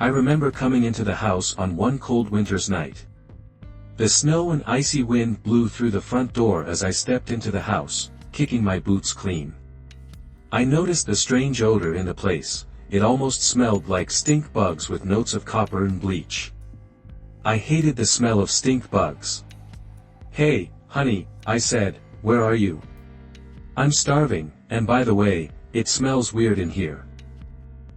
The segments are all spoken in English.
I remember coming into the house on one cold winter's night. The snow and icy wind blew through the front door as I stepped into the house, kicking my boots clean. I noticed the strange odor in the place. It almost smelled like stink bugs with notes of copper and bleach. I hated the smell of stink bugs. "Hey, honey," I said, "where are you?" "I'm starving, and by the way, it smells weird in here."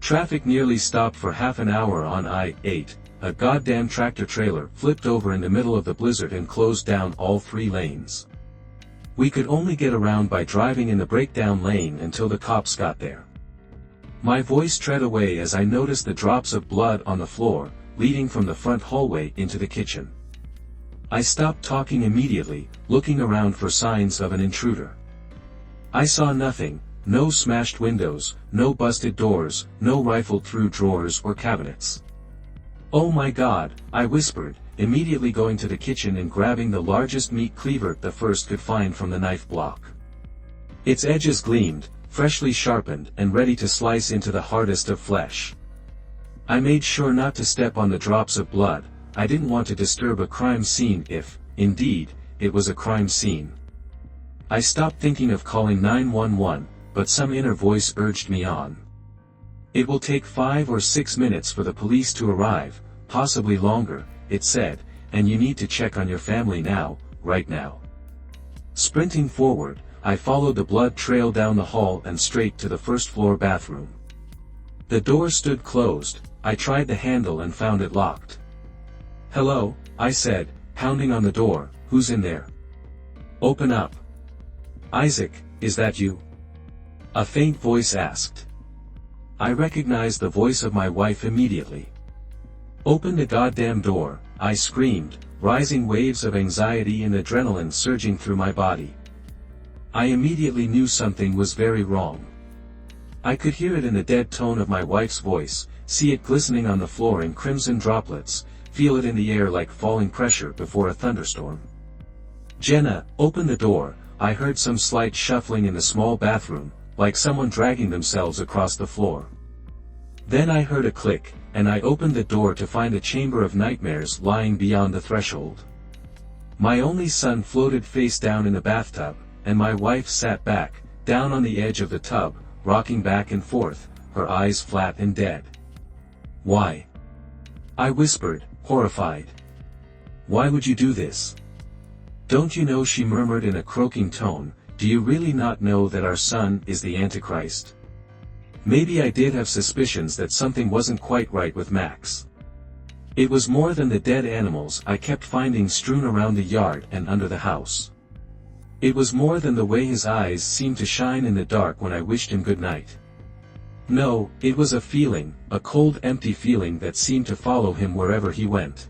Traffic nearly stopped for half an hour on I-8. A goddamn tractor trailer flipped over in the middle of the blizzard and closed down all 3 lanes. We could only get around by driving in the breakdown lane until the cops got there. My voice tread away as I noticed the drops of blood on the floor, leading from the front hallway into the kitchen. I stopped talking immediately, looking around for signs of an intruder. I saw nothing, no smashed windows, no busted doors, no rifled through drawers or cabinets. "Oh my God," I whispered, immediately going to the kitchen and grabbing the largest meat cleaver the first could find from the knife block. Its edges gleamed, freshly sharpened and ready to slice into the hardest of flesh. I made sure not to step on the drops of blood. I didn't want to disturb a crime scene if, indeed, it was a crime scene. I stopped thinking of calling 911, but some inner voice urged me on. "It will take 5 or 6 minutes for the police to arrive, possibly longer," it said, "and you need to check on your family now, right now." Sprinting forward, I followed the blood trail down the hall and straight to the first-floor bathroom. The door stood closed. I tried the handle and found it locked. "Hello," I said, pounding on the door, "who's in there? Open up." "Isaac, is that you?" a faint voice asked. I recognized the voice of my wife immediately. "Open the goddamn door," I screamed, rising waves of anxiety and adrenaline surging through my body. I immediately knew something was very wrong. I could hear it in the dead tone of my wife's voice, see it glistening on the floor in crimson droplets, feel it in the air like falling pressure before a thunderstorm. "Jenna, open the door," I heard some slight shuffling in the small bathroom, like someone dragging themselves across the floor. Then I heard a click, and I opened the door to find a chamber of nightmares lying beyond the threshold. My only son floated face down in the bathtub, and my wife sat back, down on the edge of the tub, rocking back and forth, her eyes flat and dead. "Why?" I whispered, horrified. "Why would you do this? Don't you know?" she murmured in a croaking tone. "Do you really not know that our son is the Antichrist?" Maybe I did have suspicions that something wasn't quite right with Max. It was more than the dead animals I kept finding strewn around the yard and under the house. It was more than the way his eyes seemed to shine in the dark when I wished him good night. No, it was a feeling, a cold empty feeling that seemed to follow him wherever he went.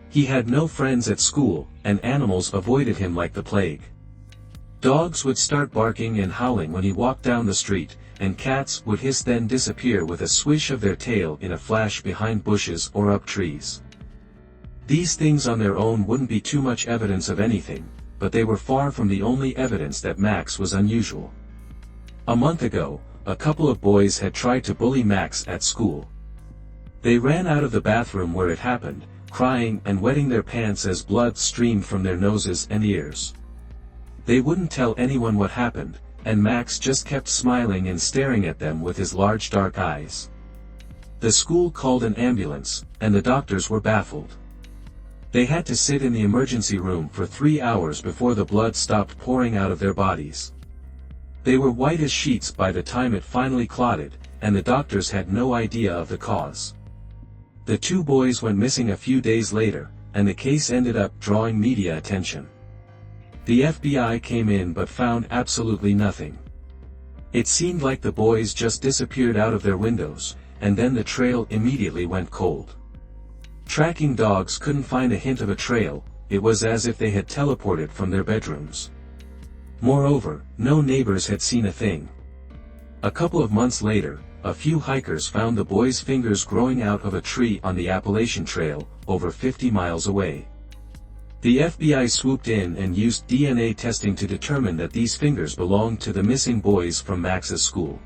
He had no friends at school, and animals avoided him like the plague. Dogs would start barking and howling when he walked down the street, and cats would hiss then disappear with a swish of their tail in a flash behind bushes or up trees. These things on their own wouldn't be too much evidence of anything, but they were far from the only evidence that Max was unusual. A month ago, a couple of boys had tried to bully Max at school. They ran out of the bathroom where it happened, crying and wetting their pants as blood streamed from their noses and ears. They wouldn't tell anyone what happened, and Max just kept smiling and staring at them with his large dark eyes. The school called an ambulance, and the doctors were baffled. They had to sit in the emergency room for 3 hours before the blood stopped pouring out of their bodies. They were white as sheets by the time it finally clotted, and the doctors had no idea of the cause. The 2 boys went missing a few days later, and the case ended up drawing media attention. The FBI came in but found absolutely nothing. It seemed like the boys just disappeared out of their windows, and then the trail immediately went cold. Tracking dogs couldn't find a hint of a trail. It was as if they had teleported from their bedrooms. Moreover, no neighbors had seen a thing. A couple of months later, a few hikers found the boys' fingers growing out of a tree on the Appalachian Trail, over 50 miles away. The FBI swooped in and used DNA testing to determine that these fingers belonged to the missing boys from Max's school.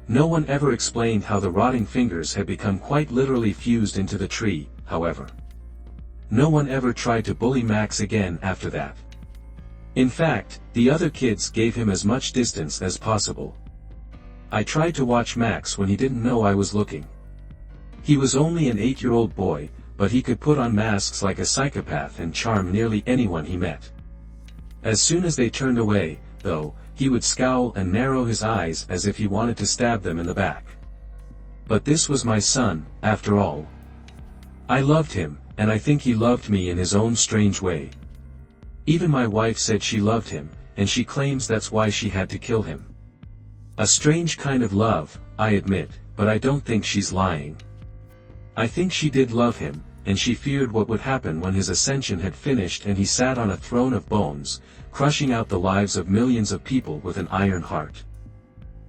No one ever explained how the rotting fingers had become quite literally fused into the tree, however. No one ever tried to bully Max again after that. In fact, the other kids gave him as much distance as possible. I tried to watch Max when he didn't know I was looking. He was only an 8-year-old boy, but he could put on masks like a psychopath and charm nearly anyone he met. As soon as they turned away, though, he would scowl and narrow his eyes as if he wanted to stab them in the back. But this was my son, after all. I loved him, and I think he loved me in his own strange way. Even my wife said she loved him, and she claims that's why she had to kill him. A strange kind of love, I admit, but I don't think she's lying. I think she did love him, and she feared what would happen when his ascension had finished and he sat on a throne of bones, crushing out the lives of millions of people with an iron heart.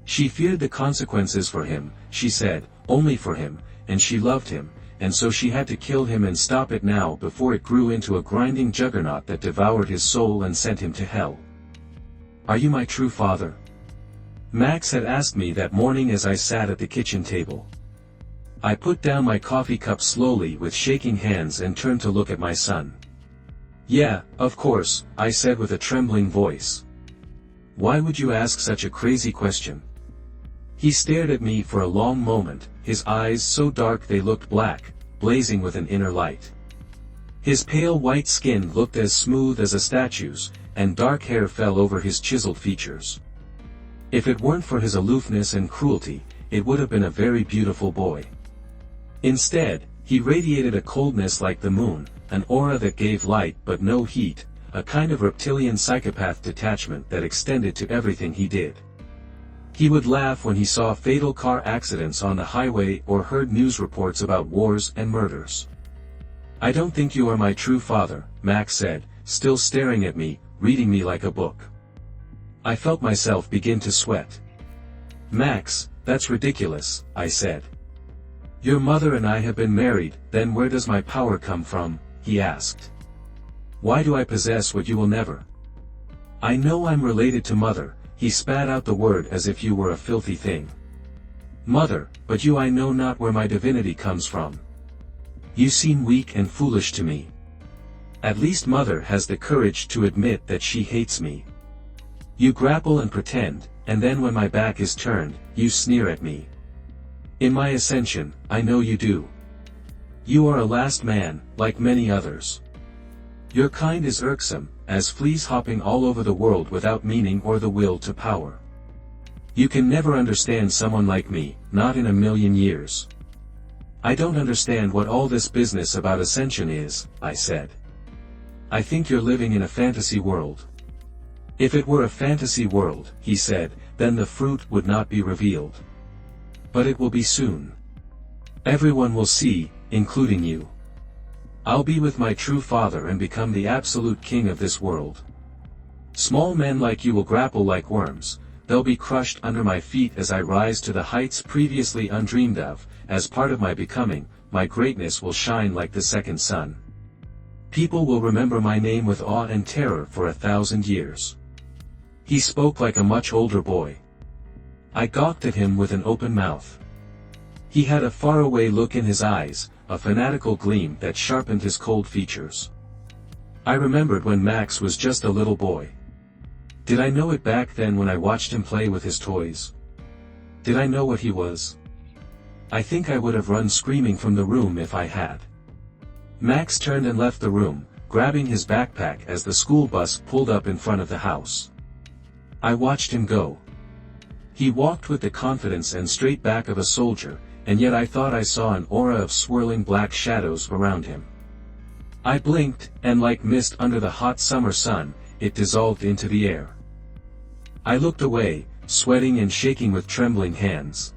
She feared the consequences for him, she said, only for him, and she loved him, and so she had to kill him and stop it now before it grew into a grinding juggernaut that devoured his soul and sent him to hell. Are you my true father? Max had asked me that morning as I sat at the kitchen table. I put down my coffee cup slowly with shaking hands and turned to look at my son. Yeah, of course, I said with a trembling voice. Why would you ask such a crazy question? He stared at me for a long moment, his eyes so dark they looked black, blazing with an inner light. His pale white skin looked as smooth as a statue's, and dark hair fell over his chiseled features. If it weren't for his aloofness and cruelty, it would have been a very beautiful boy. Instead, he radiated a coldness like the moon, an aura that gave light but no heat, a kind of reptilian psychopath detachment that extended to everything he did. He would laugh when he saw fatal car accidents on the highway or heard news reports about wars and murders. I don't think you are my true father, Max said, still staring at me, reading me like a book. I felt myself begin to sweat. Max, that's ridiculous, I said. Your mother and I have been married, then where does my power come from, he asked. Why do I possess what you will never? I know I'm related to mother, he spat out the word as if you were a filthy thing. Mother, but you I know not where my divinity comes from. You seem weak and foolish to me. At least mother has the courage to admit that she hates me. You grapple and pretend, and then when my back is turned, you sneer at me. In my ascension, I know you do. You are a last man, like many others. Your kind is irksome, as fleas hopping all over the world without meaning or the will to power. You can never understand someone like me, not in a million years. I don't understand what all this business about ascension is, I said. I think you're living in a fantasy world. If it were a fantasy world, he said, then the fruit would not be revealed. But it will be soon. Everyone will see, including you. I'll be with my true father and become the absolute king of this world. Small men like you will grapple like worms, they'll be crushed under my feet as I rise to the heights previously undreamed of, as part of my becoming, my greatness will shine like the second sun. People will remember my name with awe and terror for 1,000 years. He spoke like a much older boy. I gawked at him with an open mouth. He had a faraway look in his eyes, a fanatical gleam that sharpened his cold features. I remembered when Max was just a little boy. Did I know it back then when I watched him play with his toys? Did I know what he was? I think I would have run screaming from the room if I had. Max turned and left the room, grabbing his backpack as the school bus pulled up in front of the house. I watched him go. He walked with the confidence and straight back of a soldier, and yet I thought I saw an aura of swirling black shadows around him. I blinked, and like mist under the hot summer sun, it dissolved into the air. I looked away, sweating and shaking with trembling hands.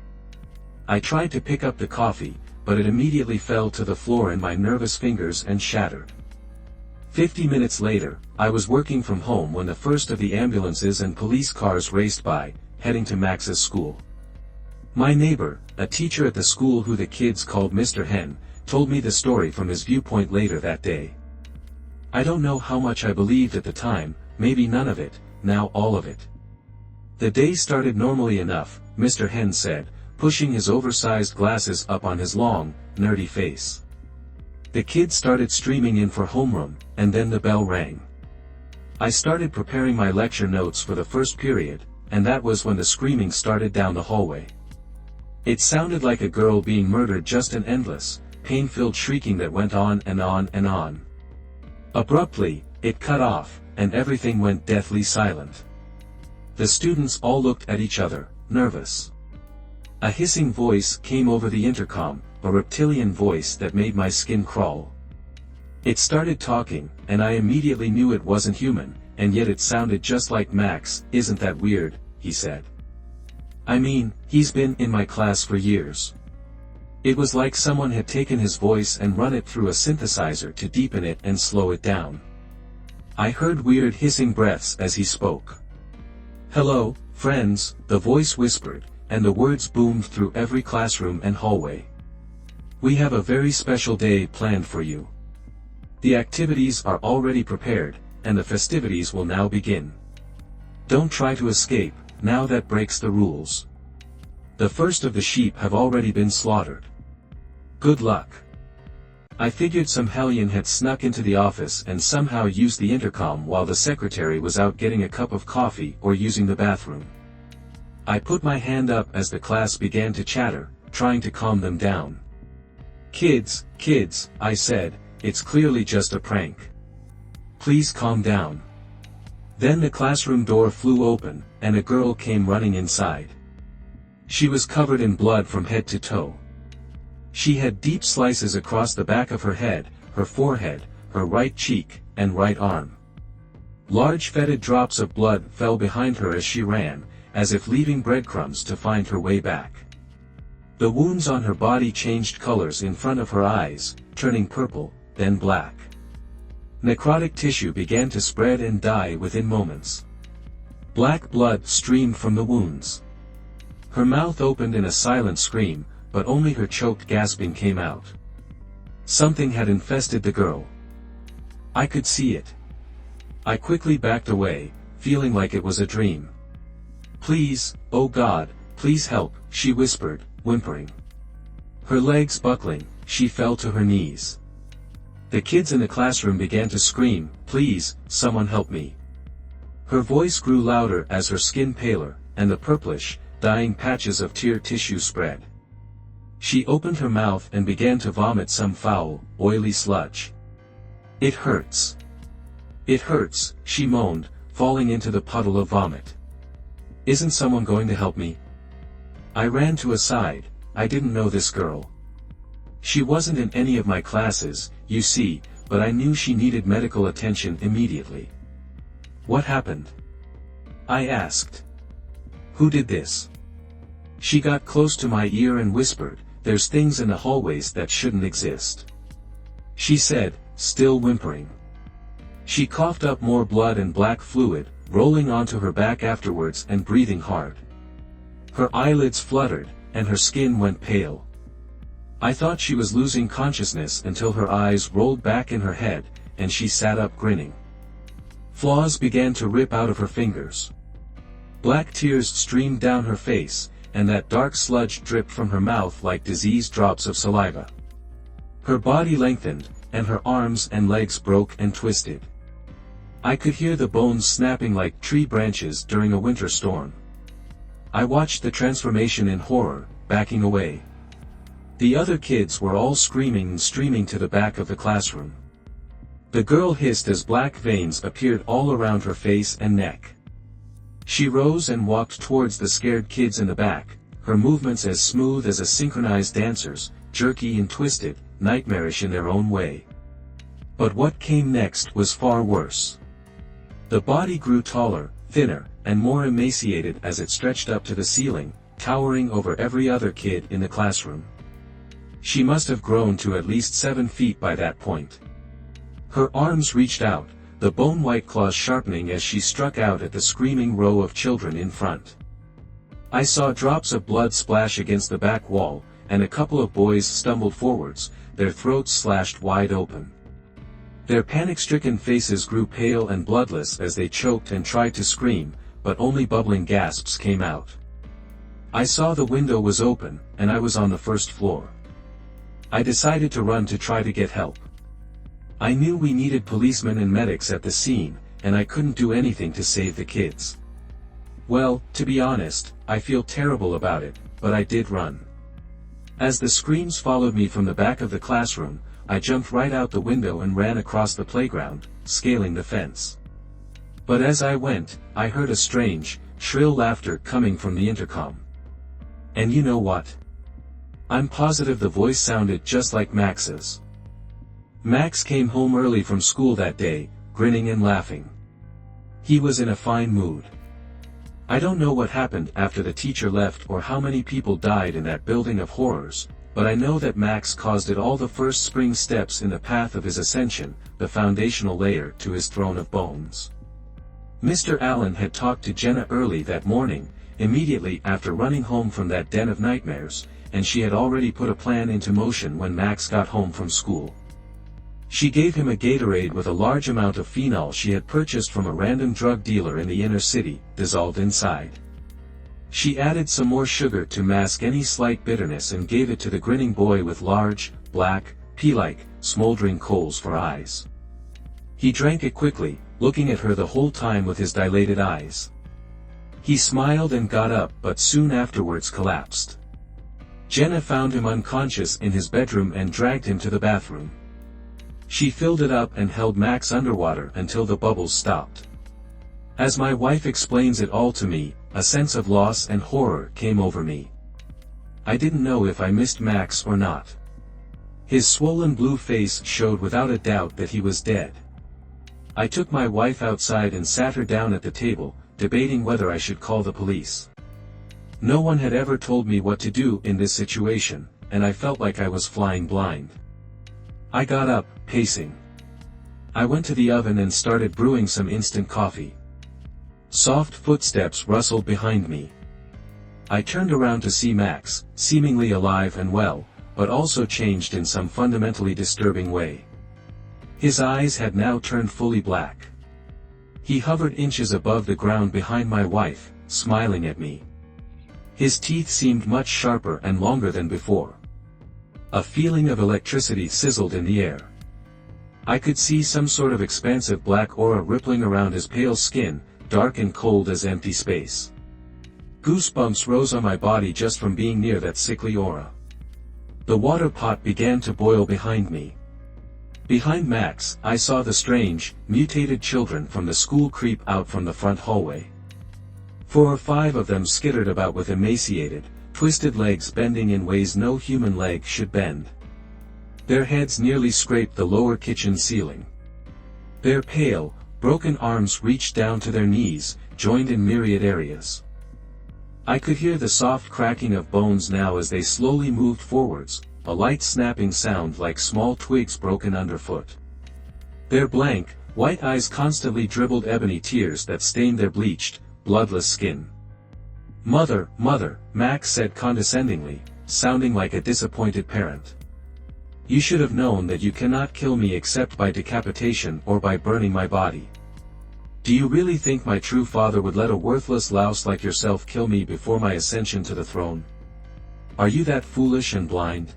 I tried to pick up the coffee, but it immediately fell to the floor in my nervous fingers and shattered. 50 minutes later, I was working from home when the first of the ambulances and police cars raced by, heading to Max's school. My neighbor, a teacher at the school who the kids called Mr. Hen, told me the story from his viewpoint later that day. I don't know how much I believed at the time, maybe none of it, now all of it. The day started normally enough, Mr. Hen said, pushing his oversized glasses up on his long, nerdy face. The kids started streaming in for homeroom, and then the bell rang. I started preparing my lecture notes for the first period, and that was when the screaming started down the hallway. It sounded like a girl being murdered, just an endless, pain-filled shrieking that went on and on and on. Abruptly, it cut off, and everything went deathly silent. The students all looked at each other, nervous. A hissing voice came over the intercom, a reptilian voice that made my skin crawl. It started talking, and I immediately knew it wasn't human, and yet it sounded just like Max. "Isn't that weird?" he said. "I mean, he's been in my class for years." It was like someone had taken his voice and run it through a synthesizer to deepen it and slow it down. I heard weird hissing breaths as he spoke. "Hello, friends," the voice whispered, and the words boomed through every classroom and hallway. "We have a very special day planned for you. The activities are already prepared, and the festivities will now begin. Don't try to escape, now that breaks the rules. The first of the sheep have already been slaughtered. Good luck." I figured some hellion had snuck into the office and somehow used the intercom while the secretary was out getting a cup of coffee or using the bathroom. I put my hand up as the class began to chatter, trying to calm them down. Kids, I said, "it's clearly just a prank. Please calm down." Then the classroom door flew open, and a girl came running inside. She was covered in blood from head to toe. She had deep slices across the back of her head, her forehead, her right cheek, and right arm. Large fetid drops of blood fell behind her as she ran, as if leaving breadcrumbs to find her way back. The wounds on her body changed colors in front of her eyes, turning purple, then black. Necrotic tissue began to spread and die within moments. Black blood streamed from the wounds. Her mouth opened in a silent scream, but only her choked gasping came out. Something had infested the girl. I could see it. I quickly backed away, feeling like it was a dream. "Please, oh God, please help," she whispered, whimpering. Her legs buckling, she fell to her knees. The kids in the classroom began to scream, "Please, someone help me." Her voice grew louder as her skin paler, and the purplish, dying patches of tear tissue spread. She opened her mouth and began to vomit some foul, oily sludge. "It hurts. It hurts," she moaned, falling into the puddle of vomit. "Isn't someone going to help me?" I ran to a side. I didn't know this girl. She wasn't in any of my classes, you see, but I knew she needed medical attention immediately. "What happened?" I asked. "Who did this?" She got close to my ear and whispered, "There's things in the hallways that shouldn't exist," she said, still whimpering. She coughed up more blood and black fluid, rolling onto her back afterwards and breathing hard. Her eyelids fluttered, and her skin went pale. I thought she was losing consciousness until her eyes rolled back in her head, and she sat up grinning. Flaws began to rip out of her fingers. Black tears streamed down her face, and that dark sludge dripped from her mouth like diseased drops of saliva. Her body lengthened, and her arms and legs broke and twisted. I could hear the bones snapping like tree branches during a winter storm. I watched the transformation in horror, backing away. The other kids were all screaming and streaming to the back of the classroom. The girl hissed as black veins appeared all around her face and neck. She rose and walked towards the scared kids in the back, her movements as smooth as a synchronized dancer's, jerky and twisted, nightmarish in their own way. But what came next was far worse. The body grew taller, thinner, and more emaciated as it stretched up to the ceiling, towering over every other kid in the classroom. She must have grown to at least 7 feet by that point. Her arms reached out, the bone-white claws sharpening as she struck out at the screaming row of children in front. I saw drops of blood splash against the back wall, and a couple of boys stumbled forwards, their throats slashed wide open. Their panic-stricken faces grew pale and bloodless as they choked and tried to scream, but only bubbling gasps came out. I saw the window was open, and I was on the first floor. I decided to run to try to get help. I knew we needed policemen and medics at the scene, and I couldn't do anything to save the kids. Well, to be honest, I feel terrible about it, but I did run. As the screams followed me from the back of the classroom, I jumped right out the window and ran across the playground, scaling the fence. But as I went, I heard a strange, shrill laughter coming from the intercom. And you know what? I'm positive the voice sounded just like Max's. Max came home early from school that day, grinning and laughing. He was in a fine mood. I don't know what happened after the teacher left or how many people died in that building of horrors, but I know that Max caused it all the first spring steps in the path of his ascension, the foundational layer to his throne of bones. Mr. Allen had talked to Jenna early that morning, immediately after running home from that den of nightmares, and she had already put a plan into motion when Max got home from school. She gave him a Gatorade with a large amount of phenol she had purchased from a random drug dealer in the inner city, dissolved inside. She added some more sugar to mask any slight bitterness and gave it to the grinning boy with large, black, pea-like, smoldering coals for eyes. He drank it quickly, looking at her the whole time with his dilated eyes. He smiled and got up but soon afterwards collapsed. Jenna found him unconscious in his bedroom and dragged him to the bathroom. She filled it up and held Max underwater until the bubbles stopped. As my wife explains it all to me, a sense of loss and horror came over me. I didn't know if I missed Max or not. His swollen blue face showed without a doubt that he was dead. I took my wife outside and sat her down at the table, debating whether I should call the police. No one had ever told me what to do in this situation, and I felt like I was flying blind. I got up, pacing. I went to the oven and started brewing some instant coffee. Soft footsteps rustled behind me. I turned around to see Max, seemingly alive and well, but also changed in some fundamentally disturbing way. His eyes had now turned fully black. He hovered inches above the ground behind my wife, smiling at me. His teeth seemed much sharper and longer than before. A feeling of electricity sizzled in the air. I could see some sort of expansive black aura rippling around his pale skin, dark and cold as empty space. Goosebumps rose on my body just from being near that sickly aura. The water pot began to boil behind me. Behind Max, I saw the strange, mutated children from the school creep out from the front hallway. 4 or 5 of them skittered about with emaciated, twisted legs bending in ways no human leg should bend. Their heads nearly scraped the lower kitchen ceiling. Their pale, broken arms reached down to their knees, joined in myriad areas. I could hear the soft cracking of bones now as they slowly moved forwards, a light snapping sound like small twigs broken underfoot. Their blank, white eyes constantly dribbled ebony tears that stained their bleached, bloodless skin. "Mother, mother," Max said condescendingly, sounding like a disappointed parent. "You should have known that you cannot kill me except by decapitation or by burning my body. Do you really think my true father would let a worthless louse like yourself kill me before my ascension to the throne? Are you that foolish and blind?"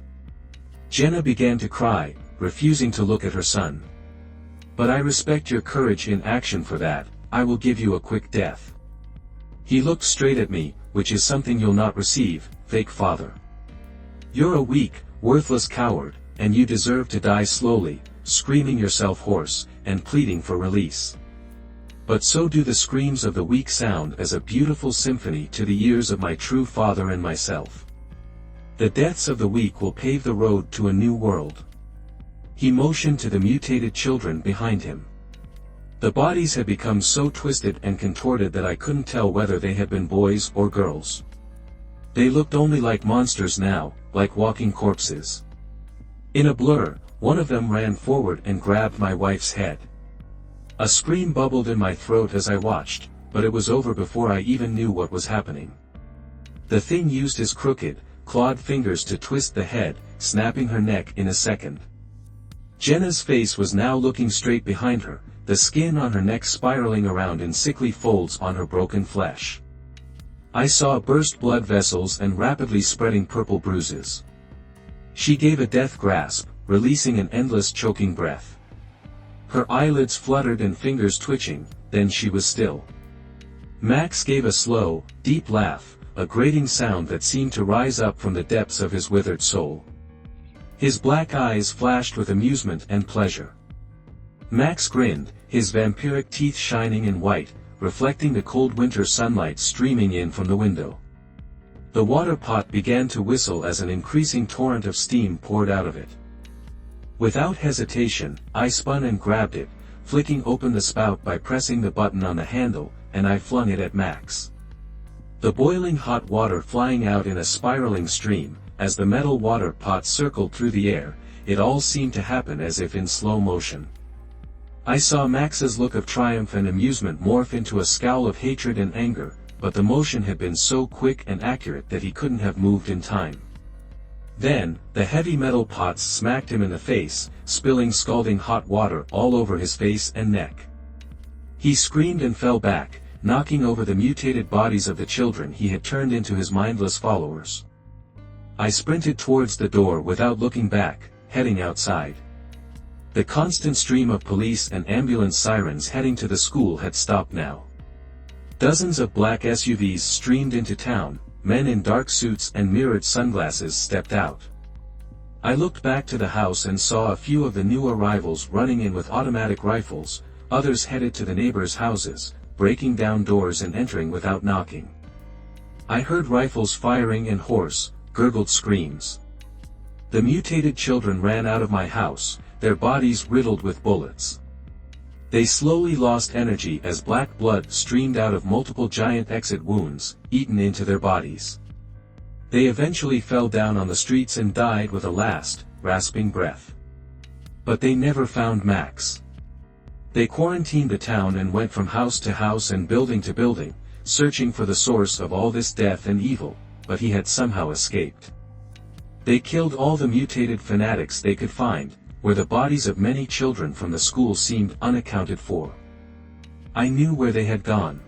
Jenna began to cry, refusing to look at her son. "But I respect your courage in action for that. I will give you a quick death." He looked straight at me, "Which is something you'll not receive, fake father. You're a weak, worthless coward, and you deserve to die slowly, screaming yourself hoarse, and pleading for release. But so do the screams of the weak sound as a beautiful symphony to the ears of my true father and myself. The deaths of the weak will pave the road to a new world." He motioned to the mutated children behind him. The bodies had become so twisted and contorted that I couldn't tell whether they had been boys or girls. They looked only like monsters now, like walking corpses. In a blur, one of them ran forward and grabbed my wife's head. A scream bubbled in my throat as I watched, but it was over before I even knew what was happening. The thing used his crooked, clawed fingers to twist the head, snapping her neck in a second. Jenna's face was now looking straight behind her, the skin on her neck spiraling around in sickly folds on her broken flesh. I saw burst blood vessels and rapidly spreading purple bruises. She gave a death grasp, releasing an endless choking breath. Her eyelids fluttered and fingers twitching, then she was still. Max gave a slow, deep laugh, a grating sound that seemed to rise up from the depths of his withered soul. His black eyes flashed with amusement and pleasure. Max grinned, his vampiric teeth shining in white, reflecting the cold winter sunlight streaming in from the window. The water pot began to whistle as an increasing torrent of steam poured out of it. Without hesitation, I spun and grabbed it, flicking open the spout by pressing the button on the handle, and I flung it at Max. The boiling hot water flying out in a spiraling stream, as the metal water pot circled through the air, it all seemed to happen as if in slow motion. I saw Max's look of triumph and amusement morph into a scowl of hatred and anger, but the motion had been so quick and accurate that he couldn't have moved in time. Then, the heavy metal pots smacked him in the face, spilling scalding hot water all over his face and neck. He screamed and fell back, knocking over the mutated bodies of the children he had turned into his mindless followers. I sprinted towards the door without looking back, heading outside. The constant stream of police and ambulance sirens heading to the school had stopped now. Dozens of black SUVs streamed into town, men in dark suits and mirrored sunglasses stepped out. I looked back to the house and saw a few of the new arrivals running in with automatic rifles, others headed to the neighbors' houses, breaking down doors and entering without knocking. I heard rifles firing and hoarse, gurgled screams. The mutated children ran out of my house, their bodies riddled with bullets. They slowly lost energy as black blood streamed out of multiple giant exit wounds, eaten into their bodies. They eventually fell down on the streets and died with a last, rasping breath. But they never found Max. They quarantined the town and went from house to house and building to building, searching for the source of all this death and evil, but he had somehow escaped. They killed all the mutated fanatics they could find, where the bodies of many children from the school seemed unaccounted for. I knew where they had gone.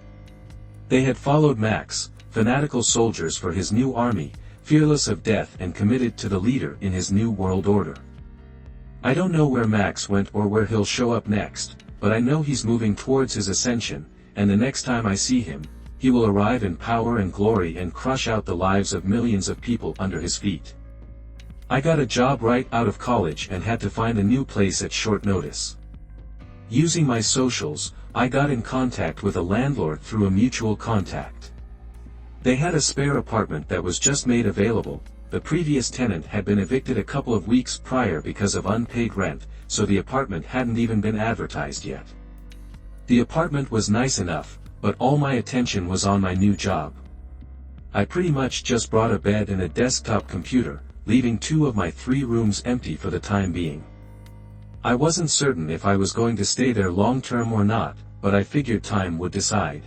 They had followed Max, fanatical soldiers for his new army, fearless of death and committed to the leader in his new world order. I don't know where Max went or where he'll show up next, but I know he's moving towards his ascension, and the next time I see him, he will arrive in power and glory and crush out the lives of millions of people under his feet. I got a job right out of college and had to find a new place at short notice. Using my socials, I got in contact with a landlord through a mutual contact. They had a spare apartment that was just made available. The previous tenant had been evicted a couple of weeks prior because of unpaid rent, so the apartment hadn't even been advertised yet. The apartment was nice enough, but all my attention was on my new job. I pretty much just brought a bed and a desktop computer, leaving 2 of my 3 rooms empty for the time being. I wasn't certain if I was going to stay there long term or not, but I figured time would decide.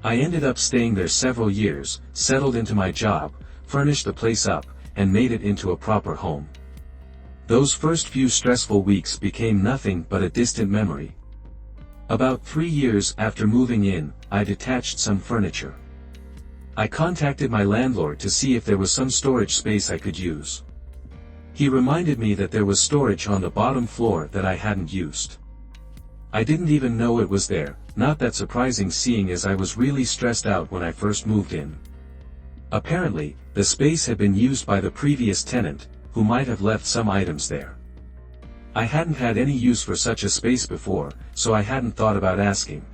I ended up staying there several years, settled into my job, furnished the place up, and made it into a proper home. Those first few stressful weeks became nothing but a distant memory. About 3 years after moving in, I detached some furniture. I contacted my landlord to see if there was some storage space I could use. He reminded me that there was storage on the bottom floor that I hadn't used. I didn't even know it was there, not that surprising seeing as I was really stressed out when I first moved in. Apparently, the space had been used by the previous tenant, who might have left some items there. I hadn't had any use for such a space before, so I hadn't thought about asking.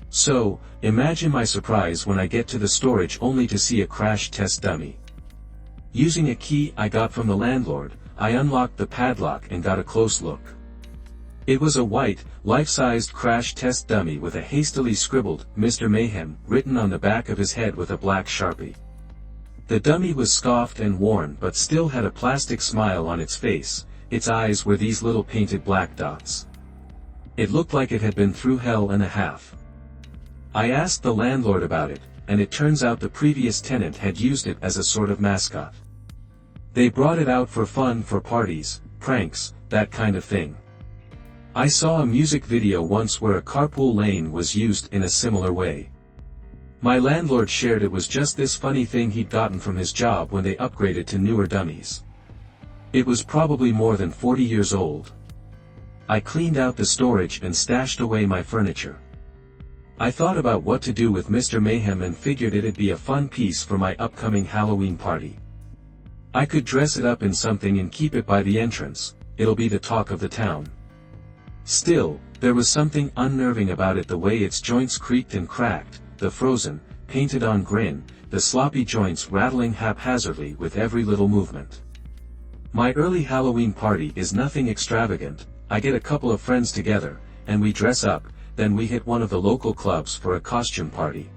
So, imagine my surprise when I get to the storage only to see a crash test dummy. Using a key I got from the landlord, I unlocked the padlock and got a close look. It was a white, life-sized crash test dummy with a hastily scribbled, "Mr. Mayhem," written on the back of his head with a black Sharpie. The dummy was scoffed and worn but still had a plastic smile on its face, its eyes were these little painted black dots. It looked like it had been through hell and a half. I asked the landlord about it, and it turns out the previous tenant had used it as a sort of mascot. They brought it out for fun for parties, pranks, that kind of thing. I saw a music video once where a carpool lane was used in a similar way. My landlord shared it was just this funny thing he'd gotten from his job when they upgraded to newer dummies. It was probably more than 40 years old. I cleaned out the storage and stashed away my furniture. I thought about what to do with Mr. Mayhem and figured it'd be a fun piece for my upcoming Halloween party. I could dress it up in something and keep it by the entrance, it'll be the talk of the town. Still, there was something unnerving about it, the way its joints creaked and cracked, the frozen, painted-on grin, the sloppy joints rattling haphazardly with every little movement. My early Halloween party is nothing extravagant. I get a couple of friends together, and we dress up, then we hit one of the local clubs for a costume party.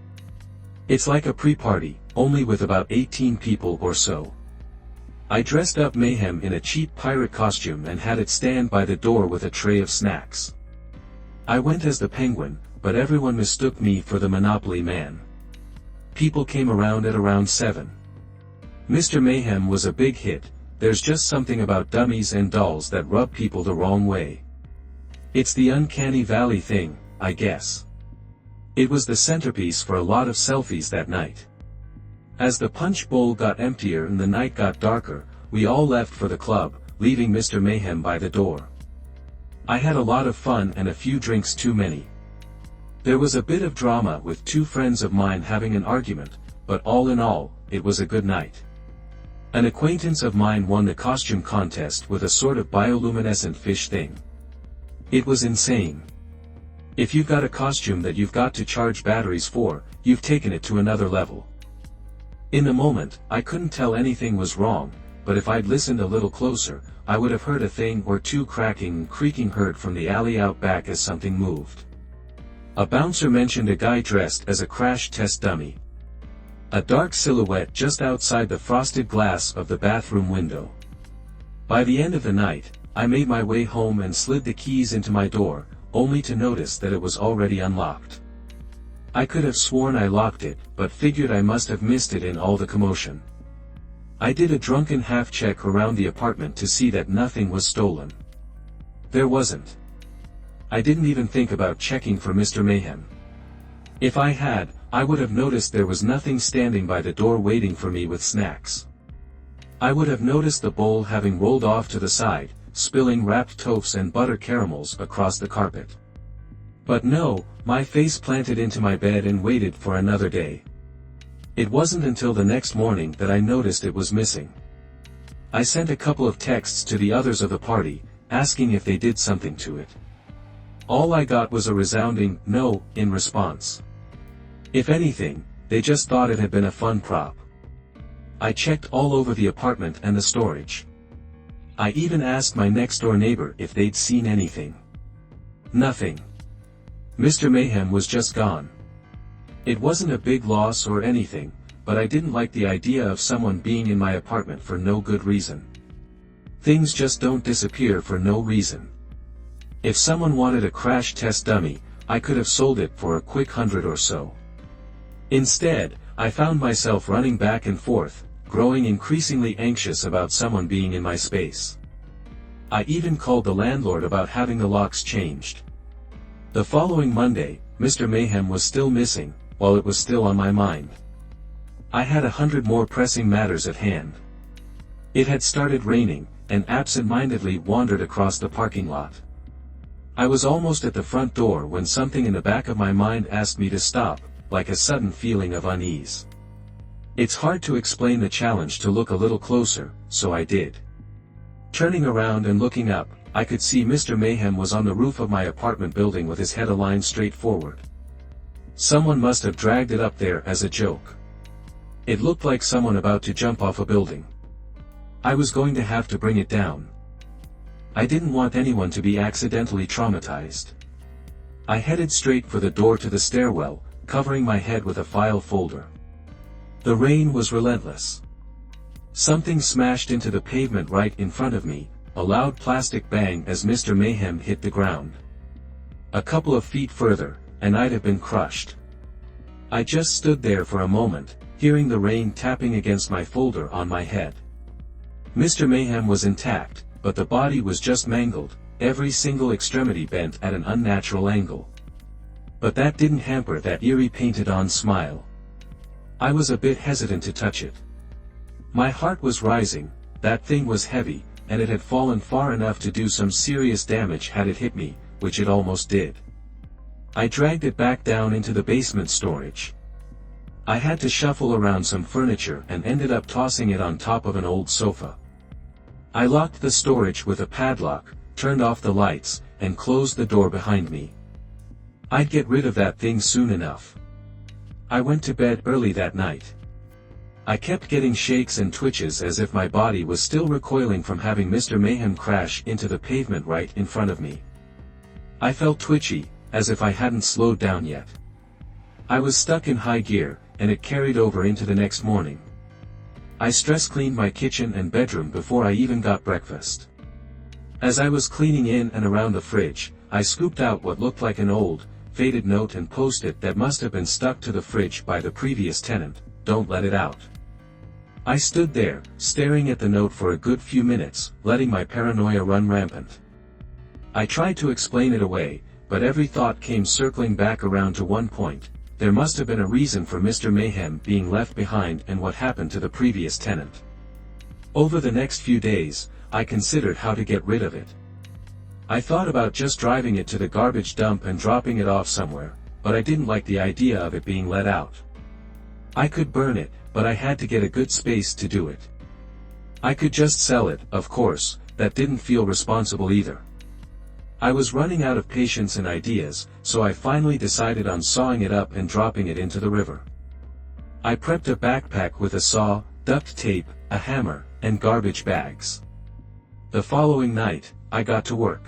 It's like a pre-party, only with about 18 people or so. I dressed up Mayhem in a cheap pirate costume and had it stand by the door with a tray of snacks. I went as the Penguin, but everyone mistook me for the Monopoly Man. People came around at around 7. Mr. Mayhem was a big hit. There's just something about dummies and dolls that rub people the wrong way. It's the uncanny valley thing, I guess. It was the centerpiece for a lot of selfies that night. As the punch bowl got emptier and the night got darker, we all left for the club, leaving Mr. Mayhem by the door. I had a lot of fun and a few drinks too many. There was a bit of drama with two friends of mine having an argument, but all in all, it was a good night. An acquaintance of mine won the costume contest with a sort of bioluminescent fish thing. It was insane. If you've got a costume that you've got to charge batteries for, you've taken it to another level. In the moment, I couldn't tell anything was wrong, but if I'd listened a little closer, I would have heard a thing or two cracking and creaking heard from the alley out back as something moved. A bouncer mentioned a guy dressed as a crash test dummy. A dark silhouette just outside the frosted glass of the bathroom window. By the end of the night, I made my way home and slid the keys into my door, only to notice that it was already unlocked. I could have sworn I locked it, but figured I must have missed it in all the commotion. I did a drunken half-check around the apartment to see that nothing was stolen. There wasn't. I didn't even think about checking for Mr. Mayhem. If I had, I would have noticed there was nothing standing by the door waiting for me with snacks. I would have noticed the bowl having rolled off to the side, spilling wrapped toasts and butter caramels across the carpet. But no, my face planted into my bed and waited for another day. It wasn't until the next morning that I noticed it was missing. I sent a couple of texts to the others of the party, asking if they did something to it. All I got was a resounding no in response. If anything, they just thought it had been a fun prop. I checked all over the apartment and the storage. I even asked my next-door neighbor if they'd seen anything. Nothing. Mr. Mayhem was just gone. It wasn't a big loss or anything, but I didn't like the idea of someone being in my apartment for no good reason. Things just don't disappear for no reason. If someone wanted a crash test dummy, I could have sold it for a quick $100 or so. Instead, I found myself running back and forth, growing increasingly anxious about someone being in my space. I even called the landlord about having the locks changed. The following Monday, Mr. Mayhem was still missing, while it was still on my mind. I had 100 more pressing matters at hand. It had started raining, and absent-mindedly wandered across the parking lot. I was almost at the front door when something in the back of my mind asked me to stop, like a sudden feeling of unease. It's hard to explain the challenge to look a little closer, so I did. Turning around and looking up, I could see Mr. Mayhem was on the roof of my apartment building with his head aligned straight forward. Someone must have dragged it up there as a joke. It looked like someone about to jump off a building. I was going to have to bring it down. I didn't want anyone to be accidentally traumatized. I headed straight for the door to the stairwell, covering my head with a file folder. The rain was relentless. Something smashed into the pavement right in front of me, a loud plastic bang as Mr. Mayhem hit the ground. A couple of feet further, and I'd have been crushed. I just stood there for a moment, hearing the rain tapping against my folder on my head. Mr. Mayhem was intact, but the body was just mangled, every single extremity bent at an unnatural angle. But that didn't hamper that eerie painted-on smile. I was a bit hesitant to touch it. My heart was rising. That thing was heavy, and it had fallen far enough to do some serious damage had it hit me, which it almost did. I dragged it back down into the basement storage. I had to shuffle around some furniture and ended up tossing it on top of an old sofa. I locked the storage with a padlock, turned off the lights, and closed the door behind me. I'd get rid of that thing soon enough. I went to bed early that night. I kept getting shakes and twitches as if my body was still recoiling from having Mr. Mayhem crash into the pavement right in front of me. I felt twitchy, as if I hadn't slowed down yet. I was stuck in high gear, and it carried over into the next morning. I stress cleaned my kitchen and bedroom before I even got breakfast. As I was cleaning in and around the fridge, I scooped out what looked like an old, faded note and post-it that must have been stuck to the fridge by the previous tenant. Don't let it out. I stood there, staring at the note for a good few minutes, letting my paranoia run rampant. I tried to explain it away, but every thought came circling back around to one point. There must have been a reason for Mr. Mayhem being left behind and what happened to the previous tenant. Over the next few days, I considered how to get rid of it. I thought about just driving it to the garbage dump and dropping it off somewhere, but I didn't like the idea of it being let out. I could burn it, but I had to get a good space to do it. I could just sell it, of course, that didn't feel responsible either. I was running out of patience and ideas, so I finally decided on sawing it up and dropping it into the river. I prepped a backpack with a saw, duct tape, a hammer, and garbage bags. The following night, I got to work.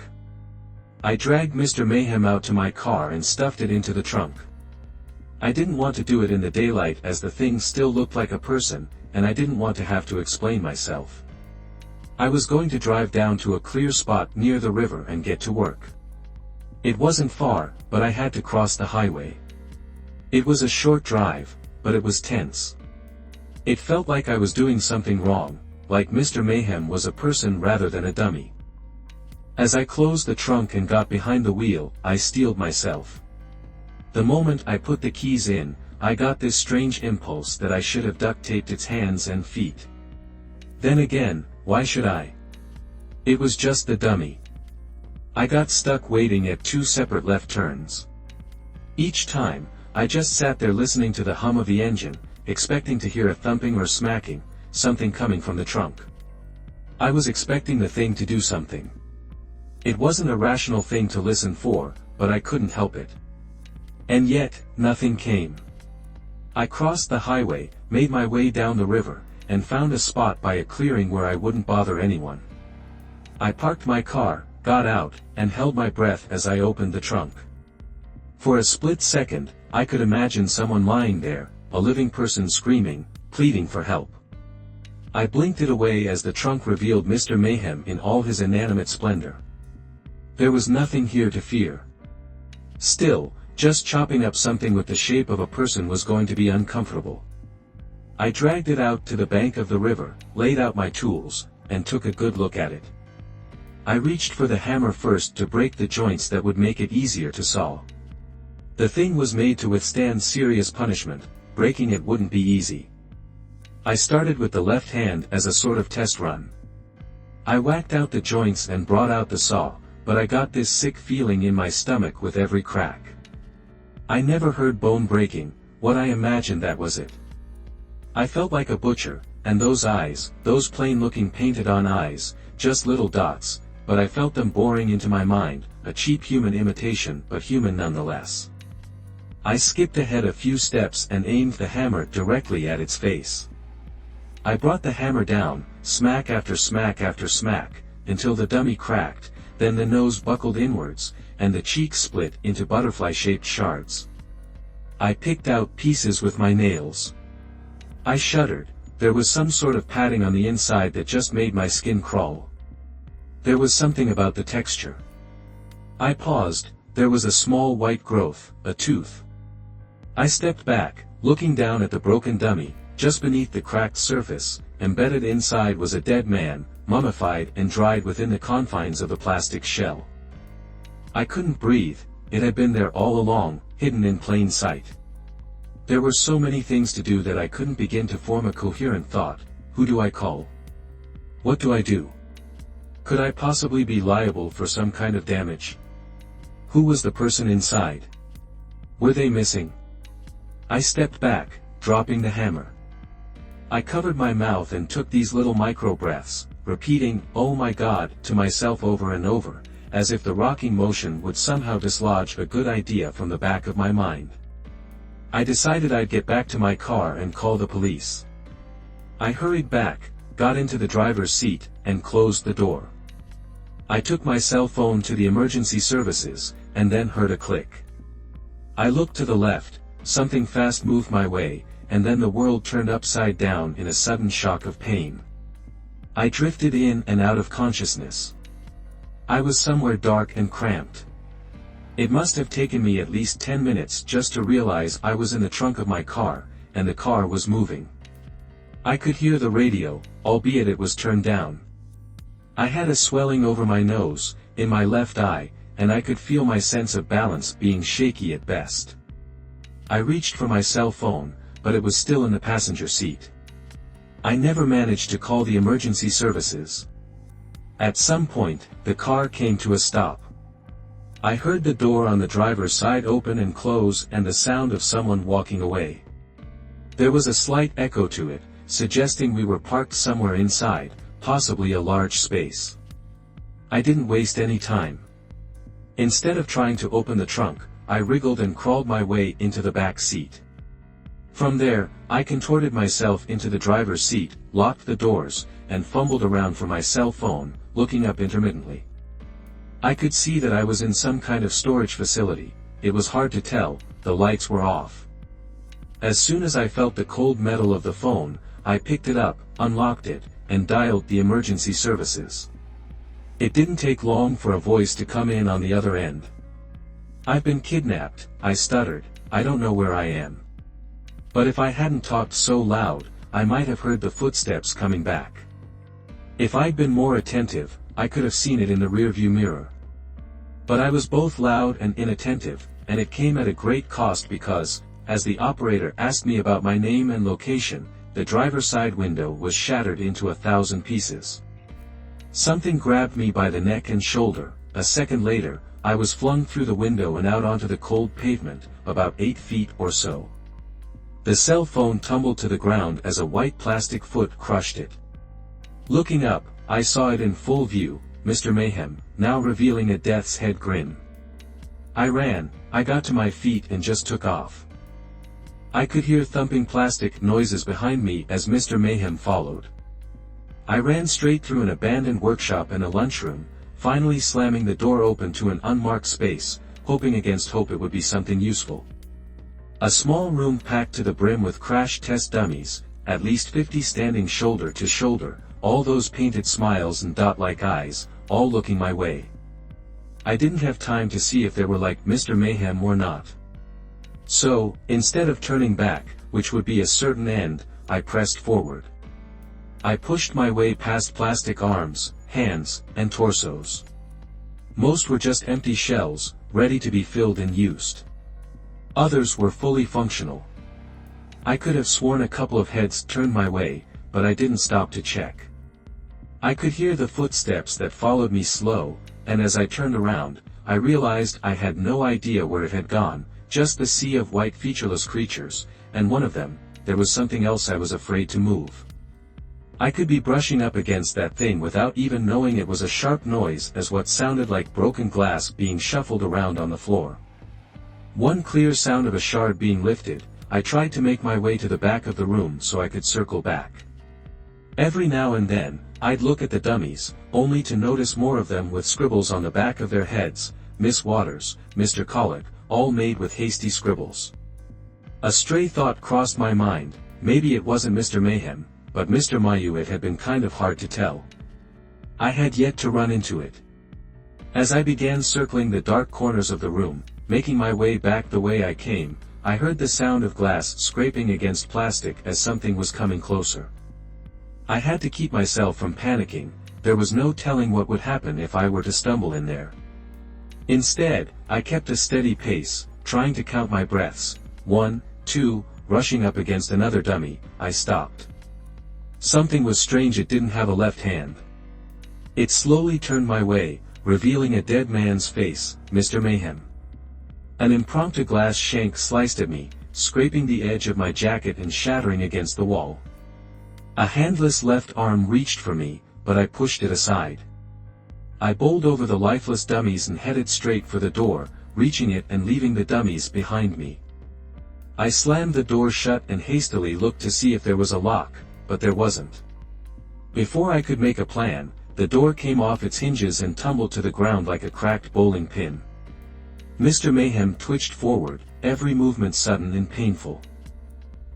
I dragged Mr. Mayhem out to my car and stuffed it into the trunk. I didn't want to do it in the daylight as the thing still looked like a person, and I didn't want to have to explain myself. I was going to drive down to a clear spot near the river and get to work. It wasn't far, but I had to cross the highway. It was a short drive, but it was tense. It felt like I was doing something wrong, like Mr. Mayhem was a person rather than a dummy. As I closed the trunk and got behind the wheel, I steeled myself. The moment I put the keys in, I got this strange impulse that I should have duct taped its hands and feet. Then again, why should I? It was just the dummy. I got stuck waiting at two separate left turns. Each time, I just sat there listening to the hum of the engine, expecting to hear a thumping or smacking, something coming from the trunk. I was expecting the thing to do something. It wasn't a rational thing to listen for, but I couldn't help it. And yet, nothing came. I crossed the highway, made my way down the river, and found a spot by a clearing where I wouldn't bother anyone. I parked my car, got out, and held my breath as I opened the trunk. For a split second, I could imagine someone lying there, a living person screaming, pleading for help. I blinked it away as the trunk revealed Mr. Mayhem in all his inanimate splendor. There was nothing here to fear. Still, just chopping up something with the shape of a person was going to be uncomfortable. I dragged it out to the bank of the river, laid out my tools, and took a good look at it. I reached for the hammer first to break the joints that would make it easier to saw. The thing was made to withstand serious punishment, breaking it wouldn't be easy. I started with the left hand as a sort of test run. I whacked out the joints and brought out the saw, but I got this sick feeling in my stomach with every crack. I never heard bone breaking, what I imagined that was it. I felt like a butcher, and those eyes, those plain-looking painted-on eyes, just little dots, but I felt them boring into my mind, a cheap human imitation but human nonetheless. I skipped ahead a few steps and aimed the hammer directly at its face. I brought the hammer down, smack after smack after smack, until the dummy cracked, then the nose buckled inwards, and the cheek split into butterfly-shaped shards. I picked out pieces with my nails. I shuddered. There was some sort of padding on the inside that just made my skin crawl. There was something about the texture. I paused. There was a small white growth, a tooth. I stepped back, looking down at the broken dummy. Just beneath the cracked surface, embedded inside was a dead man, mummified and dried within the confines of the plastic shell. I couldn't breathe. It had been there all along, hidden in plain sight. There were so many things to do that I couldn't begin to form a coherent thought. Who do I call? What do I do? Could I possibly be liable for some kind of damage? Who was the person inside? Were they missing? I stepped back, dropping the hammer. I covered my mouth and took these little micro-breaths, repeating, "Oh my God," to myself over and over, as if the rocking motion would somehow dislodge a good idea from the back of my mind. I decided I'd get back to my car and call the police. I hurried back, got into the driver's seat, and closed the door. I took my cell phone to the emergency services, and then heard a click. I looked to the left, something fast moved my way, and then the world turned upside down in a sudden shock of pain. I drifted in and out of consciousness. I was somewhere dark and cramped. It must have taken me at least 10 minutes just to realize I was in the trunk of my car, and the car was moving. I could hear the radio, albeit it was turned down. I had a swelling over my nose, in my left eye, and I could feel my sense of balance being shaky at best. I reached for my cell phone, but it was still in the passenger seat. I never managed to call the emergency services. At some point, the car came to a stop. I heard the door on the driver's side open and close and the sound of someone walking away. There was a slight echo to it, suggesting we were parked somewhere inside, possibly a large space. I didn't waste any time. Instead of trying to open the trunk, I wriggled and crawled my way into the back seat. From there, I contorted myself into the driver's seat, locked the doors, and fumbled around for my cell phone, looking up intermittently. I could see that I was in some kind of storage facility. It was hard to tell, the lights were off. As soon as I felt the cold metal of the phone, I picked it up, unlocked it, and dialed the emergency services. It didn't take long for a voice to come in on the other end. "I've been kidnapped," I stuttered. "I don't know where I am." But if I hadn't talked so loud, I might have heard the footsteps coming back. If I'd been more attentive, I could have seen it in the rearview mirror. But I was both loud and inattentive, and it came at a great cost because, as the operator asked me about my name and location, the driver's side window was shattered into 1,000 pieces. Something grabbed me by the neck and shoulder. A second later, I was flung through the window and out onto the cold pavement, about 8 feet or so. The cell phone tumbled to the ground as a white plastic foot crushed it. Looking up, I saw it in full view, Mr. Mayhem, now revealing a death's head grin. I ran, I got to my feet and just took off. I could hear thumping plastic noises behind me as Mr. Mayhem followed. I ran straight through an abandoned workshop and a lunchroom, finally slamming the door open to an unmarked space, hoping against hope it would be something useful. A small room packed to the brim with crash test dummies, at least 50 standing shoulder to shoulder, all those painted smiles and dot-like eyes, all looking my way. I didn't have time to see if they were like Mr. Mayhem or not. So, instead of turning back, which would be a certain end, I pressed forward. I pushed my way past plastic arms, hands, and torsos. Most were just empty shells, ready to be filled and used. Others were fully functional. I could have sworn a couple of heads turned my way, but I didn't stop to check. I could hear the footsteps that followed me slow, and as I turned around, I realized I had no idea where it had gone, just the sea of white featureless creatures, and one of them, there was something else I was afraid to move. I could be brushing up against that thing without even knowing it was a sharp noise as what sounded like broken glass being shuffled around on the floor. One clear sound of a shard being lifted. I tried to make my way to the back of the room so I could circle back. Every now and then, I'd look at the dummies, only to notice more of them with scribbles on the back of their heads, Miss Waters, Mr. Colic, all made with hasty scribbles. A stray thought crossed my mind, maybe it wasn't Mr. Mayhem, but Mr. Mayu. It had been kind of hard to tell. I had yet to run into it. As I began circling the dark corners of the room, making my way back the way I came, I heard the sound of glass scraping against plastic as something was coming closer. I had to keep myself from panicking. There was no telling what would happen if I were to stumble in there. Instead, I kept a steady pace, trying to count my breaths. 1, 2, rushing up against another dummy, I stopped. Something was strange, it didn't have a left hand. It slowly turned my way, revealing a dead man's face, Mr. Mayhem. An impromptu glass shank sliced at me, scraping the edge of my jacket and shattering against the wall. A handless left arm reached for me, but I pushed it aside. I bowled over the lifeless dummies and headed straight for the door, reaching it and leaving the dummies behind me. I slammed the door shut and hastily looked to see if there was a lock, but there wasn't. Before I could make a plan, the door came off its hinges and tumbled to the ground like a cracked bowling pin. Mr. Mayhem twitched forward, every movement sudden and painful.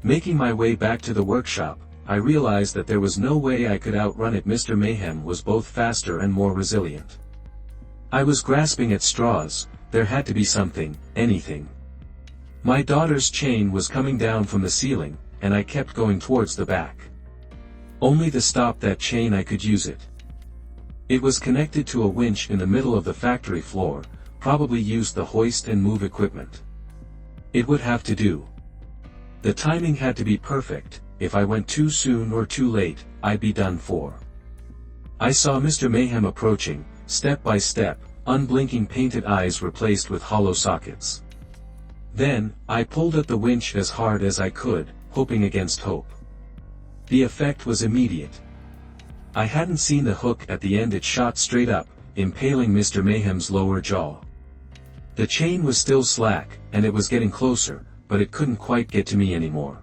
Making my way back to the workshop, I realized that there was no way I could outrun it. Mr. Mayhem was both faster and more resilient. I was grasping at straws, there had to be something, anything. My daughter's chain was coming down from the ceiling, and I kept going towards the back. Only to stop that chain I could use it. It was connected to a winch in the middle of the factory floor, probably used the hoist and move equipment. It would have to do. The timing had to be perfect, if I went too soon or too late, I'd be done for. I saw Mr. Mayhem approaching, step by step, unblinking painted eyes replaced with hollow sockets. Then, I pulled at the winch as hard as I could, hoping against hope. The effect was immediate. I hadn't seen the hook at the end. It shot straight up, impaling Mr. Mayhem's lower jaw. The chain was still slack, and it was getting closer, but it couldn't quite get to me anymore.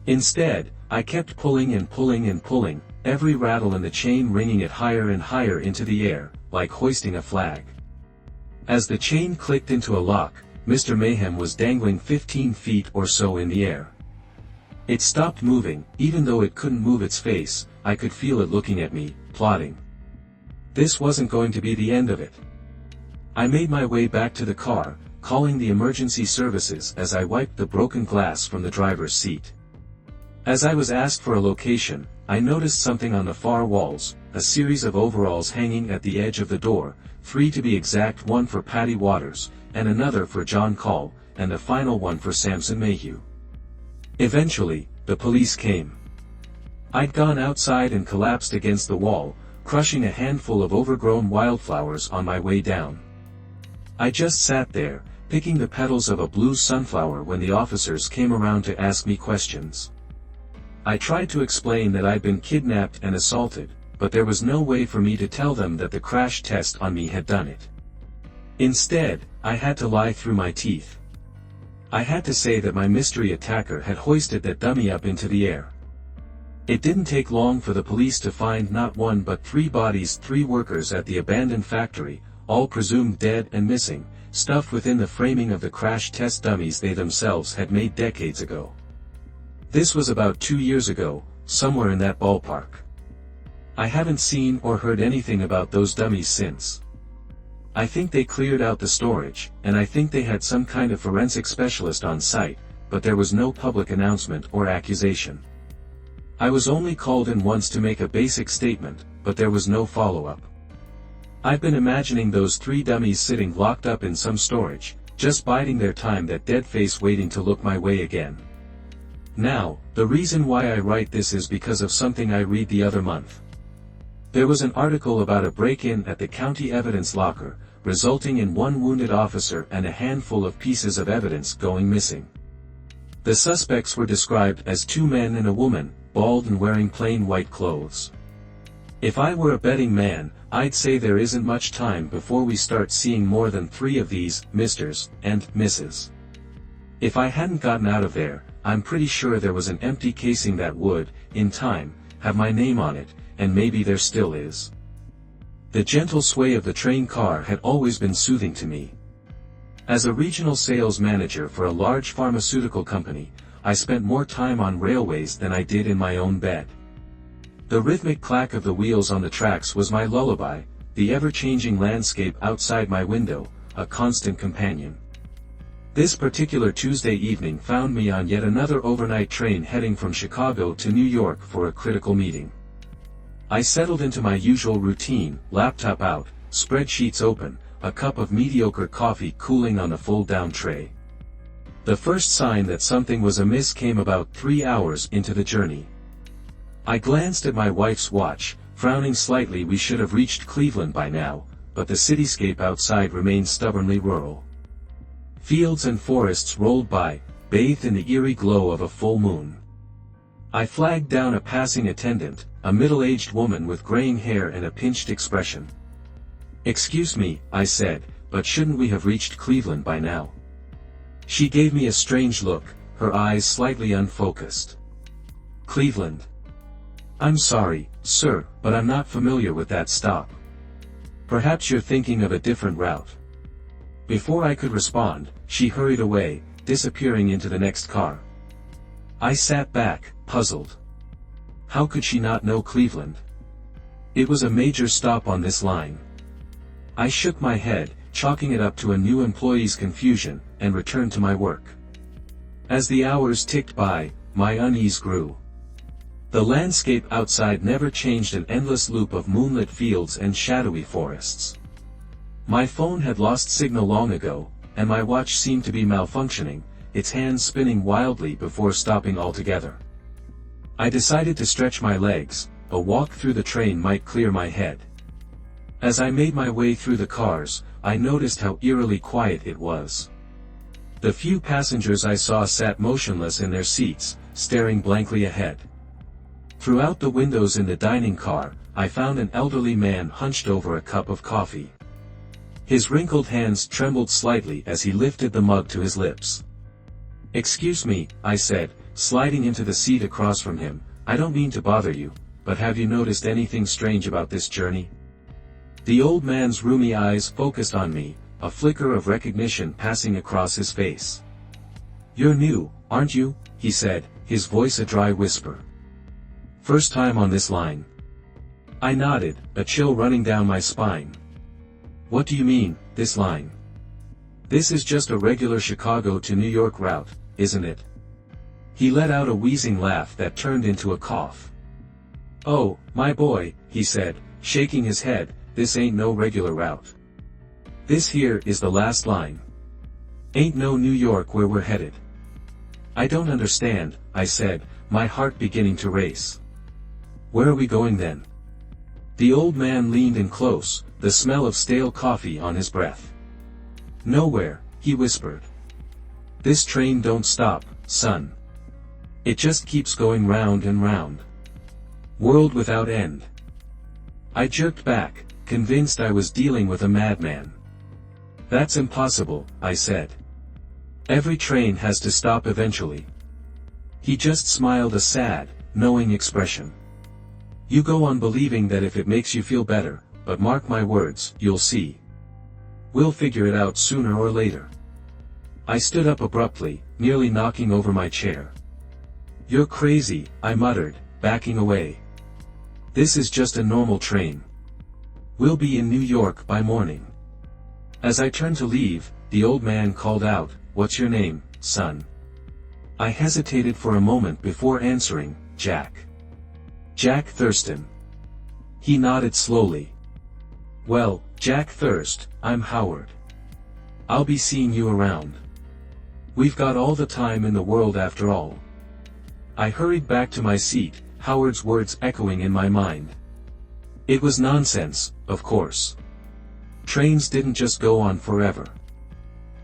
Instead, I kept pulling and pulling and pulling, every rattle in the chain ringing it higher and higher into the air, like hoisting a flag. As the chain clicked into a lock, Mr. Mayhem was dangling 15 feet or so in the air. It stopped moving, even though it couldn't move its face. I could feel it looking at me, plotting. This wasn't going to be the end of it. I made my way back to the car, calling the emergency services as I wiped the broken glass from the driver's seat. As I was asked for a location, I noticed something on the far walls, a series of overalls hanging at the edge of the door, 3 to be exact, one for Patty Waters, and another for John Call, and the final one for Samson Mayhew. Eventually, the police came. I'd gone outside and collapsed against the wall, crushing a handful of overgrown wildflowers on my way down. I just sat there, picking the petals of a blue sunflower when the officers came around to ask me questions. I tried to explain that I'd been kidnapped and assaulted, but there was no way for me to tell them that the crash test on me had done it. Instead, I had to lie through my teeth. I had to say that my mystery attacker had hoisted that dummy up into the air. It didn't take long for the police to find not one but 3 bodies, 3 workers at the abandoned factory, all presumed dead and missing, stuffed within the framing of the crash test dummies they themselves had made decades ago. This was about 2 years ago, somewhere in that ballpark. I haven't seen or heard anything about those dummies since. I think they cleared out the storage, and I think they had some kind of forensic specialist on site, but there was no public announcement or accusation. I was only called in once to make a basic statement, but there was no follow-up. I've been imagining those 3 dummies sitting locked up in some storage, just biding their time, that dead face waiting to look my way again. Now, the reason why I write this is because of something I read the other month. There was an article about a break-in at the county evidence locker, resulting in 1 wounded officer and a handful of pieces of evidence going missing. The suspects were described as 2 men and a woman, bald and wearing plain white clothes. If I were a betting man, I'd say there isn't much time before we start seeing more than 3 of these Misters and Mrs. If I hadn't gotten out of there, I'm pretty sure there was an empty casing that would, in time, have my name on it, and maybe there still is. The gentle sway of the train car had always been soothing to me. As a regional sales manager for a large pharmaceutical company, I spent more time on railways than I did in my own bed. The rhythmic clack of the wheels on the tracks was my lullaby, the ever-changing landscape outside my window, a constant companion. This particular Tuesday evening found me on yet another overnight train heading from Chicago to New York for a critical meeting. I settled into my usual routine, laptop out, spreadsheets open, a cup of mediocre coffee cooling on the fold-down tray. The first sign that something was amiss came about 3 hours into the journey. I glanced at my wife's watch, frowning slightly. We should have reached Cleveland by now, but the cityscape outside remained stubbornly rural. Fields and forests rolled by, bathed in the eerie glow of a full moon. I flagged down a passing attendant, a middle-aged woman with graying hair and a pinched expression. "Excuse me," I said, "but shouldn't we have reached Cleveland by now?" She gave me a strange look, her eyes slightly unfocused. "Cleveland? I'm sorry, sir, but I'm not familiar with that stop. Perhaps you're thinking of a different route." Before I could respond, she hurried away, disappearing into the next car. I sat back, puzzled. How could she not know Cleveland? It was a major stop on this line. I shook my head, chalking it up to a new employee's confusion, and returned to my work. As the hours ticked by, my unease grew. The landscape outside never changed, an endless loop of moonlit fields and shadowy forests. My phone had lost signal long ago, and my watch seemed to be malfunctioning, its hands spinning wildly before stopping altogether. I decided to stretch my legs. A walk through the train might clear my head. As I made my way through the cars, I noticed how eerily quiet it was. The few passengers I saw sat motionless in their seats, staring blankly ahead. Throughout the windows in the dining car, I found an elderly man hunched over a cup of coffee. His wrinkled hands trembled slightly as he lifted the mug to his lips. "Excuse me," I said, sliding into the seat across from him, "I don't mean to bother you, but have you noticed anything strange about this journey?" The old man's rheumy eyes focused on me, a flicker of recognition passing across his face. "You're new, aren't you?" he said, his voice a dry whisper. "First time on this line?" I nodded, a chill running down my spine. "What do you mean, this line?" "This is just a regular Chicago to New York route, isn't it?" He let out a wheezing laugh that turned into a cough. "Oh, my boy," he said, shaking his head, "this ain't no regular route. This here is the last line. Ain't no New York where we're headed." "I don't understand," I said, my heart beginning to race. "Where are we going then?" The old man leaned in close, the smell of stale coffee on his breath. "Nowhere," he whispered. "This train don't stop, son. It just keeps going round and round. World without end." I jerked back, convinced I was dealing with a madman. "That's impossible," I said. "Every train has to stop eventually." He just smiled a sad, knowing expression. "You go on believing that if it makes you feel better, but mark my words, you'll see. We'll figure it out sooner or later." I stood up abruptly, nearly knocking over my chair. "You're crazy," I muttered, backing away. "This is just a normal train. We'll be in New York by morning." As I turned to leave, the old man called out, "What's your name, son?" I hesitated for a moment before answering, "Jack." "Jack Thurston." He nodded slowly. "Well, Jack Thirst, I'm Howard. I'll be seeing you around. We've got all the time in the world after all." I hurried back to my seat, Howard's words echoing in my mind. It was nonsense, of course. Trains didn't just go on forever.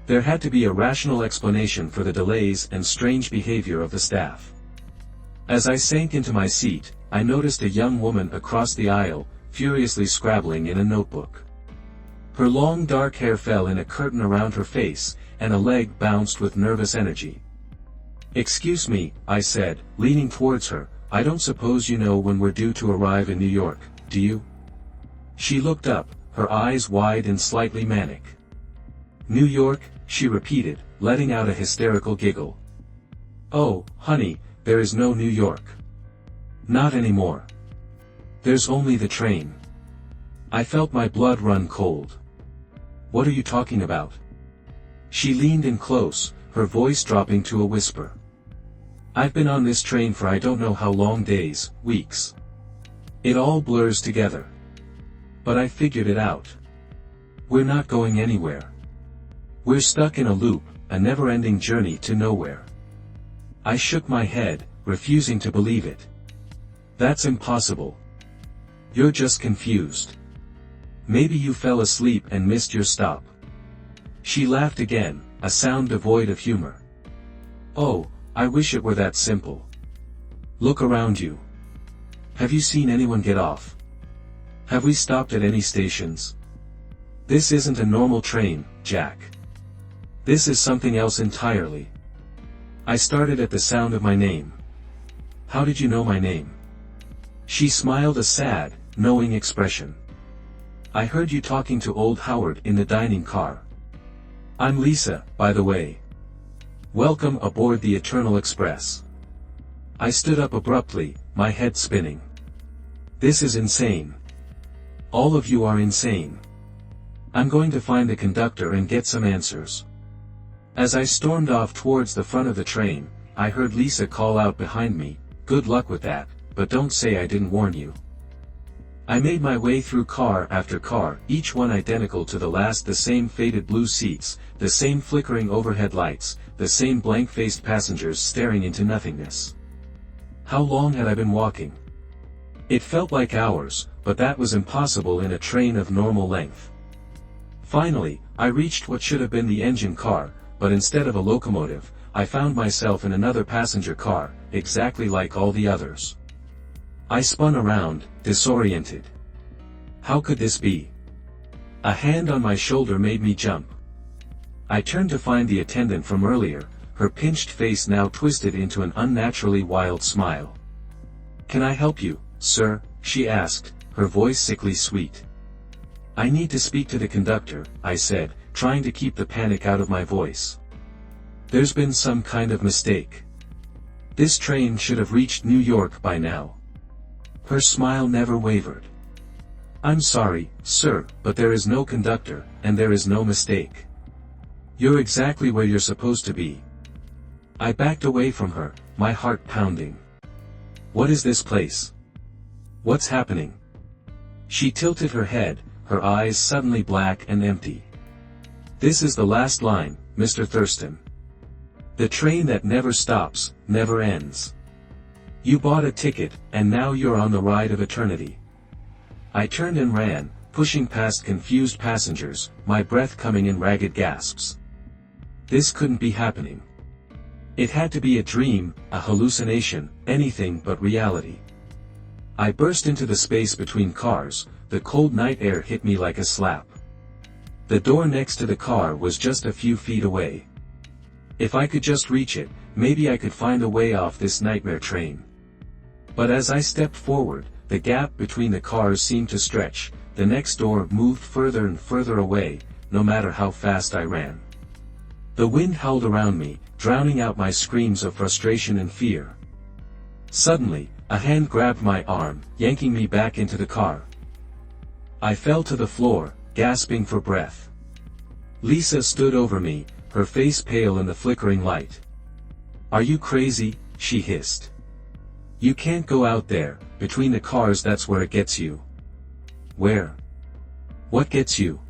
There had to be a rational explanation for the delays and strange behavior of the staff. As I sank into my seat, I noticed a young woman across the aisle, furiously scribbling in a notebook. Her long dark hair fell in a curtain around her face, and a leg bounced with nervous energy. "Excuse me," I said, leaning towards her, "I don't suppose you know when we're due to arrive in New York, do you?" She looked up, her eyes wide and slightly manic. "New York?" she repeated, letting out a hysterical giggle. "Oh, honey, there is no New York. Not anymore. There's only the train." I felt my blood run cold. "What are you talking about?" She leaned in close, her voice dropping to a whisper. "I've been on this train for I don't know how long, days, weeks. It all blurs together. But I figured it out. We're not going anywhere. We're stuck in a loop, a never-ending journey to nowhere. I shook my head, refusing to believe it. That's impossible. You're just confused. Maybe you fell asleep and missed your stop. She laughed again, a sound devoid of humor. Oh, I wish it were that simple. Look around you. Have you seen anyone get off? Have we stopped at any stations? This isn't a normal train, Jack. This is something else entirely. I started at the sound of my name. How did you know my name? She smiled a sad, knowing expression. I heard you talking to old Howard in the dining car. I'm Lisa, by the way. Welcome aboard the Eternal Express. I stood up abruptly, my head spinning. This is insane. All of you are insane. I'm going to find the conductor and get some answers. As I stormed off towards the front of the train, I heard Lisa call out behind me, "Good luck with that, but don't say I didn't warn you." I made my way through car after car, each one identical to the last, the same faded blue seats, the same flickering overhead lights, the same blank-faced passengers staring into nothingness. How long had I been walking? It felt like hours, but that was impossible in a train of normal length. Finally, I reached what should have been the engine car, but instead of a locomotive, I found myself in another passenger car, exactly like all the others. I spun around, disoriented. How could this be? A hand on my shoulder made me jump. I turned to find the attendant from earlier, her pinched face now twisted into an unnaturally wild smile. "Can I help you, sir?" she asked, her voice sickly sweet. "I need to speak to the conductor," I said, trying to keep the panic out of my voice. "There's been some kind of mistake. This train should have reached New York by now." Her smile never wavered. "I'm sorry, sir, but there is no conductor, and there is no mistake. You're exactly where you're supposed to be." I backed away from her, my heart pounding. "What is this place? What's happening?" She tilted her head, her eyes suddenly black and empty. "This is the last line, Mr. Thurston. The train that never stops, never ends. You bought a ticket, and now you're on the ride of eternity." I turned and ran, pushing past confused passengers, my breath coming in ragged gasps. This couldn't be happening. It had to be a dream, a hallucination, anything but reality. I burst into the space between cars, the cold night air hit me like a slap. The door next to the car was just a few feet away. If I could just reach it, maybe I could find a way off this nightmare train. But as I stepped forward, the gap between the cars seemed to stretch, the next door moved further and further away, no matter how fast I ran. The wind howled around me, drowning out my screams of frustration and fear. Suddenly, a hand grabbed my arm, yanking me back into the car. I fell to the floor, gasping for breath. Lisa stood over me, her face pale in the flickering light. "Are you crazy?" she hissed. "You can't go out there, between the cars, that's where it gets you." "Where? What gets you?"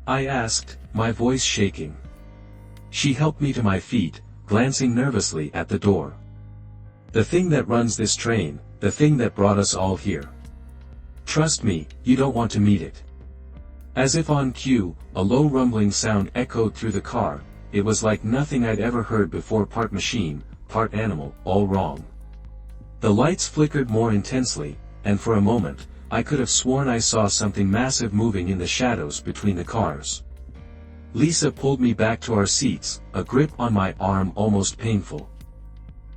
I asked, my voice shaking. She helped me to my feet, glancing nervously at the door. "The thing that runs this train, the thing that brought us all here. Trust me, you don't want to meet it." As if on cue, a low rumbling sound echoed through the car. It was like nothing I'd ever heard before, part machine, part animal, all wrong. The lights flickered more intensely, and for a moment, I could have sworn I saw something massive moving in the shadows between the cars. Lisa pulled me back to our seats, a grip on my arm almost painful.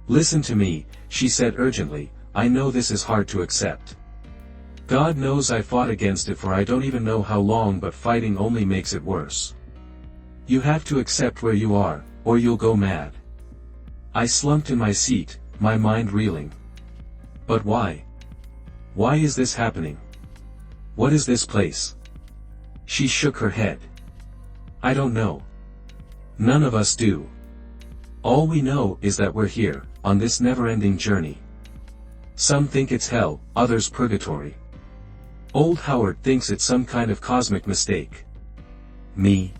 "Listen to me," she said urgently, "I know this is hard to accept. God knows I fought against it for I don't even know how long, but fighting only makes it worse. You have to accept where you are, or you'll go mad." I slumped in my seat, my mind reeling. But why? Why is this happening? What is this place? She shook her head. "I don't know. None of us do. All we know is that we're here, on this never-ending journey. Some think it's hell, others purgatory. Old Howard thinks it's some kind of cosmic mistake. Me?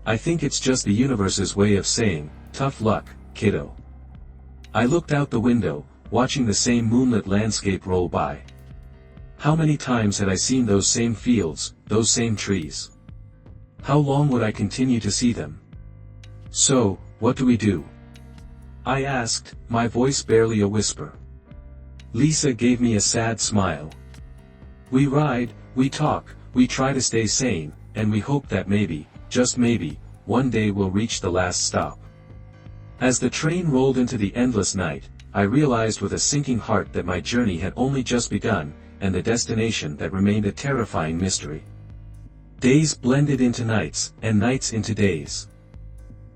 I think it's just the universe's way of saying, tough luck, kiddo. I looked out the window, watching the same moonlit landscape roll by. How many times had I seen those same fields, those same trees? How long would I continue to see them? So, what do we do? I asked, my voice barely a whisper. Lisa gave me a sad smile. We ride, we talk, we try to stay sane, and we hope that maybe, just maybe, one day we'll reach the last stop. As the train rolled into the endless night, I realized with a sinking heart that my journey had only just begun, and the destination that remained a terrifying mystery. Days blended into nights, and nights into days.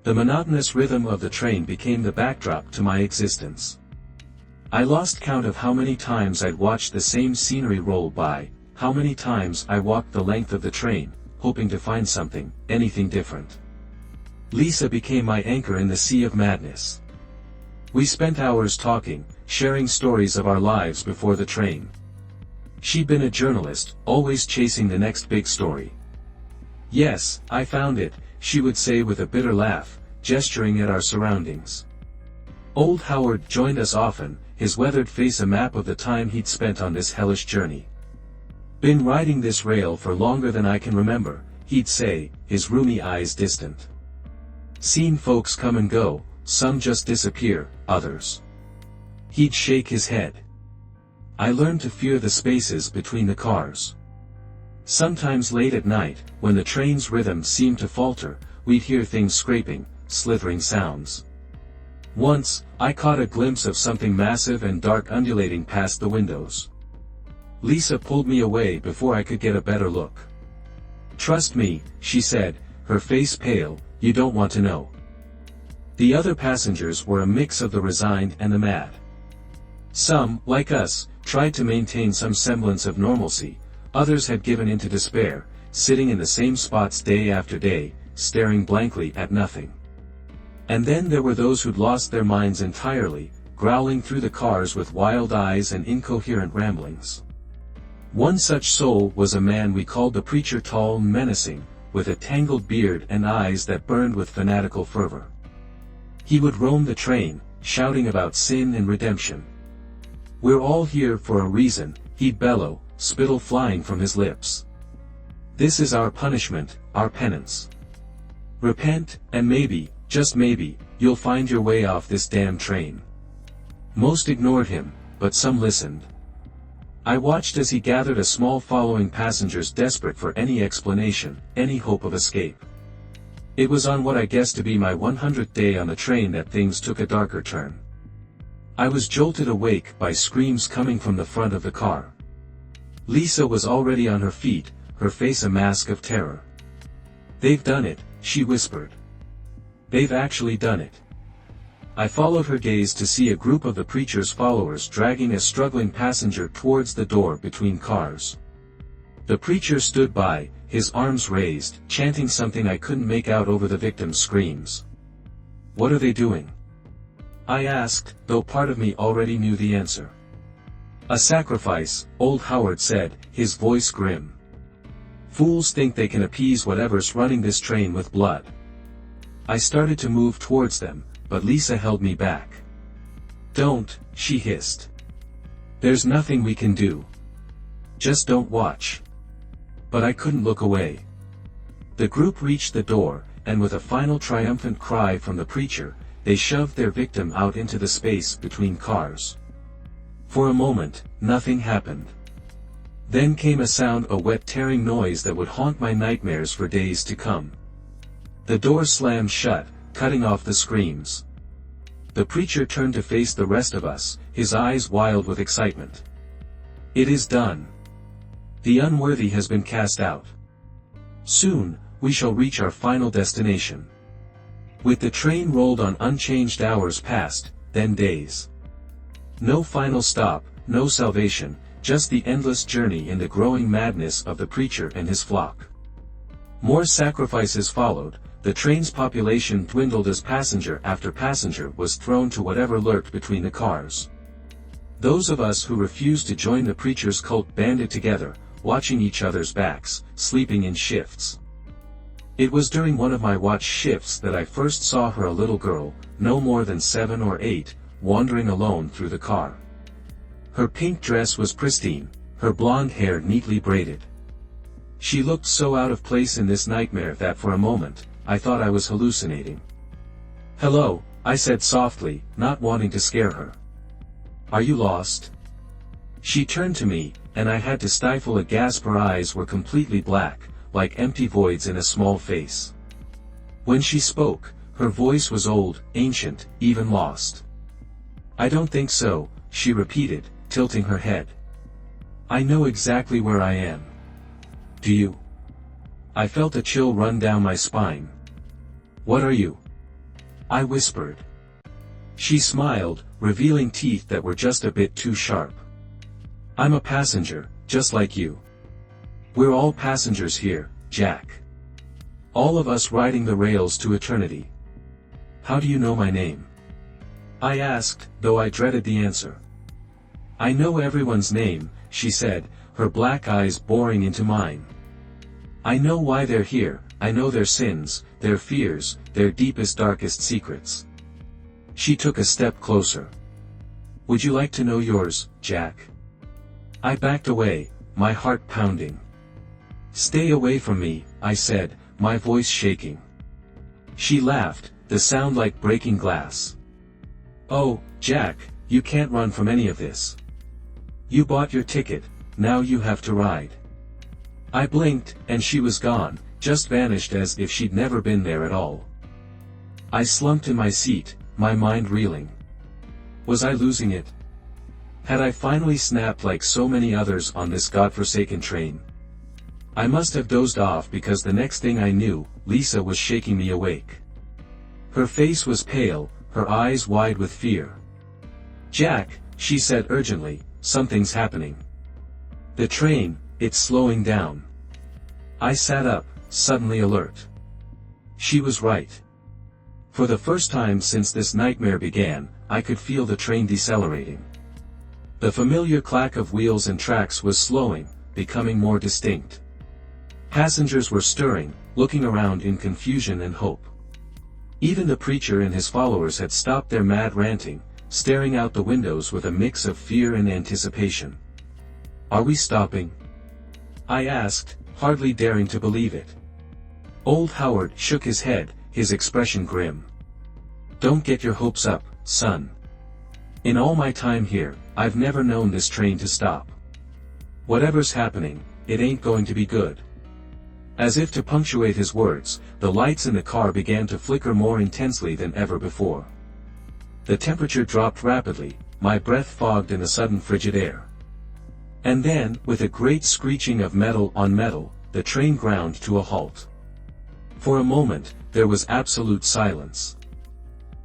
The monotonous rhythm of the train became the backdrop to my existence. I lost count of how many times I'd watched the same scenery roll by, how many times I walked the length of the train, hoping to find something, anything different. Lisa became my anchor in the sea of madness. We spent hours talking, sharing stories of our lives before the train. She'd been a journalist, always chasing the next big story. Yes, I found it, she would say with a bitter laugh, gesturing at our surroundings. Old Howard joined us often, his weathered face a map of the time he'd spent on this hellish journey. Been riding this rail for longer than I can remember, he'd say, his rheumy eyes distant. Seen folks come and go, some just disappear, others. He'd shake his head. I learned to fear the spaces between the cars. Sometimes late at night, when the train's rhythm seemed to falter, we'd hear things scraping, slithering sounds. Once, I caught a glimpse of something massive and dark undulating past the windows. Lisa pulled me away before I could get a better look. Trust me, she said, her face pale, you don't want to know. The other passengers were a mix of the resigned and the mad. Some, like us, tried to maintain some semblance of normalcy, others had given in to despair, sitting in the same spots day after day, staring blankly at nothing. And then there were those who'd lost their minds entirely, growling through the cars with wild eyes and incoherent ramblings. One such soul was a man we called the preacher, tall and menacing, with a tangled beard and eyes that burned with fanatical fervor. He would roam the train, shouting about sin and redemption. We're all here for a reason, he'd bellow, spittle flying from his lips. This is our punishment, our penance. Repent, and maybe, just maybe, you'll find your way off this damn train. Most ignored him, but some listened. I watched as he gathered a small following, passengers desperate for any explanation, any hope of escape. It was on what I guessed to be my 100th day on the train that things took a darker turn. I was jolted awake by screams coming from the front of the car. Lisa was already on her feet, her face a mask of terror. They've done it, she whispered. They've actually done it. I followed her gaze to see a group of the preacher's followers dragging a struggling passenger towards the door between cars. The preacher stood by, his arms raised, chanting something I couldn't make out over the victim's screams. What are they doing? I asked, though part of me already knew the answer. A sacrifice, old Howard said, his voice grim. Fools think they can appease whatever's running this train with blood. I started to move towards them, but Lisa held me back. Don't, she hissed. There's nothing we can do. Just don't watch. But I couldn't look away. The group reached the door, and with a final triumphant cry from the preacher, they shoved their victim out into the space between cars. For a moment, nothing happened. Then came a sound, a wet tearing noise that would haunt my nightmares for days to come. The door slammed shut, cutting off the screams. The preacher turned to face the rest of us, his eyes wild with excitement. It is done. The unworthy has been cast out. Soon, we shall reach our final destination. With the train rolled on, unchanged hours passed, then days. No final stop, no salvation, just the endless journey in the growing madness of the preacher and his flock. More sacrifices followed. The train's population dwindled as passenger after passenger was thrown to whatever lurked between the cars. Those of us who refused to join the preacher's cult banded together, watching each other's backs, sleeping in shifts. It was during one of my watch shifts that I first saw her, a little girl, no more than 7 or 8, wandering alone through the car. Her pink dress was pristine, her blonde hair neatly braided. She looked so out of place in this nightmare that for a moment, I thought I was hallucinating. "Hello," I said softly, not wanting to scare her. "Are you lost?" She turned to me, and I had to stifle a gasp. Her eyes were completely black, like empty voids in a small face. When she spoke, her voice was old, ancient, even lost. "I don't think so," she repeated, tilting her head. "I know exactly where I am." "Do you?" I felt a chill run down my spine. "What are you?" I whispered. She smiled, revealing teeth that were just a bit too sharp. "I'm a passenger, just like you. We're all passengers here, Jack. All of us riding the rails to eternity." "How do you know my name?" I asked, though I dreaded the answer. "I know everyone's name," she said, her black eyes boring into mine. "I know why they're here, I know their sins, their fears, their deepest, darkest secrets." She took a step closer. "Would you like to know yours, Jack?" I backed away, my heart pounding. "Stay away from me," I said, my voice shaking. She laughed, the sound like breaking glass. "Oh, Jack, you can't run from any of this. You bought your ticket, now you have to ride." I blinked, and she was gone, just vanished as if she'd never been there at all. I slumped in my seat, my mind reeling. Was I losing it? Had I finally snapped like so many others on this godforsaken train? I must have dozed off, because the next thing I knew, Lisa was shaking me awake. Her face was pale, her eyes wide with fear. "Jack," she said urgently, "something's happening. The train, it's slowing down." I sat up, suddenly alert. She was right. For the first time since this nightmare began, I could feel the train decelerating. The familiar clack of wheels and tracks was slowing, becoming more distinct. Passengers were stirring, looking around in confusion and hope. Even the preacher and his followers had stopped their mad ranting, staring out the windows with a mix of fear and anticipation. "Are we stopping?" I asked, hardly daring to believe it. Old Howard shook his head, his expression grim. "Don't get your hopes up, son. In all my time here, I've never known this train to stop. Whatever's happening, it ain't going to be good." As if to punctuate his words, the lights in the car began to flicker more intensely than ever before. The temperature dropped rapidly, my breath fogged in the sudden frigid air. And then, with a great screeching of metal on metal, the train ground to a halt. For a moment, there was absolute silence.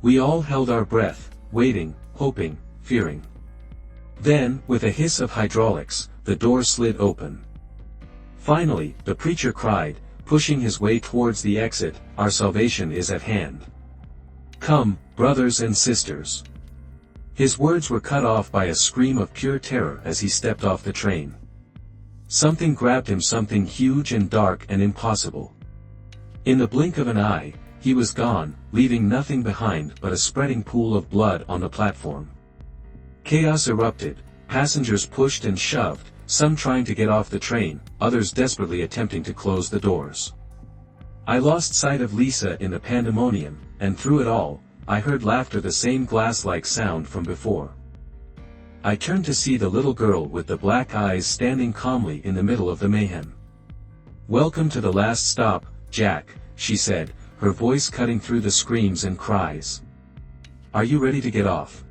We all held our breath, waiting, hoping, fearing. Then, with a hiss of hydraulics, the door slid open. Finally, the preacher cried, pushing his way towards the exit, "Our salvation is at hand. Come, brothers and sisters." His words were cut off by a scream of pure terror as he stepped off the train. Something grabbed him, something huge and dark and impossible. In the blink of an eye, he was gone, leaving nothing behind but a spreading pool of blood on the platform. Chaos erupted, passengers pushed and shoved, some trying to get off the train, others desperately attempting to close the doors. I lost sight of Lisa in the pandemonium, and through it all, I heard laughter, the same glass-like sound from before. I turned to see the little girl with the black eyes standing calmly in the middle of the mayhem. "Welcome to the last stop, Jack," she said, her voice cutting through the screams and cries. "Are you ready to get off?"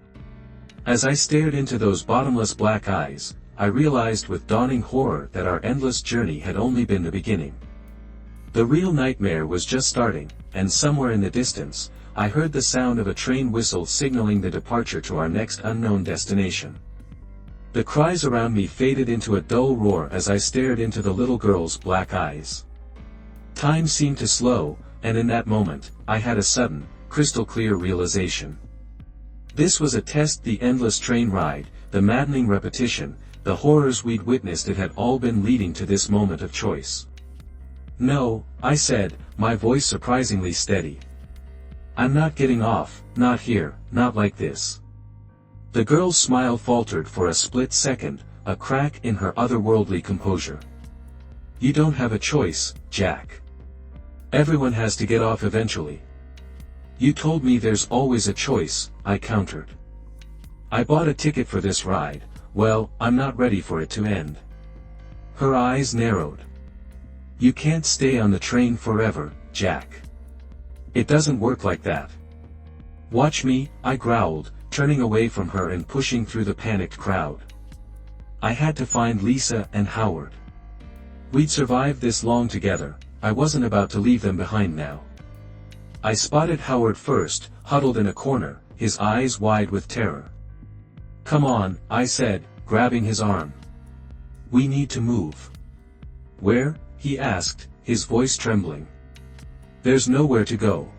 As I stared into those bottomless black eyes, I realized with dawning horror that our endless journey had only been the beginning. The real nightmare was just starting, and somewhere in the distance, I heard the sound of a train whistle signaling the departure to our next unknown destination. The cries around me faded into a dull roar as I stared into the little girl's black eyes. Time seemed to slow, and in that moment, I had a sudden, crystal-clear realization. This was a test. The endless train ride, the maddening repetition, the horrors we'd witnessed, it had all been leading to this moment of choice. No, I said, my voice surprisingly steady. I'm not getting off, not here, not like this. The girl's smile faltered for a split second, a crack in her otherworldly composure. You don't have a choice, Jack. Everyone has to get off eventually. You told me there's always a choice, I countered. I bought a ticket for this ride, well, I'm not ready for it to end. Her eyes narrowed. You can't stay on the train forever, Jack. It doesn't work like that. Watch me, I growled, turning away from her and pushing through the panicked crowd. I had to find Lisa and Howard. We'd survived this long together, I wasn't about to leave them behind now. I spotted Howard first, huddled in a corner, his eyes wide with terror. Come on, I said, grabbing his arm. We need to move. Where? He asked, his voice trembling. There's nowhere to go.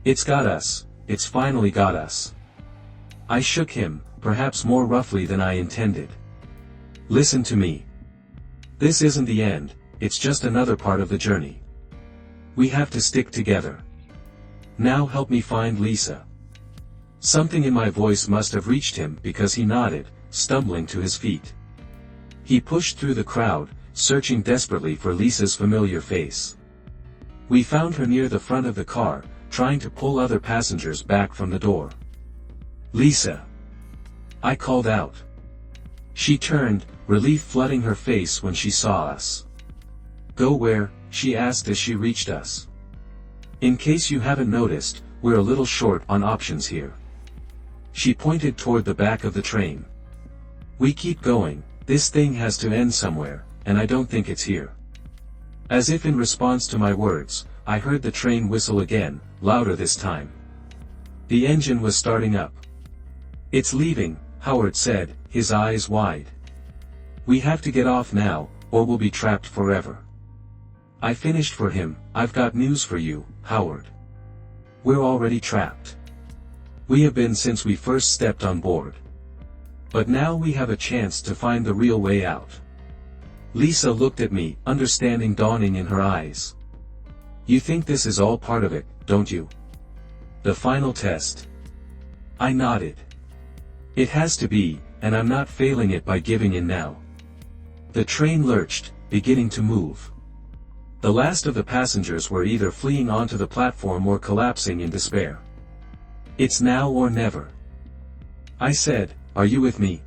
It's got us, it's finally got us. I shook him, perhaps more roughly than I intended. Listen to me. This isn't the end, it's just another part of the journey. We have to stick together. Now help me find Lisa. Something in my voice must have reached him because he nodded, stumbling to his feet. He pushed through the crowd, searching desperately for Lisa's familiar face. We found her near the front of the car, trying to pull other passengers back from the door. Lisa! I called out. She turned, relief flooding her face when she saw us. Go where? She asked as she reached us. In case you haven't noticed, we're a little short on options here. She pointed toward the back of the train. We keep going, this thing has to end somewhere, and I don't think it's here. As if in response to my words, I heard the train whistle again, louder this time. The engine was starting up. It's leaving, Howard said, his eyes wide. We have to get off now, or we'll be trapped forever. I finished for him. I've got news for you, Howard. We're already trapped. We have been since we first stepped on board. But now we have a chance to find the real way out. Lisa looked at me, understanding dawning in her eyes. You think this is all part of it, don't you? The final test. I nodded. It has to be, and I'm not failing it by giving in now. The train lurched, beginning to move. The last of the passengers were either fleeing onto the platform or collapsing in despair. It's now or never. I said, are you with me?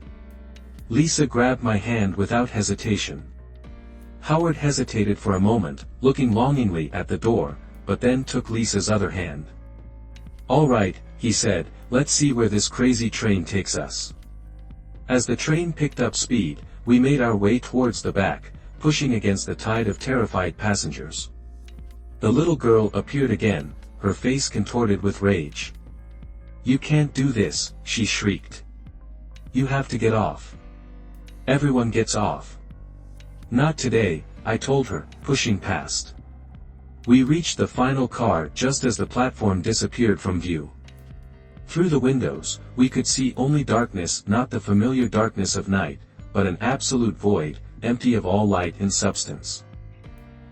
Lisa grabbed my hand without hesitation. Howard hesitated for a moment, looking longingly at the door, but then took Lisa's other hand. All right, he said, let's see where this crazy train takes us. As the train picked up speed, we made our way towards the back, pushing against the tide of terrified passengers. The little girl appeared again, her face contorted with rage. You can't do this, she shrieked. You have to get off. Everyone gets off. Not today, I told her, pushing past. We reached the final car just as the platform disappeared from view. Through the windows, we could see only darkness, not the familiar darkness of night, but an absolute void, empty of all light and substance.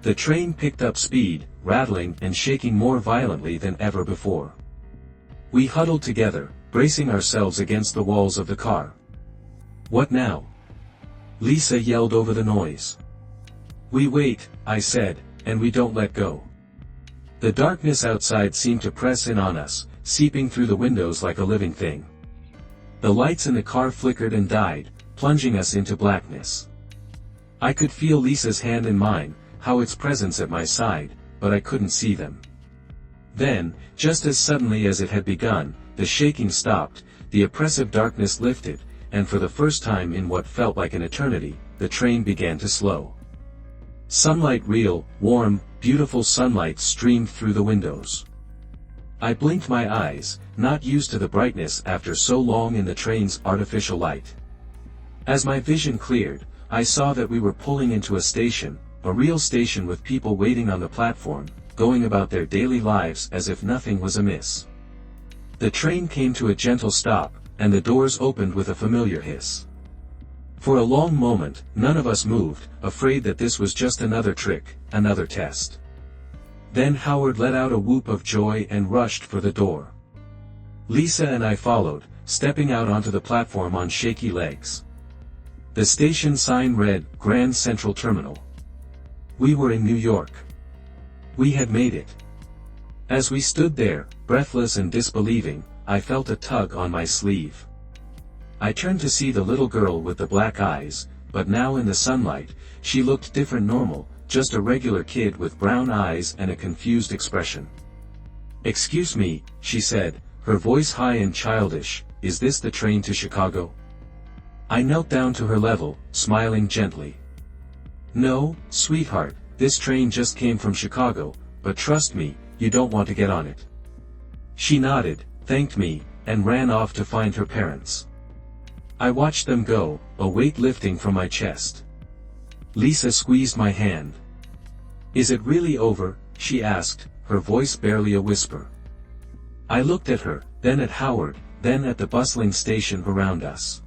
The train picked up speed, rattling and shaking more violently than ever before. We huddled together, bracing ourselves against the walls of the car. What now? Lisa yelled over the noise. We wait, I said, and we don't let go. The darkness outside seemed to press in on us, seeping through the windows like a living thing. The lights in the car flickered and died, plunging us into blackness. I could feel Lisa's hand in mine, how its presence at my side, but I couldn't see them. Then, just as suddenly as it had begun, the shaking stopped, the oppressive darkness lifted, and for the first time in what felt like an eternity, the train began to slow. Sunlight, real, warm, beautiful sunlight streamed through the windows. I blinked my eyes, not used to the brightness after so long in the train's artificial light. As my vision cleared, I saw that we were pulling into a station, a real station with people waiting on the platform, going about their daily lives as if nothing was amiss. The train came to a gentle stop, and the doors opened with a familiar hiss. For a long moment, none of us moved, afraid that this was just another trick, another test. Then Howard let out a whoop of joy and rushed for the door. Lisa and I followed, stepping out onto the platform on shaky legs. The station sign read, Grand Central Terminal. We were in New York. We had made it. As we stood there, breathless and disbelieving, I felt a tug on my sleeve. I turned to see the little girl with the black eyes, but now in the sunlight, she looked different normal, just a regular kid with brown eyes and a confused expression. "Excuse me," she said, her voice high and childish, "is this the train to Chicago?" I knelt down to her level, smiling gently. "No, sweetheart, this train just came from Chicago, but trust me, you don't want to get on it." She nodded, thanked me, and ran off to find her parents. I watched them go, a weight lifting from my chest. Lisa squeezed my hand. "Is it really over?" she asked, her voice barely a whisper. I looked at her, then at Howard, then at the bustling station around us.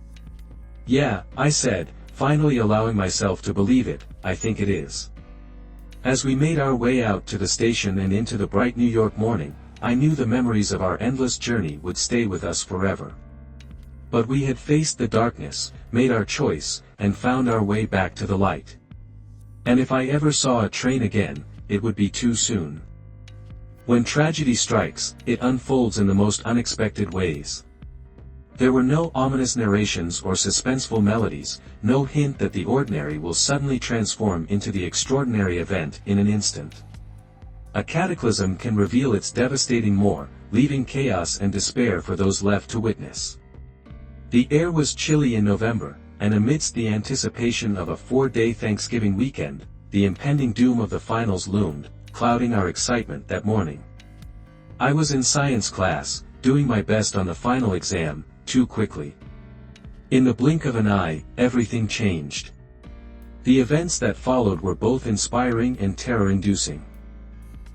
"Yeah," I said, finally allowing myself to believe it, "I think it is." As we made our way out to the station and into the bright New York morning, I knew the memories of our endless journey would stay with us forever. But we had faced the darkness, made our choice, and found our way back to the light. And if I ever saw a train again, it would be too soon. When tragedy strikes, it unfolds in the most unexpected ways. There were no ominous narrations or suspenseful melodies, no hint that the ordinary will suddenly transform into the extraordinary event in an instant. A cataclysm can reveal its devastating more, leaving chaos and despair for those left to witness. The air was chilly in November, and amidst the anticipation of a 4-day Thanksgiving weekend, the impending doom of the finals loomed, clouding our excitement that morning. I was in science class, doing my best on the final exam, too quickly. In the blink of an eye, everything changed. The events that followed were both inspiring and terror-inducing.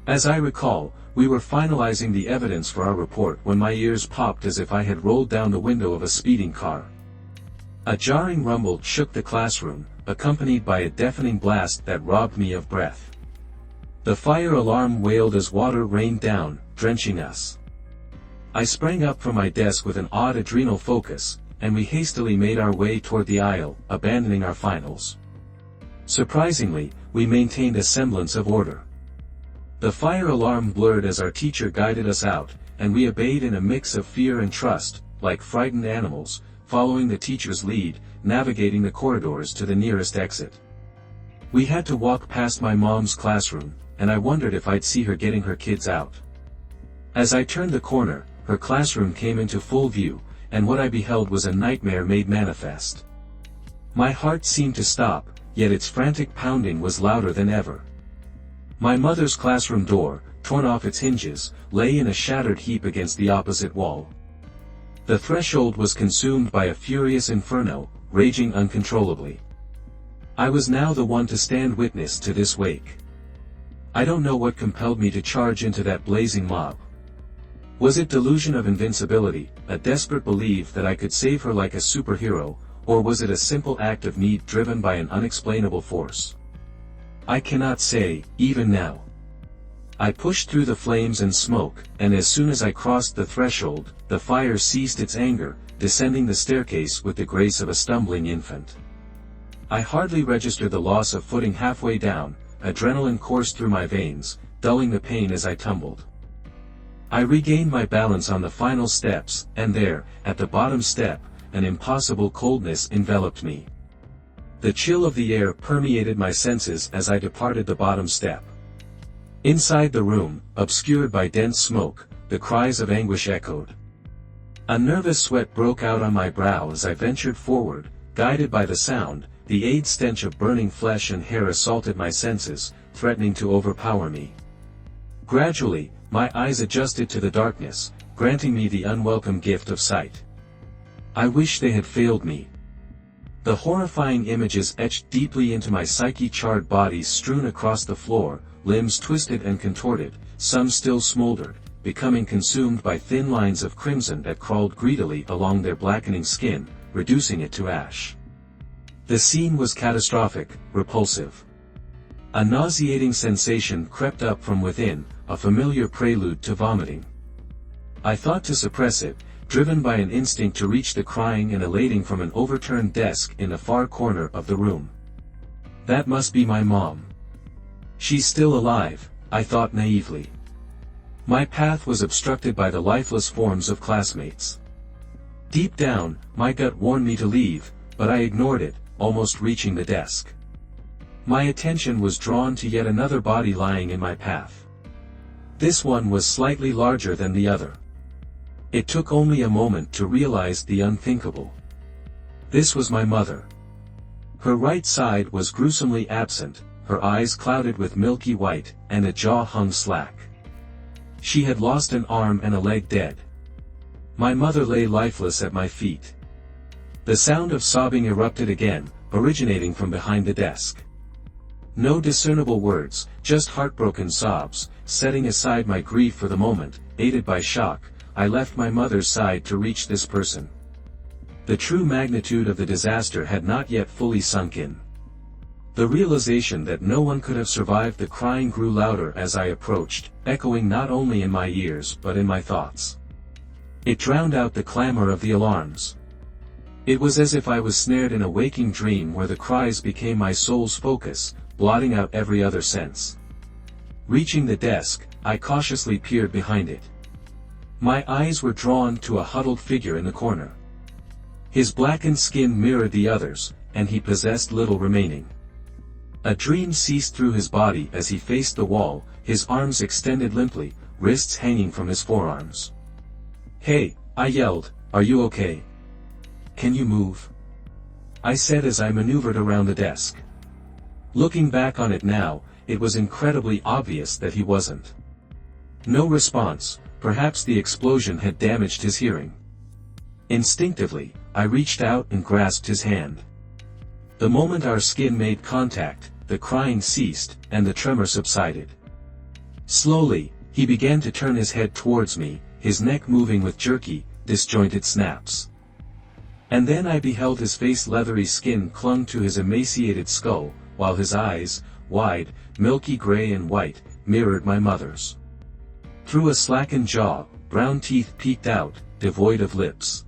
As I recall, we were finalizing the evidence for our report when my ears popped as if I had rolled down the window of a speeding car. A jarring rumble shook the classroom, accompanied by a deafening blast that robbed me of breath. The fire alarm wailed as water rained down, drenching us. I sprang up from my desk with an odd adrenal focus, and we hastily made our way toward the aisle, abandoning our finals. Surprisingly, we maintained a semblance of order. The fire alarm blurred as our teacher guided us out, and we obeyed in a mix of fear and trust, like frightened animals, following the teacher's lead, navigating the corridors to the nearest exit. We had to walk past my mom's classroom, and I wondered if I'd see her getting her kids out. As I turned the corner, her classroom came into full view, and what I beheld was a nightmare made manifest. My heart seemed to stop, yet its frantic pounding was louder than ever. My mother's classroom door, torn off its hinges, lay in a shattered heap against the opposite wall. The threshold was consumed by a furious inferno, raging uncontrollably. I was now the one to stand witness to this wake. I don't know what compelled me to charge into that blazing mob. Was it delusion of invincibility, a desperate belief that I could save her like a superhero, or was it a simple act of need driven by an unexplainable force? I cannot say, even now. I pushed through the flames and smoke, and as soon as I crossed the threshold, the fire ceased its anger, descending the staircase with the grace of a stumbling infant. I hardly registered the loss of footing halfway down, adrenaline coursed through my veins, dulling the pain as I tumbled. I regained my balance on the final steps, and there, at the bottom step, an impossible coldness enveloped me. The chill of the air permeated my senses as I departed the bottom step. Inside the room, obscured by dense smoke, the cries of anguish echoed. A nervous sweat broke out on my brow as I ventured forward, guided by the sound. The acrid stench of burning flesh and hair assaulted my senses, threatening to overpower me. Gradually, my eyes adjusted to the darkness, granting me the unwelcome gift of sight. I wish they had failed me. The horrifying images etched deeply into my psyche: charred bodies strewn across the floor, limbs twisted and contorted, some still smoldered, becoming consumed by thin lines of crimson that crawled greedily along their blackening skin, reducing it to ash. The scene was catastrophic, repulsive. A nauseating sensation crept up from within, a familiar prelude to vomiting. I thought to suppress it, driven by an instinct to reach the crying and elating from an overturned desk in a far corner of the room. That must be my mom. She's still alive, I thought naively. My path was obstructed by the lifeless forms of classmates. Deep down, my gut warned me to leave, but I ignored it, almost reaching the desk. My attention was drawn to yet another body lying in my path. This one was slightly larger than the other. It took only a moment to realize the unthinkable. This was my mother. Her right side was gruesomely absent, her eyes clouded with milky white, and a jaw hung slack. She had lost an arm and a leg dead. My mother lay lifeless at my feet. The sound of sobbing erupted again, originating from behind the desk. No discernible words, just heartbroken sobs. Setting aside my grief for the moment, aided by shock, I left my mother's side to reach this person. The true magnitude of the disaster had not yet fully sunk in. The realization that no one could have survived the crying grew louder as I approached, echoing not only in my ears but in my thoughts. It drowned out the clamor of the alarms. It was as if I was snared in a waking dream where the cries became my soul's focus, blotting out every other sense. Reaching the desk, I cautiously peered behind it. My eyes were drawn to a huddled figure in the corner. His blackened skin mirrored the others, and he possessed little remaining. A dream ceased through his body as he faced the wall, his arms extended limply, wrists hanging from his forearms. "Hey," I yelled, "are you okay? Can you move?" I said as I maneuvered around the desk. Looking back on it now, it was incredibly obvious that he wasn't. No response, perhaps the explosion had damaged his hearing. Instinctively, I reached out and grasped his hand. The moment our skin made contact, the crying ceased, and the tremor subsided. Slowly, he began to turn his head towards me, his neck moving with jerky, disjointed snaps. And then I beheld his face. Leathery skin clung to his emaciated skull, while his eyes, wide, milky gray and white, mirrored my mother's. Through a slackened jaw, brown teeth peeked out, devoid of lips.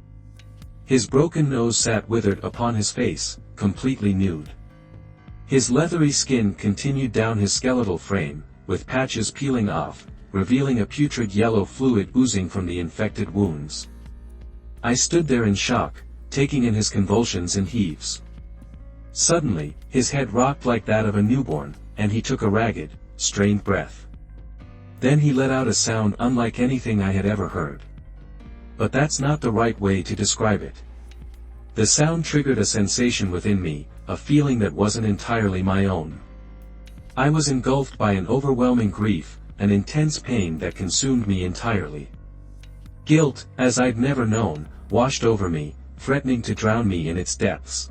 His broken nose sat withered upon his face, completely nude. His leathery skin continued down his skeletal frame, with patches peeling off, revealing a putrid yellow fluid oozing from the infected wounds. I stood there in shock, taking in his convulsions and heaves. Suddenly, his head rocked like that of a newborn, and he took a ragged, strained breath. Then he let out a sound unlike anything I had ever heard. But that's not the right way to describe it. The sound triggered a sensation within me, a feeling that wasn't entirely my own. I was engulfed by an overwhelming grief, an intense pain that consumed me entirely. Guilt, as I'd never known, washed over me, threatening to drown me in its depths.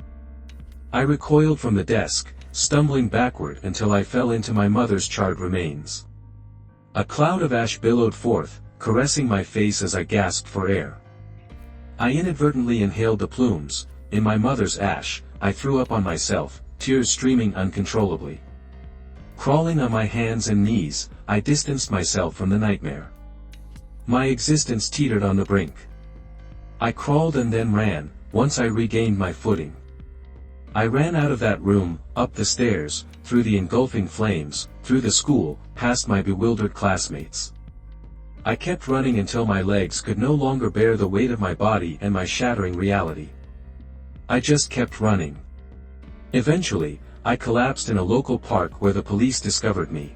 I recoiled from the desk, stumbling backward until I fell into my mother's charred remains. A cloud of ash billowed forth, caressing my face as I gasped for air. I inadvertently inhaled the plumes. In my mother's ash, I threw up on myself, tears streaming uncontrollably. Crawling on my hands and knees, I distanced myself from the nightmare. My existence teetered on the brink. I crawled and then ran, once I regained my footing. I ran out of that room, up the stairs, through the engulfing flames, through the school, past my bewildered classmates. I kept running until my legs could no longer bear the weight of my body and my shattering reality. I just kept running. Eventually, I collapsed in a local park where the police discovered me.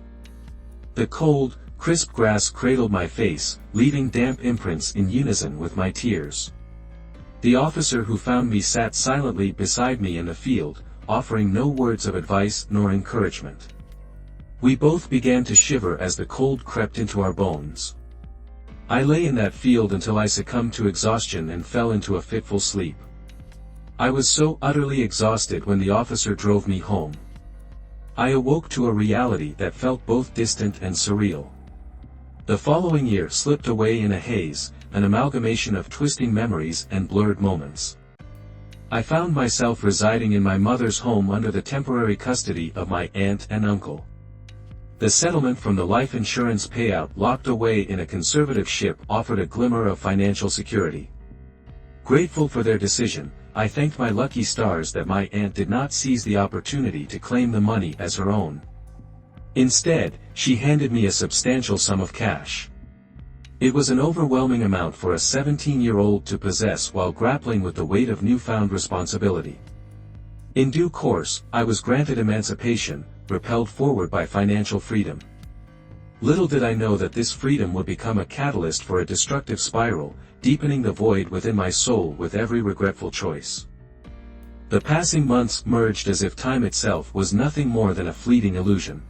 The cold, crisp grass cradled my face, leaving damp imprints in unison with my tears. The officer who found me sat silently beside me in the field, offering no words of advice nor encouragement. We both began to shiver as the cold crept into our bones. I lay in that field until I succumbed to exhaustion and fell into a fitful sleep. I was so utterly exhausted when the officer drove me home. I awoke to a reality that felt both distant and surreal. The following year slipped away in a haze, an amalgamation of twisting memories and blurred moments. I found myself residing in my mother's home under the temporary custody of my aunt and uncle. The settlement from the life insurance payout locked away in a conservative ship offered a glimmer of financial security. Grateful for their decision, I thanked my lucky stars that my aunt did not seize the opportunity to claim the money as her own. Instead, she handed me a substantial sum of cash. It was an overwhelming amount for a 17-year-old to possess while grappling with the weight of newfound responsibility. In due course, I was granted emancipation, propelled forward by financial freedom. Little did I know that this freedom would become a catalyst for a destructive spiral, deepening the void within my soul with every regretful choice. The passing months merged as if time itself was nothing more than a fleeting illusion.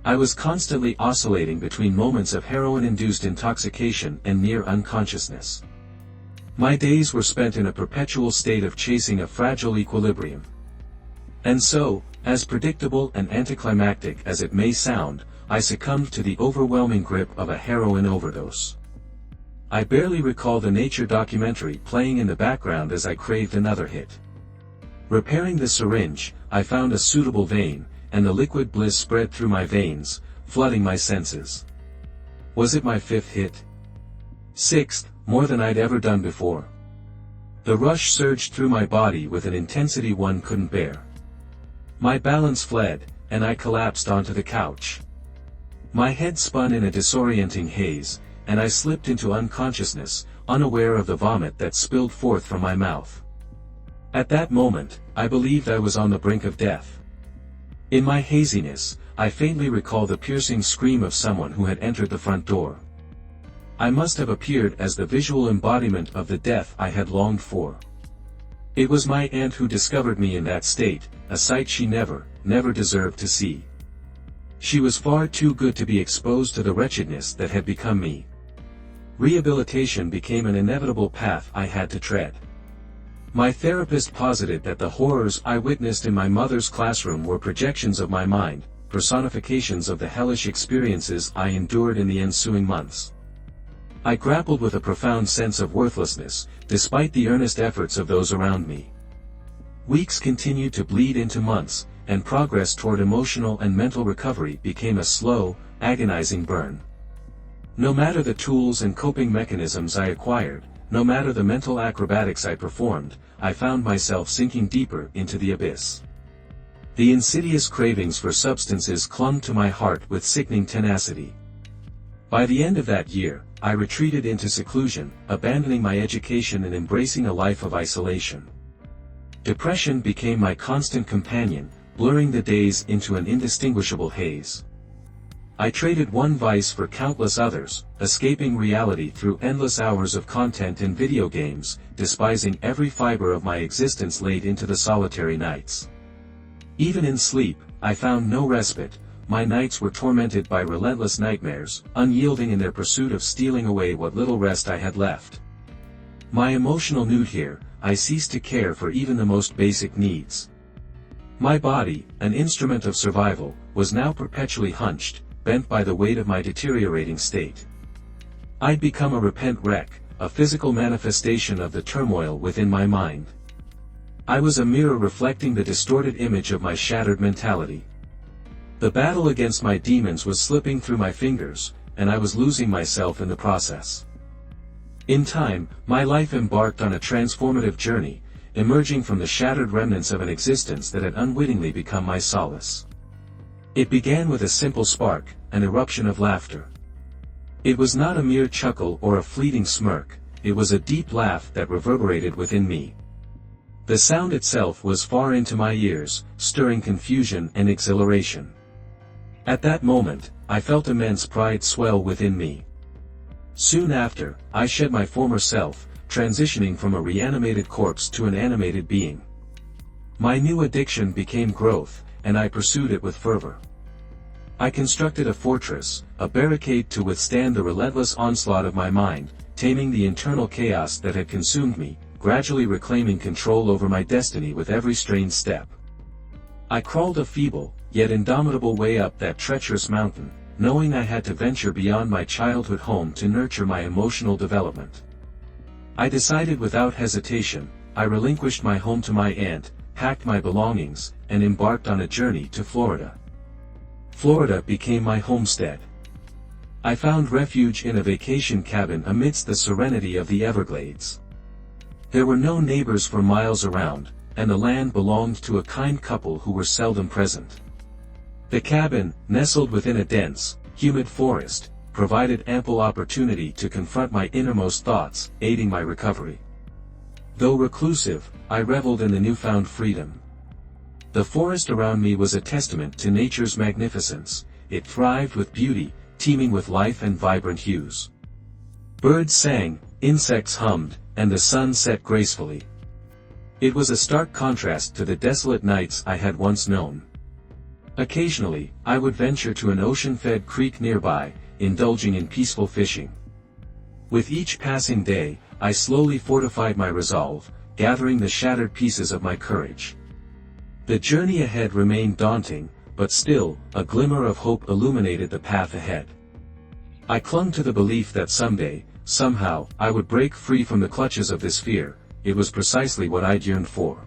I was constantly oscillating between moments of heroin-induced intoxication and near unconsciousness. My days were spent in a perpetual state of chasing a fragile equilibrium. And so, as predictable and anticlimactic as it may sound, I succumbed to the overwhelming grip of a heroin overdose. I barely recall the nature documentary playing in the background as I craved another hit. Repairing the syringe, I found a suitable vein, and the liquid bliss spread through my veins, flooding my senses. Was it my fifth hit? Sixth, more than I'd ever done before. The rush surged through my body with an intensity one couldn't bear. My balance fled, and I collapsed onto the couch. My head spun in a disorienting haze, and I slipped into unconsciousness, unaware of the vomit that spilled forth from my mouth. At that moment, I believed I was on the brink of death. In my haziness, I faintly recall the piercing scream of someone who had entered the front door. I must have appeared as the visual embodiment of the death I had longed for. It was my aunt who discovered me in that state, a sight she never deserved to see. She was far too good to be exposed to the wretchedness that had become me. Rehabilitation became an inevitable path I had to tread. My therapist posited that the horrors I witnessed in my mother's classroom were projections of my mind, personifications of the hellish experiences I endured in the ensuing months. I grappled with a profound sense of worthlessness, despite the earnest efforts of those around me. Weeks continued to bleed into months, and progress toward emotional and mental recovery became a slow, agonizing burn. No matter the tools and coping mechanisms I acquired, no matter the mental acrobatics I performed, I found myself sinking deeper into the abyss. The insidious cravings for substances clung to my heart with sickening tenacity. By the end of that year, I retreated into seclusion, abandoning my education and embracing a life of isolation. Depression became my constant companion, blurring the days into an indistinguishable haze. I traded one vice for countless others, escaping reality through endless hours of content and video games, despising every fiber of my existence late into the solitary nights. Even in sleep, I found no respite. My nights were tormented by relentless nightmares, unyielding in their pursuit of stealing away what little rest I had left. My emotional nude here, I ceased to care for even the most basic needs. My body, an instrument of survival, was now perpetually hunched, bent by the weight of my deteriorating state. I'd become a repent wreck, a physical manifestation of the turmoil within my mind. I was a mirror reflecting the distorted image of my shattered mentality. The battle against my demons was slipping through my fingers, and I was losing myself in the process. In time, my life embarked on a transformative journey, emerging from the shattered remnants of an existence that had unwittingly become my solace. It began with a simple spark, an eruption of laughter. It was not a mere chuckle or a fleeting smirk, it was a deep laugh that reverberated within me. The sound itself was far into my ears, stirring confusion and exhilaration. At that moment, I felt immense pride swell within me. Soon after, I shed my former self, transitioning from a reanimated corpse to an animated being. My new addiction became growth, and I pursued it with fervor. I constructed a fortress, a barricade to withstand the relentless onslaught of my mind, taming the internal chaos that had consumed me, gradually reclaiming control over my destiny with every strained step. I crawled a feeble, yet indomitable way up that treacherous mountain, knowing I had to venture beyond my childhood home to nurture my emotional development. I decided without hesitation, I relinquished my home to my aunt, packed my belongings, and embarked on a journey to Florida. Florida became my homestead. I found refuge in a vacation cabin amidst the serenity of the Everglades. There were no neighbors for miles around, and the land belonged to a kind couple who were seldom present. The cabin, nestled within a dense, humid forest, provided ample opportunity to confront my innermost thoughts, aiding my recovery. Though reclusive, I reveled in the newfound freedom. The forest around me was a testament to nature's magnificence. It thrived with beauty, teeming with life and vibrant hues. Birds sang, insects hummed, and the sun set gracefully. It was a stark contrast to the desolate nights I had once known. Occasionally, I would venture to an ocean-fed creek nearby, indulging in peaceful fishing. With each passing day, I slowly fortified my resolve, gathering the shattered pieces of my courage. The journey ahead remained daunting, but still, a glimmer of hope illuminated the path ahead. I clung to the belief that someday, somehow, I would break free from the clutches of this fear. It was precisely what I'd yearned for.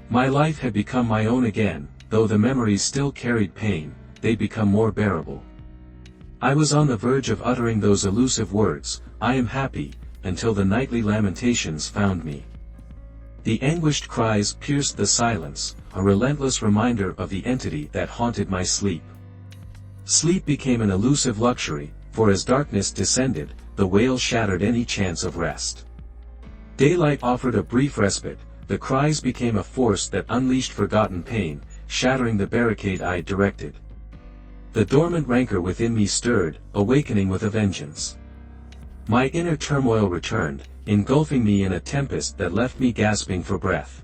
My life had become my own again, though the memories still carried pain, they'd become more bearable. I was on the verge of uttering those elusive words, "I am happy," until the nightly lamentations found me. The anguished cries pierced the silence, a relentless reminder of the entity that haunted my sleep. Sleep became an elusive luxury, for as darkness descended, the wail shattered any chance of rest. Daylight offered a brief respite, the cries became a force that unleashed forgotten pain, shattering the barricade I'd directed. The dormant rancor within me stirred, awakening with a vengeance. My inner turmoil returned, engulfing me in a tempest that left me gasping for breath.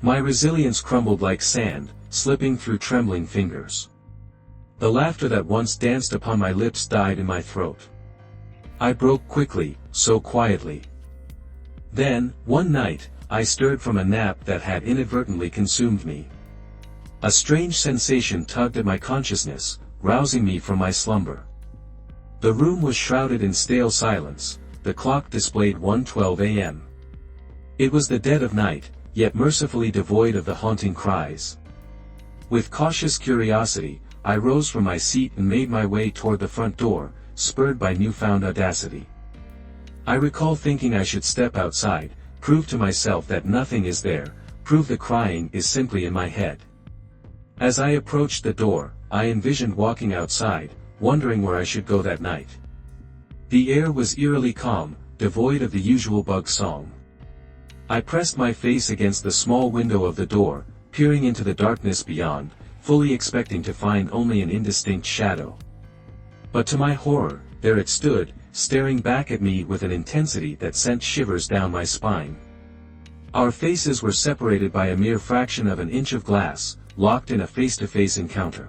My resilience crumbled like sand, slipping through trembling fingers. The laughter that once danced upon my lips died in my throat. I broke quickly, so quietly. Then, one night, I stirred from a nap that had inadvertently consumed me. A strange sensation tugged at my consciousness, rousing me from my slumber. The room was shrouded in stale silence, the clock displayed 1:12 a.m. It was the dead of night, yet mercifully devoid of the haunting cries. With cautious curiosity, I rose from my seat and made my way toward the front door, spurred by newfound audacity. I recall thinking I should step outside, prove to myself that nothing is there, prove the crying is simply in my head. As I approached the door, I envisioned walking outside, wondering where I should go that night. The air was eerily calm, devoid of the usual bug song. I pressed my face against the small window of the door, peering into the darkness beyond, fully expecting to find only an indistinct shadow. But to my horror, there it stood, staring back at me with an intensity that sent shivers down my spine. Our faces were separated by a mere fraction of an inch of glass, locked in a face-to-face encounter.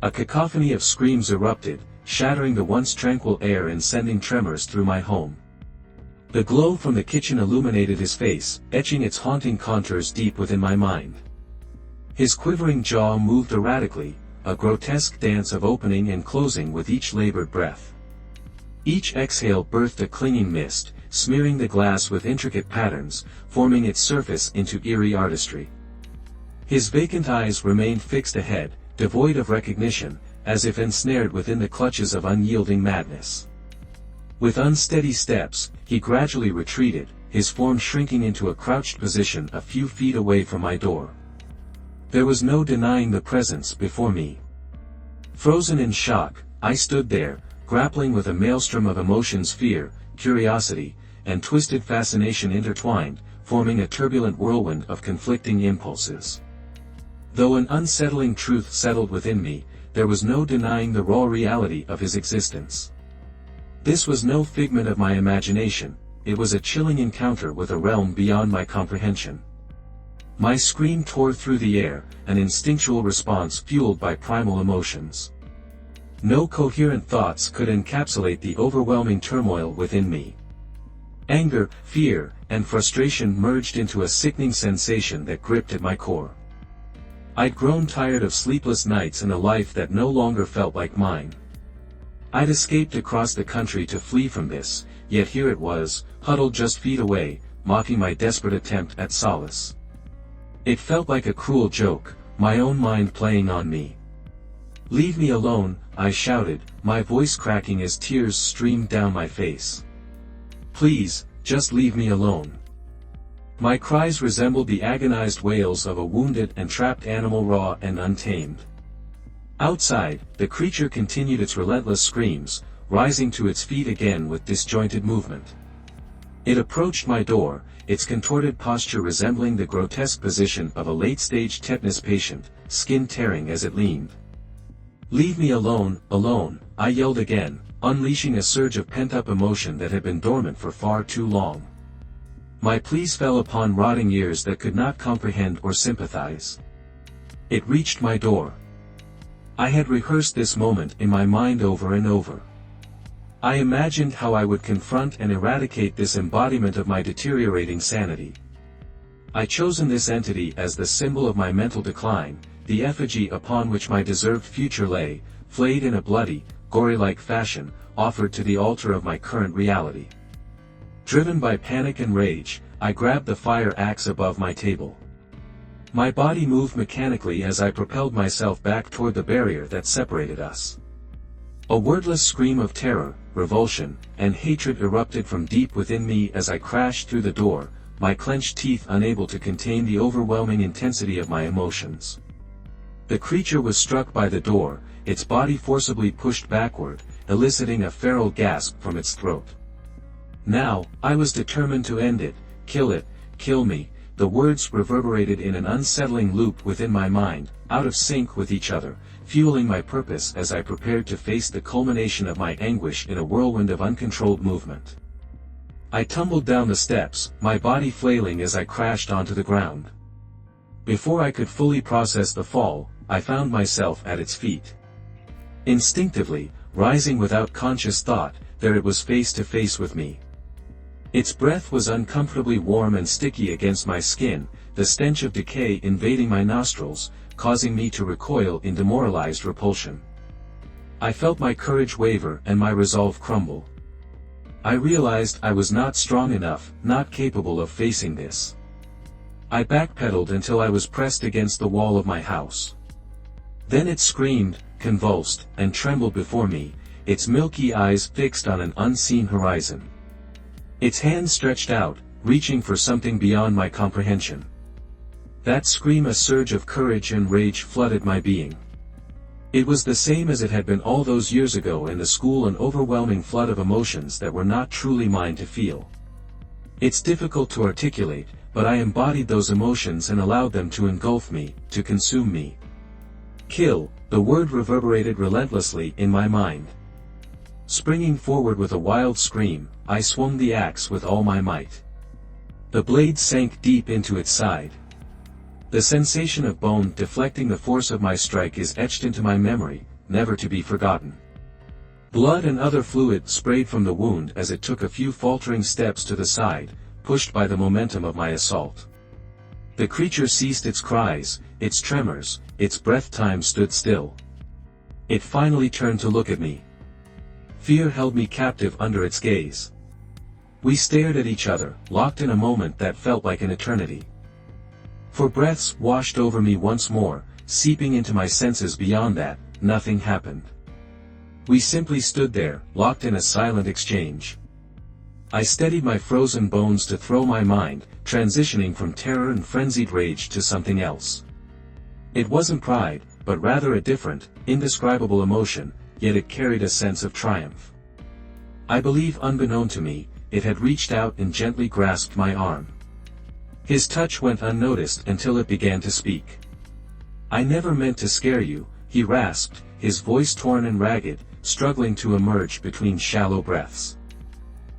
A cacophony of screams erupted, shattering the once tranquil air and sending tremors through my home. The glow from the kitchen illuminated his face, etching its haunting contours deep within my mind. His quivering jaw moved erratically, a grotesque dance of opening and closing with each labored breath. Each exhale birthed a clinging mist, smearing the glass with intricate patterns, forming its surface into eerie artistry. His vacant eyes remained fixed ahead, devoid of recognition, as if ensnared within the clutches of unyielding madness. With unsteady steps, he gradually retreated, his form shrinking into a crouched position a few feet away from my door. There was no denying the presence before me. Frozen in shock, I stood there, grappling with a maelstrom of emotions: fear, curiosity, and twisted fascination intertwined, forming a turbulent whirlwind of conflicting impulses. Though an unsettling truth settled within me, there was no denying the raw reality of his existence. This was no figment of my imagination, it was a chilling encounter with a realm beyond my comprehension. My scream tore through the air, an instinctual response fueled by primal emotions. No coherent thoughts could encapsulate the overwhelming turmoil within me. Anger, fear, and frustration merged into a sickening sensation that gripped at my core. I'd grown tired of sleepless nights and a life that no longer felt like mine. I'd escaped across the country to flee from this, yet here it was, huddled just feet away, mocking my desperate attempt at solace. It felt like a cruel joke, my own mind playing on me. "Leave me alone," I shouted, my voice cracking as tears streamed down my face. "Please, just leave me alone." My cries resembled the agonized wails of a wounded and trapped animal, raw and untamed. Outside, the creature continued its relentless screams, rising to its feet again with disjointed movement. It approached my door, its contorted posture resembling the grotesque position of a late-stage tetanus patient, skin tearing as it leaned. "Leave me alone, alone," I yelled again, unleashing a surge of pent-up emotion that had been dormant for far too long. My pleas fell upon rotting ears that could not comprehend or sympathize. It reached my door. I had rehearsed this moment in my mind over and over. I imagined how I would confront and eradicate this embodiment of my deteriorating sanity. I'd chosen this entity as the symbol of my mental decline, the effigy upon which my deserved future lay, flayed in a bloody, gory-like fashion, offered to the altar of my current reality. Driven by panic and rage, I grabbed the fire axe above my table. My body moved mechanically as I propelled myself back toward the barrier that separated us. A wordless scream of terror, revulsion, and hatred erupted from deep within me as I crashed through the door, my clenched teeth unable to contain the overwhelming intensity of my emotions. The creature was struck by the door, its body forcibly pushed backward, eliciting a feral gasp from its throat. Now, I was determined to end it. Kill me." The words reverberated in an unsettling loop within my mind, out of sync with each other, fueling my purpose as I prepared to face the culmination of my anguish in a whirlwind of uncontrolled movement. I tumbled down the steps, my body flailing as I crashed onto the ground. Before I could fully process the fall, I found myself at its feet. Instinctively, rising without conscious thought, there it was face to face with me. Its breath was uncomfortably warm and sticky against my skin, the stench of decay invading my nostrils, causing me to recoil in demoralized repulsion. I felt my courage waver and my resolve crumble. I realized I was not strong enough, not capable of facing this. I backpedaled until I was pressed against the wall of my house. Then it screamed, convulsed, and trembled before me, its milky eyes fixed on an unseen horizon. Its hand stretched out, reaching for something beyond my comprehension. That scream, a surge of courage and rage flooded my being. It was the same as it had been all those years ago in the school, an overwhelming flood of emotions that were not truly mine to feel. It's difficult to articulate, but I embodied those emotions and allowed them to engulf me, to consume me. "Kill," the word reverberated relentlessly in my mind. Springing forward with a wild scream, I swung the axe with all my might. The blade sank deep into its side. The sensation of bone deflecting the force of my strike is etched into my memory, never to be forgotten. Blood and other fluid sprayed from the wound as it took a few faltering steps to the side, pushed by the momentum of my assault. The creature ceased its cries, its tremors, its breath time stood still. It finally turned to look at me. Fear held me captive under its gaze. We stared at each other, locked in a moment that felt like an eternity. For breaths washed over me once more, seeping into my senses. Beyond that, nothing happened. We simply stood there, locked in a silent exchange. I steadied my frozen bones to throw my mind, transitioning from terror and frenzied rage to something else. It wasn't pride, but rather a different, indescribable emotion, yet it carried a sense of triumph. I believe unbeknown to me, it had reached out and gently grasped my arm. His touch went unnoticed until it began to speak. "I never meant to scare you," he rasped, his voice torn and ragged, struggling to emerge between shallow breaths.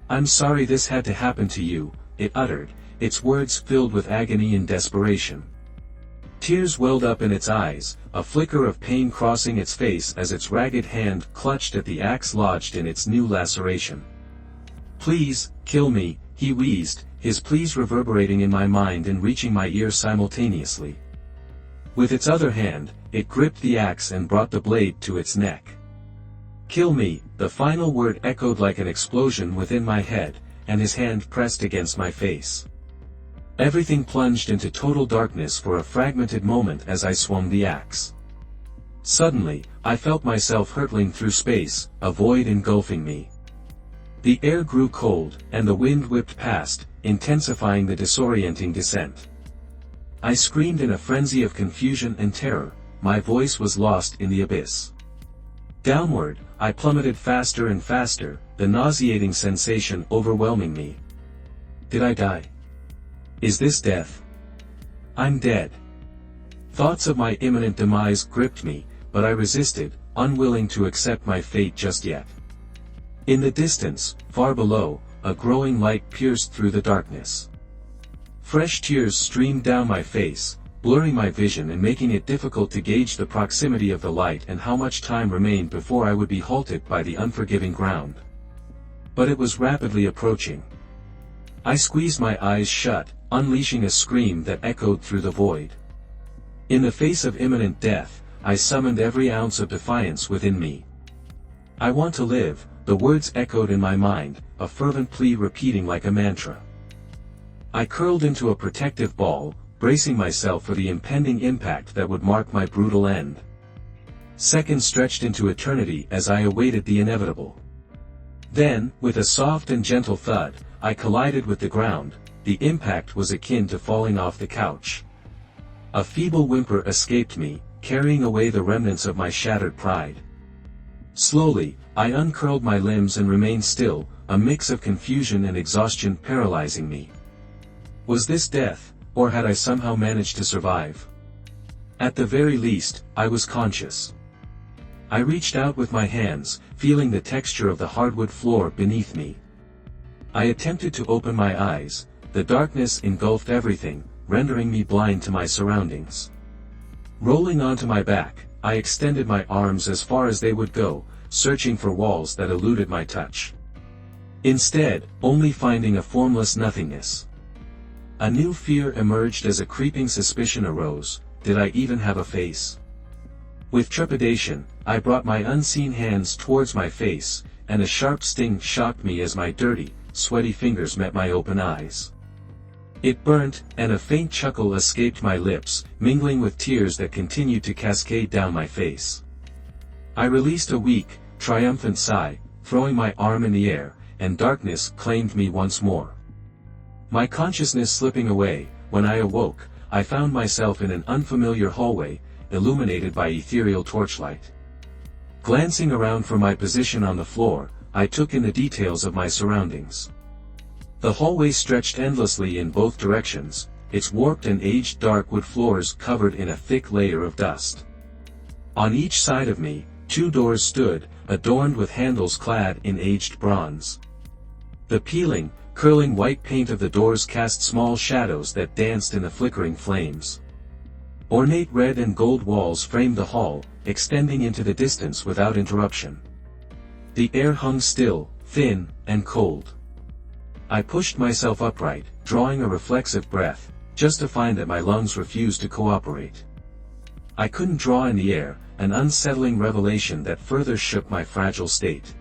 "I'm sorry this had to happen to you," it uttered, its words filled with agony and desperation. Tears welled up in its eyes, a flicker of pain crossing its face as its ragged hand clutched at the axe lodged in its new laceration. "Please, kill me," he wheezed, his pleas reverberating in my mind and reaching my ear simultaneously. With its other hand, it gripped the axe and brought the blade to its neck. "Kill me," the final word echoed like an explosion within my head, and his hand pressed against my face. Everything plunged into total darkness for a fragmented moment as I swung the axe. Suddenly, I felt myself hurtling through space, a void engulfing me. The air grew cold, and the wind whipped past, intensifying the disorienting descent. I screamed in a frenzy of confusion and terror, my voice was lost in the abyss. Downward, I plummeted faster and faster, the nauseating sensation overwhelming me. Did I die? Is this death? I'm dead. Thoughts of my imminent demise gripped me, but I resisted, unwilling to accept my fate just yet. In the distance, far below, a growing light pierced through the darkness. Fresh tears streamed down my face, blurring my vision and making it difficult to gauge the proximity of the light and how much time remained before I would be halted by the unforgiving ground. But it was rapidly approaching. I squeezed my eyes shut, unleashing a scream that echoed through the void. In the face of imminent death, I summoned every ounce of defiance within me. I want to live, the words echoed in my mind, a fervent plea repeating like a mantra. I curled into a protective ball, bracing myself for the impending impact that would mark my brutal end. Seconds stretched into eternity as I awaited the inevitable. Then, with a soft and gentle thud, I collided with the ground. The impact was akin to falling off the couch. A feeble whimper escaped me, carrying away the remnants of my shattered pride. Slowly, I uncurled my limbs and remained still, a mix of confusion and exhaustion paralyzing me. Was this death, or had I somehow managed to survive? At the very least, I was conscious. I reached out with my hands, feeling the texture of the hardwood floor beneath me. I attempted to open my eyes. The darkness engulfed everything, rendering me blind to my surroundings. Rolling onto my back, I extended my arms as far as they would go, searching for walls that eluded my touch. Instead, only finding a formless nothingness. A new fear emerged as a creeping suspicion arose: did I even have a face? With trepidation, I brought my unseen hands towards my face, and a sharp sting shocked me as my dirty, sweaty fingers met my open eyes. It burnt, and a faint chuckle escaped my lips, mingling with tears that continued to cascade down my face. I released a weak, triumphant sigh, throwing my arm in the air, and darkness claimed me once more. My consciousness slipping away, when I awoke, I found myself in an unfamiliar hallway, illuminated by ethereal torchlight. Glancing around from my position on the floor, I took in the details of my surroundings. The hallway stretched endlessly in both directions, its warped and aged dark wood floors covered in a thick layer of dust. On each side of me, 2 doors stood, adorned with handles clad in aged bronze. The peeling, curling white paint of the doors cast small shadows that danced in the flickering flames. Ornate red and gold walls framed the hall, extending into the distance without interruption. The air hung still, thin, and cold. I pushed myself upright, drawing a reflexive breath, just to find that my lungs refused to cooperate. I couldn't draw in the air, an unsettling revelation that further shook my fragile state.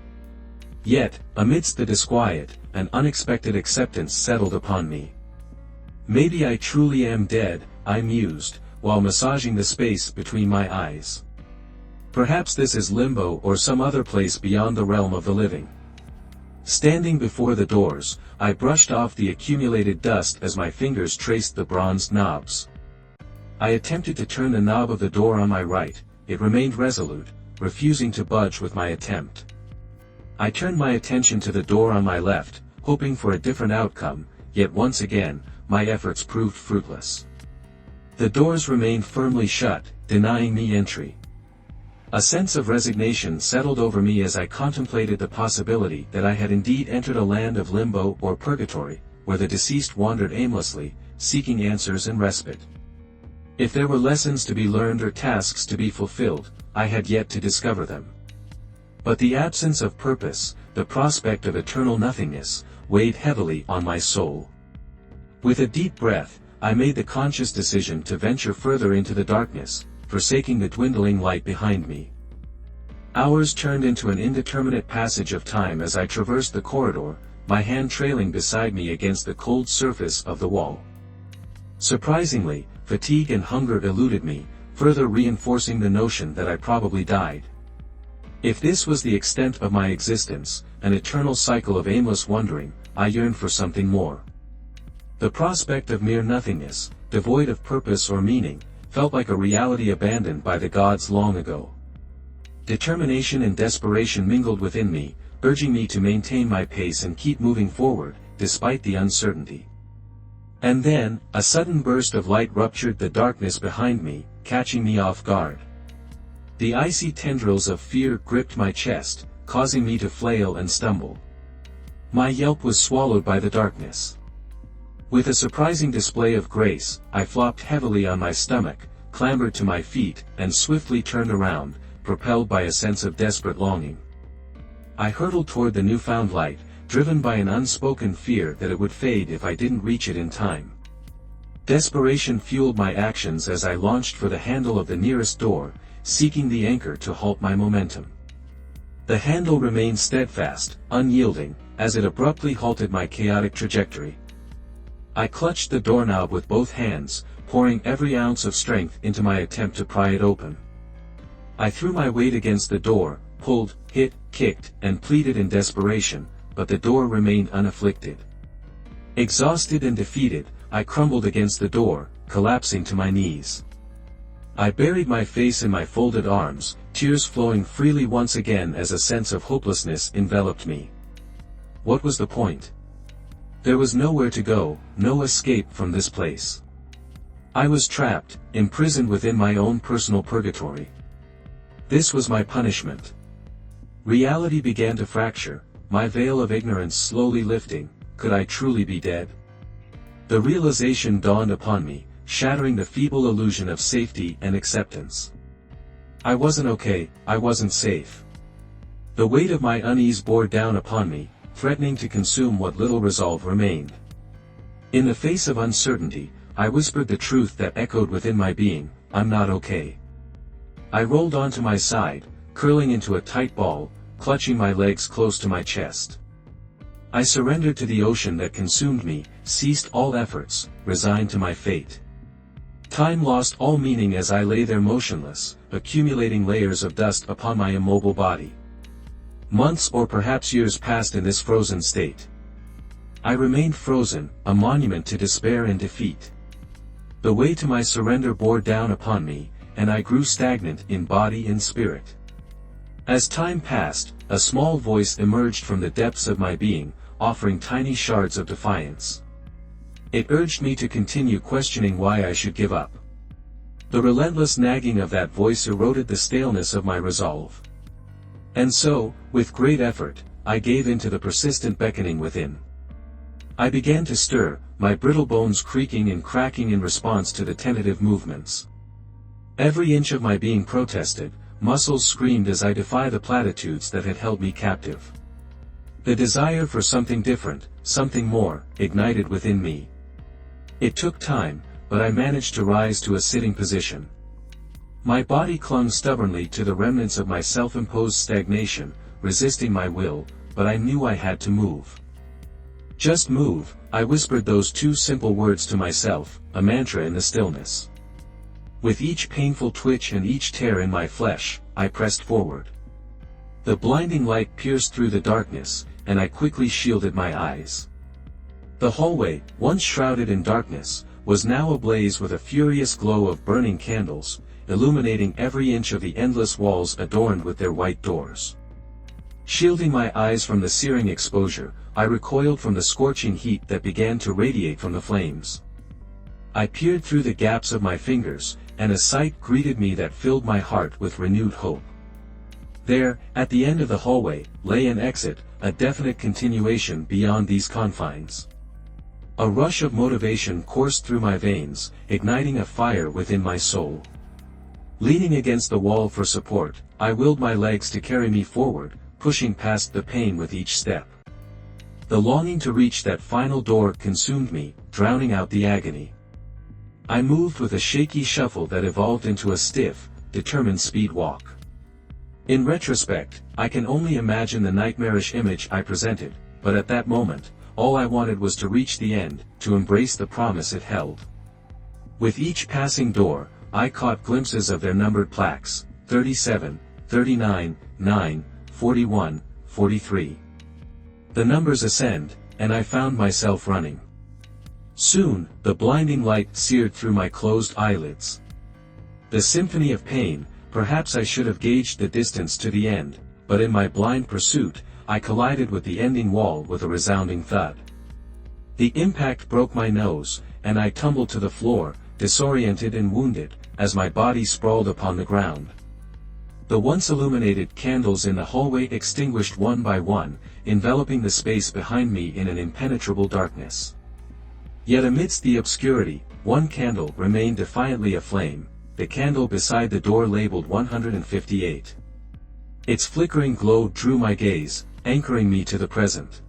Yet, amidst the disquiet, an unexpected acceptance settled upon me. Maybe I truly am dead, I mused, while massaging the space between my eyes. Perhaps this is limbo or some other place beyond the realm of the living. Standing before the doors, I brushed off the accumulated dust as my fingers traced the bronzed knobs. I attempted to turn the knob of the door on my right, it remained resolute, refusing to budge with my attempt. I turned my attention to the door on my left, hoping for a different outcome, yet once again, my efforts proved fruitless. The doors remained firmly shut, denying me entry. A sense of resignation settled over me as I contemplated the possibility that I had indeed entered a land of limbo or purgatory, where the deceased wandered aimlessly, seeking answers and respite. If there were lessons to be learned or tasks to be fulfilled, I had yet to discover them. But the absence of purpose, the prospect of eternal nothingness, weighed heavily on my soul. With a deep breath, I made the conscious decision to venture further into the darkness, forsaking the dwindling light behind me. Hours turned into an indeterminate passage of time as I traversed the corridor, my hand trailing beside me against the cold surface of the wall. Surprisingly, fatigue and hunger eluded me, further reinforcing the notion that I probably died. If this was the extent of my existence, an eternal cycle of aimless wandering, I yearned for something more. The prospect of mere nothingness, devoid of purpose or meaning, felt like a reality abandoned by the gods long ago. Determination and desperation mingled within me, urging me to maintain my pace and keep moving forward, despite the uncertainty. And then, a sudden burst of light ruptured the darkness behind me, catching me off guard. The icy tendrils of fear gripped my chest, causing me to flail and stumble. My yelp was swallowed by the darkness. With a surprising display of grace, I flopped heavily on my stomach, clambered to my feet, and swiftly turned around, propelled by a sense of desperate longing. I hurtled toward the newfound light, driven by an unspoken fear that it would fade if I didn't reach it in time. Desperation fueled my actions as I launched for the handle of the nearest door, seeking the anchor to halt my momentum. The handle remained steadfast, unyielding, as it abruptly halted my chaotic trajectory. I clutched the doorknob with both hands, pouring every ounce of strength into my attempt to pry it open. I threw my weight against the door, pulled, hit, kicked, and pleaded in desperation, but the door remained unafflicted. Exhausted and defeated, I crumbled against the door, collapsing to my knees. I buried my face in my folded arms, tears flowing freely once again as a sense of hopelessness enveloped me. What was the point? There was nowhere to go, no escape from this place. I was trapped, imprisoned within my own personal purgatory. This was my punishment. Reality began to fracture, my veil of ignorance slowly lifting. Could I truly be dead? The realization dawned upon me, shattering the feeble illusion of safety and acceptance. I wasn't okay, I wasn't safe. The weight of my unease bore down upon me, threatening to consume what little resolve remained. In the face of uncertainty, I whispered the truth that echoed within my being, I'm not okay. I rolled onto my side, curling into a tight ball, clutching my legs close to my chest. I surrendered to the ocean that consumed me, ceased all efforts, resigned to my fate. Time lost all meaning as I lay there motionless, accumulating layers of dust upon my immobile body. Months or perhaps years passed in this frozen state. I remained frozen, a monument to despair and defeat. The way to my surrender bore down upon me, and I grew stagnant in body and spirit. As time passed, a small voice emerged from the depths of my being, offering tiny shards of defiance. It urged me to continue questioning why I should give up. The relentless nagging of that voice eroded the staleness of my resolve. And so, with great effort, I gave in to the persistent beckoning within. I began to stir, my brittle bones creaking and cracking in response to the tentative movements. Every inch of my being protested, muscles screamed as I defied the platitudes that had held me captive. The desire for something different, something more, ignited within me. It took time, but I managed to rise to a sitting position. My body clung stubbornly to the remnants of my self-imposed stagnation, resisting my will, but I knew I had to move. Just move, I whispered those two simple words to myself, a mantra in the stillness. With each painful twitch and each tear in my flesh, I pressed forward. The blinding light pierced through the darkness, and I quickly shielded my eyes. The hallway, once shrouded in darkness, was now ablaze with a furious glow of burning candles, illuminating every inch of the endless walls adorned with their white doors. Shielding my eyes from the searing exposure, I recoiled from the scorching heat that began to radiate from the flames. I peered through the gaps of my fingers, and a sight greeted me that filled my heart with renewed hope. There, at the end of the hallway, lay an exit, a definite continuation beyond these confines. A rush of motivation coursed through my veins, igniting a fire within my soul. Leaning against the wall for support, I willed my legs to carry me forward, pushing past the pain with each step. The longing to reach that final door consumed me, drowning out the agony. I moved with a shaky shuffle that evolved into a stiff, determined speed walk. In retrospect, I can only imagine the nightmarish image I presented, but at that moment, all I wanted was to reach the end, to embrace the promise it held. With each passing door, I caught glimpses of their numbered plaques, 37, 39, 9, 41, 43. The numbers ascend, and I found myself running. Soon, the blinding light seared through my closed eyelids. The symphony of pain, perhaps I should have gauged the distance to the end, but in my blind pursuit, I collided with the ending wall with a resounding thud. The impact broke my nose, and I tumbled to the floor, disoriented and wounded, as my body sprawled upon the ground. The once illuminated candles in the hallway extinguished one by one, enveloping the space behind me in an impenetrable darkness. Yet amidst the obscurity, one candle remained defiantly aflame, the candle beside the door labeled 158. Its flickering glow drew my gaze, anchoring me to the present.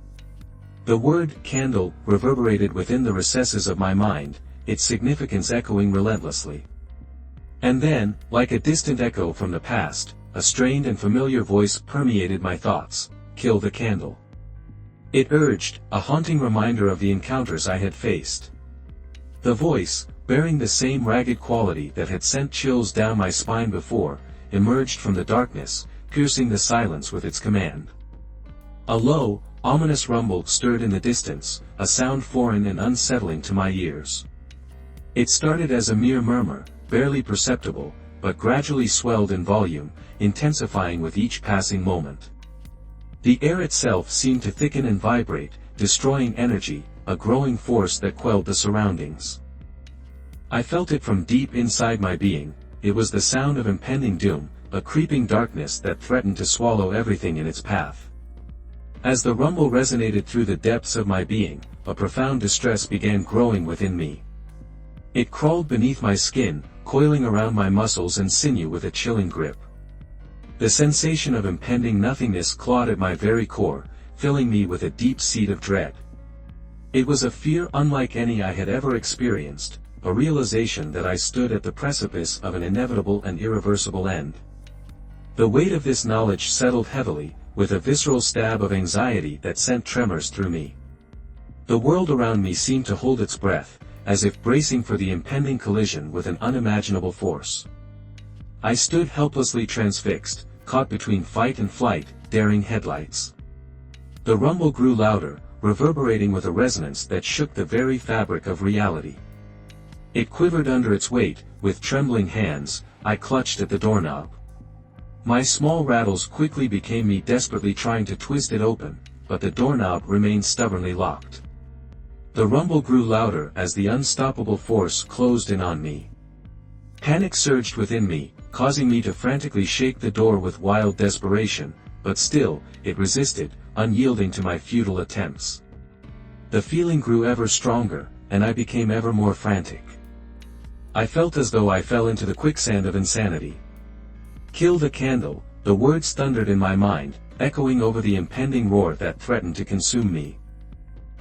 The word candle reverberated within the recesses of my mind, its significance echoing relentlessly. And then, like a distant echo from the past, a strained and familiar voice permeated my thoughts: "Kill the candle." It urged, a haunting reminder of the encounters I had faced. The voice, bearing the same ragged quality that had sent chills down my spine before, emerged from the darkness, piercing the silence with its command. A low, ominous rumble stirred in the distance, a sound foreign and unsettling to my ears. It started as a mere murmur, barely perceptible, but gradually swelled in volume, intensifying with each passing moment. The air itself seemed to thicken and vibrate, destroying energy, a growing force that quelled the surroundings. I felt it from deep inside my being. It was the sound of impending doom, a creeping darkness that threatened to swallow everything in its path. As the rumble resonated through the depths of my being, a profound distress began growing within me. It crawled beneath my skin, coiling around my muscles and sinew with a chilling grip. The sensation of impending nothingness clawed at my very core, filling me with a deep seed of dread. It was a fear unlike any I had ever experienced, a realization that I stood at the precipice of an inevitable and irreversible end. The weight of this knowledge settled heavily, with a visceral stab of anxiety that sent tremors through me. The world around me seemed to hold its breath, as if bracing for the impending collision with an unimaginable force. I stood helplessly transfixed, caught between fight and flight, daring headlights. The rumble grew louder, reverberating with a resonance that shook the very fabric of reality. It quivered under its weight. With trembling hands, I clutched at the doorknob. My small rattles quickly became me desperately trying to twist it open, but the doorknob remained stubbornly locked. The rumble grew louder as the unstoppable force closed in on me. Panic surged within me, causing me to frantically shake the door with wild desperation, but still, it resisted, unyielding to my futile attempts. The feeling grew ever stronger, and I became ever more frantic. I felt as though I fell into the quicksand of insanity. "Kill the candle," the words thundered in my mind, echoing over the impending roar that threatened to consume me.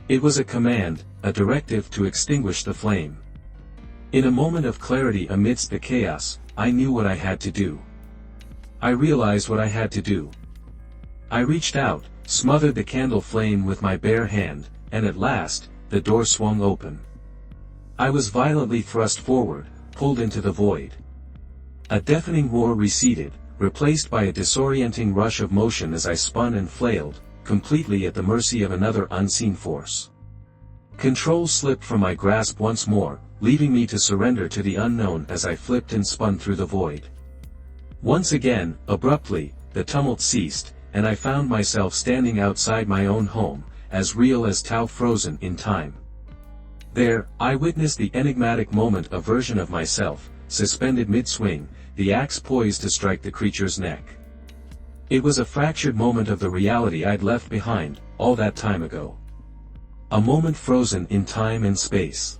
It was a command, a directive to extinguish the flame. In a moment of clarity amidst the chaos, I knew what I had to do. I realized what I had to do. I reached out, smothered the candle flame with my bare hand, and at last, the door swung open. I was violently thrust forward, pulled into the void. A deafening roar receded, replaced by a disorienting rush of motion as I spun and flailed, completely at the mercy of another unseen force. Control slipped from my grasp once more, leaving me to surrender to the unknown as I flipped and spun through the void. Once again, abruptly, the tumult ceased, and I found myself standing outside my own home, as real as Tao frozen in time. There, I witnessed the enigmatic moment, a version of myself, suspended mid-swing, the axe poised to strike the creature's neck. It was a fractured moment of the reality I'd left behind, all that time ago. A moment frozen in time and space.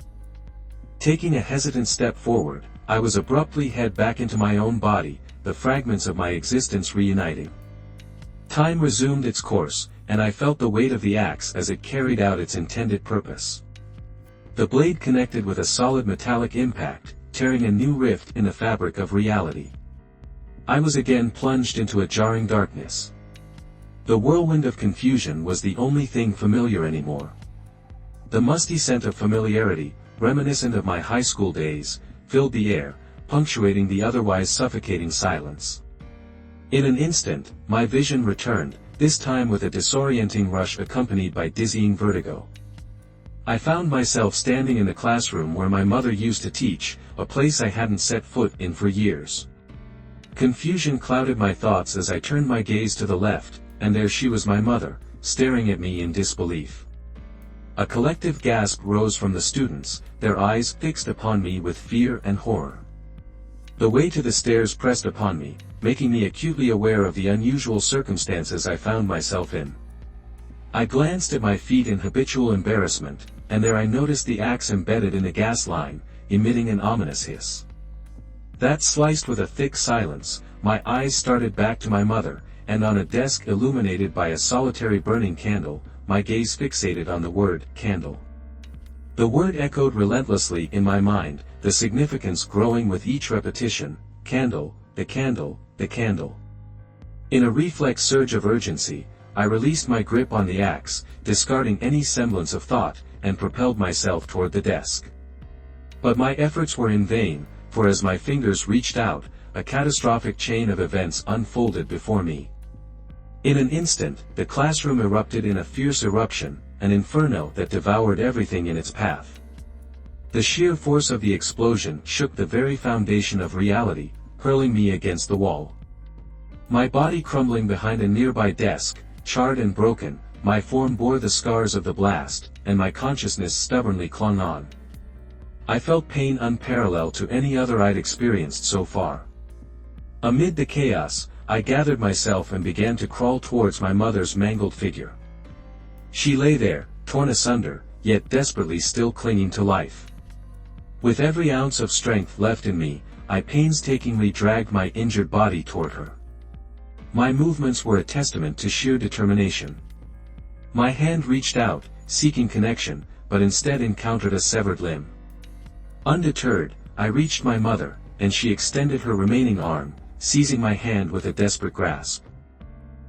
Taking a hesitant step forward, I was abruptly head back into my own body, the fragments of my existence reuniting. Time resumed its course, and I felt the weight of the axe as it carried out its intended purpose. The blade connected with a solid metallic impact, tearing a new rift in the fabric of reality. I was again plunged into a jarring darkness. The whirlwind of confusion was the only thing familiar anymore. The musty scent of familiarity, reminiscent of my high school days, filled the air, punctuating the otherwise suffocating silence. In an instant, my vision returned, this time with a disorienting rush accompanied by dizzying vertigo. I found myself standing in the classroom where my mother used to teach, a place I hadn't set foot in for years. Confusion clouded my thoughts as I turned my gaze to the left, and there she was, my mother, staring at me in disbelief. A collective gasp rose from the students, their eyes fixed upon me with fear and horror. The way to the stairs pressed upon me, making me acutely aware of the unusual circumstances I found myself in. I glanced at my feet in habitual embarrassment, and there I noticed the axe embedded in the gas line, emitting an ominous hiss. That sliced with a thick silence, my eyes started back to my mother, and on a desk illuminated by a solitary burning candle, my gaze fixated on the word, candle. The word echoed relentlessly in my mind, the significance growing with each repetition, candle, the candle, the candle. In a reflex surge of urgency, I released my grip on the axe, discarding any semblance of thought, and propelled myself toward the desk. But my efforts were in vain, for as my fingers reached out, a catastrophic chain of events unfolded before me. In an instant, the classroom erupted in a fierce eruption, an inferno that devoured everything in its path. The sheer force of the explosion shook the very foundation of reality, hurling me against the wall. My body crumbling behind a nearby desk, charred and broken, my form bore the scars of the blast, and my consciousness stubbornly clung on. I felt pain unparalleled to any other I'd experienced so far. Amid the chaos, I gathered myself and began to crawl towards my mother's mangled figure. She lay there, torn asunder, yet desperately still clinging to life. With every ounce of strength left in me, I painstakingly dragged my injured body toward her. My movements were a testament to sheer determination. My hand reached out, seeking connection, but instead encountered a severed limb. Undeterred, I reached my mother, and she extended her remaining arm, seizing my hand with a desperate grasp.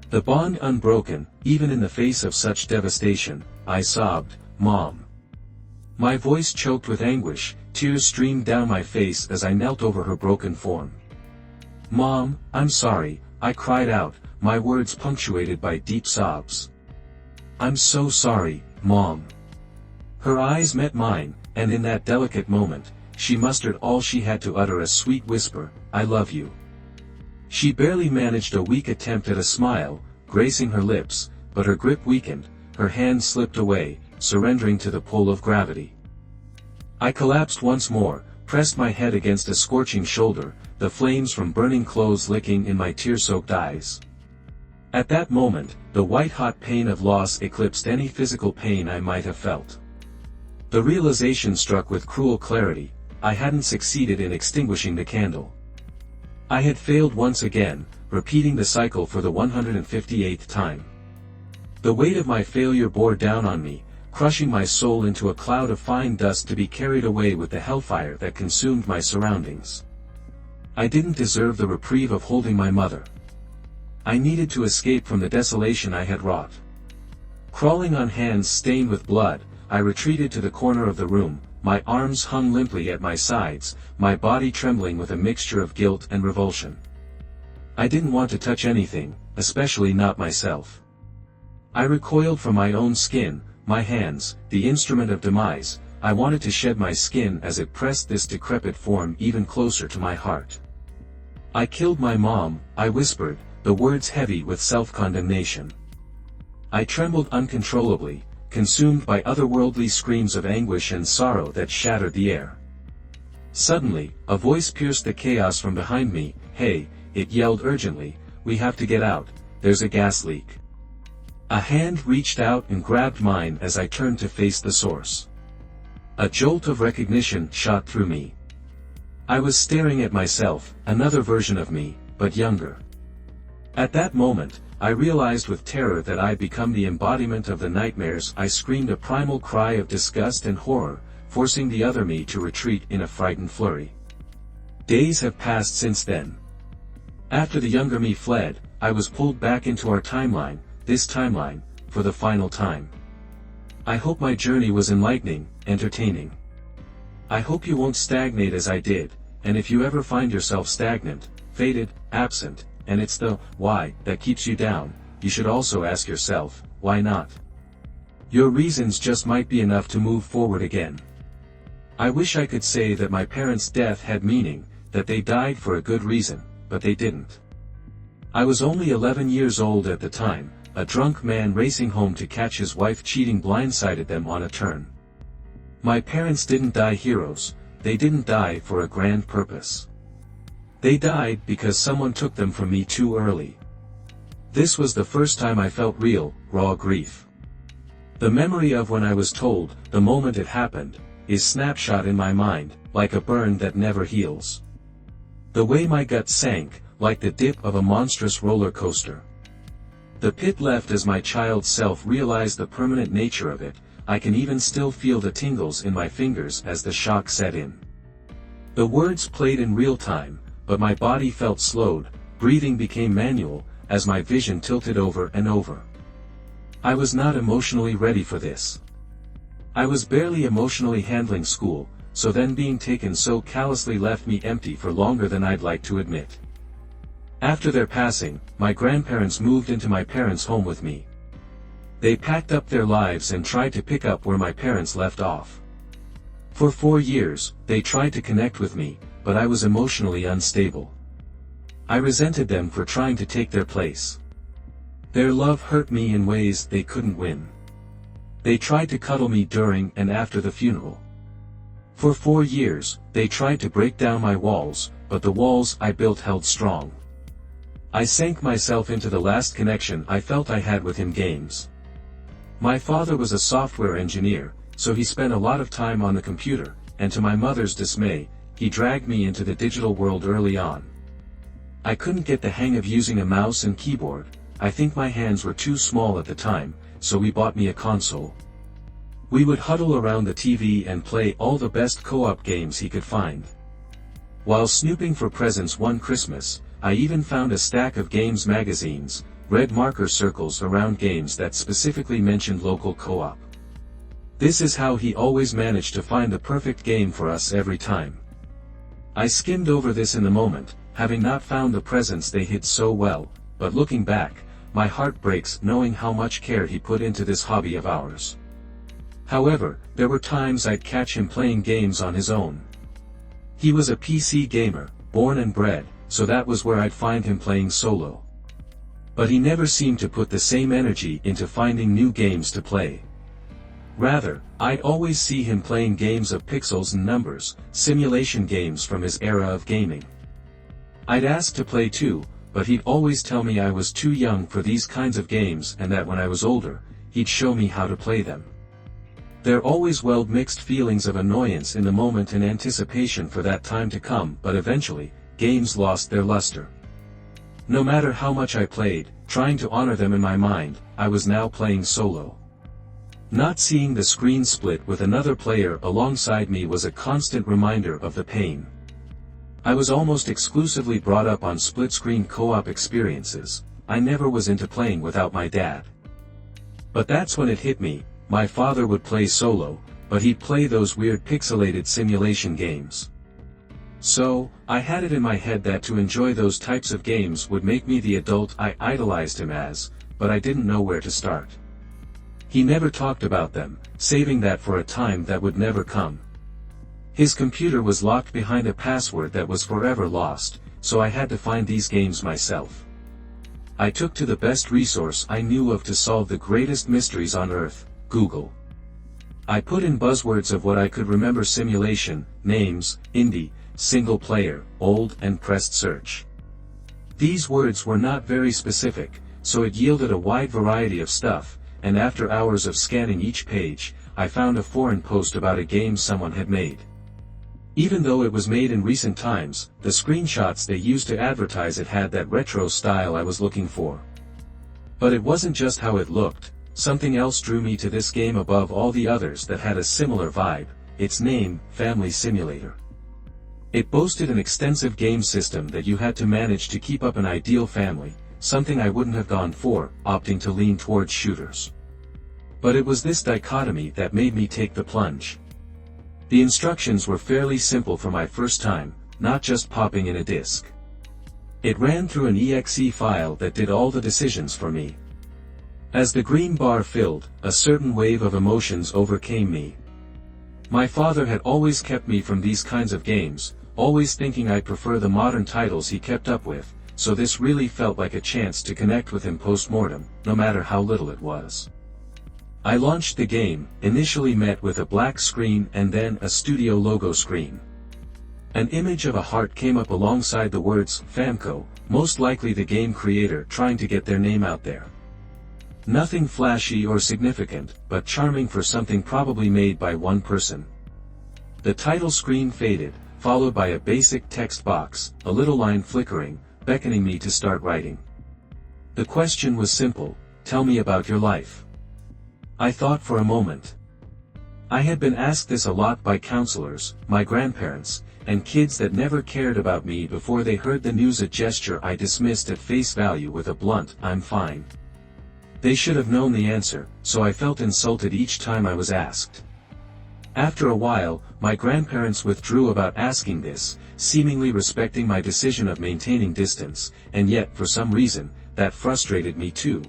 The bond unbroken, even in the face of such devastation, I sobbed, "Mom." My voice choked with anguish, tears streamed down my face as I knelt over her broken form. "Mom, I'm sorry," I cried out, my words punctuated by deep sobs. "I'm so sorry, Mom." Her eyes met mine, and in that delicate moment, she mustered all she had to utter, a sweet whisper, "I love you." She barely managed a weak attempt at a smile, gracing her lips, but her grip weakened, her hand slipped away, surrendering to the pull of gravity. I collapsed once more, pressed my head against a scorching shoulder, the flames from burning clothes licking in my tear-soaked eyes. At that moment, the white-hot pain of loss eclipsed any physical pain I might have felt. The realization struck with cruel clarity: I hadn't succeeded in extinguishing the candle. I had failed once again, repeating the cycle for the 158th time. The weight of my failure bore down on me, crushing my soul into a cloud of fine dust to be carried away with the hellfire that consumed my surroundings. I didn't deserve the reprieve of holding my mother. I needed to escape from the desolation I had wrought. Crawling on hands stained with blood, I retreated to the corner of the room, my arms hung limply at my sides, my body trembling with a mixture of guilt and revulsion. I didn't want to touch anything, especially not myself. I recoiled from my own skin, my hands, the instrument of demise. I wanted to shed my skin as it pressed this decrepit form even closer to my heart. "I killed my mom," I whispered, the words heavy with self-condemnation. I trembled uncontrollably, consumed by otherworldly screams of anguish and sorrow that shattered the air. Suddenly, a voice pierced the chaos from behind me. "Hey," it yelled urgently, "we have to get out, there's a gas leak." A hand reached out and grabbed mine as I turned to face the source. A jolt of recognition shot through me. I was staring at myself, another version of me, but younger. At that moment, I realized with terror that I'd become the embodiment of the nightmares. I screamed a primal cry of disgust and horror, forcing the other me to retreat in a frightened flurry. Days have passed since then. After the younger me fled, I was pulled back into our timeline, this timeline, for the final time. I hope my journey was enlightening, entertaining. I hope you won't stagnate as I did, and if you ever find yourself stagnant, faded, absent, and it's the why that keeps you down, you should also ask yourself, why not? Your reasons just might be enough to move forward again. I wish I could say that my parents' death had meaning, that they died for a good reason, but they didn't. I was only 11 years old at the time. A drunk man racing home to catch his wife cheating blindsided them on a turn. My parents didn't die heroes, they didn't die for a grand purpose. They died because someone took them from me too early. This was the first time I felt real, raw grief. The memory of when I was told, the moment it happened, is snapshot in my mind, like a burn that never heals. The way my gut sank, like the dip of a monstrous roller coaster. The pit left as my child self realized the permanent nature of it. I can even still feel the tingles in my fingers as the shock set in. The words played in real time, but my body felt slowed, breathing became manual, as my vision tilted over and over. I was not emotionally ready for this. I was barely emotionally handling school, so then being taken so callously left me empty for longer than I'd like to admit. After their passing, my grandparents moved into my parents' home with me. They packed up their lives and tried to pick up where my parents left off. For 4 years, they tried to connect with me, but I was emotionally unstable. I resented them for trying to take their place. Their love hurt me in ways they couldn't win. They tried to cuddle me during and after the funeral. For 4 years, they tried to break down my walls, but the walls I built held strong. I sank myself into the last connection I felt I had with him: games. My father was a software engineer, so he spent a lot of time on the computer, and to my mother's dismay, he dragged me into the digital world early on. I couldn't get the hang of using a mouse and keyboard. I think my hands were too small at the time, so we bought me a console. We would huddle around the TV and play all the best co-op games he could find. While snooping for presents one Christmas, I even found a stack of games magazines, red marker circles around games that specifically mentioned local co-op. This is how he always managed to find the perfect game for us every time. I skimmed over this in the moment, having not found the presents they hid so well, but looking back, my heart breaks knowing how much care he put into this hobby of ours. However, there were times I'd catch him playing games on his own. He was a PC gamer, born and bred, so that was where I'd find him playing solo. But he never seemed to put the same energy into finding new games to play. Rather, I'd always see him playing games of pixels and numbers, simulation games from his era of gaming. I'd ask to play too, but he'd always tell me I was too young for these kinds of games and that when I was older, he'd show me how to play them. There always welled mixed feelings of annoyance in the moment and anticipation for that time to come, but eventually, games lost their luster. No matter how much I played, trying to honor them in my mind, I was now playing solo. Not seeing the screen split with another player alongside me was a constant reminder of the pain. I was almost exclusively brought up on split-screen co-op experiences. I never was into playing without my dad. But that's when it hit me. My father would play solo, but he'd play those weird pixelated simulation games. So, I had it in my head that to enjoy those types of games would make me the adult I idolized him as, but I didn't know where to start. He never talked about them, saving that for a time that would never come. His computer was locked behind a password that was forever lost, so I had to find these games myself. I took to the best resource I knew of to solve the greatest mysteries on Earth, Google. I put in buzzwords of what I could remember: simulation, names, indie, single player, old, and pressed search. These words were not very specific, so it yielded a wide variety of stuff, and after hours of scanning each page, I found a forum post about a game someone had made. Even though it was made in recent times, the screenshots they used to advertise it had that retro style I was looking for. But it wasn't just how it looked. Something else drew me to this game above all the others that had a similar vibe: its name, Family Simulator. It boasted an extensive game system that you had to manage to keep up an ideal family, something I wouldn't have gone for, opting to lean towards shooters. But it was this dichotomy that made me take the plunge. The instructions were fairly simple for my first time, not just popping in a disk. It ran through an exe file that did all the decisions for me. As the green bar filled, a certain wave of emotions overcame me. My father had always kept me from these kinds of games, always thinking I'd prefer the modern titles he kept up with, so this really felt like a chance to connect with him post-mortem, no matter how little it was. I launched the game, initially met with a black screen and then a studio logo screen. An image of a heart came up alongside the words, Famco, most likely the game creator trying to get their name out there. Nothing flashy or significant, but charming for something probably made by one person. The title screen faded, followed by a basic text box, a little line flickering, beckoning me to start writing. The question was simple, tell me about your life. I thought for a moment. I had been asked this a lot by counselors, my grandparents, and kids that never cared about me before they heard the news, a gesture I dismissed at face value with a blunt, I'm fine. They should have known the answer, so I felt insulted each time I was asked. After a while, my grandparents withdrew about asking this, seemingly respecting my decision of maintaining distance, and yet for some reason, that frustrated me too.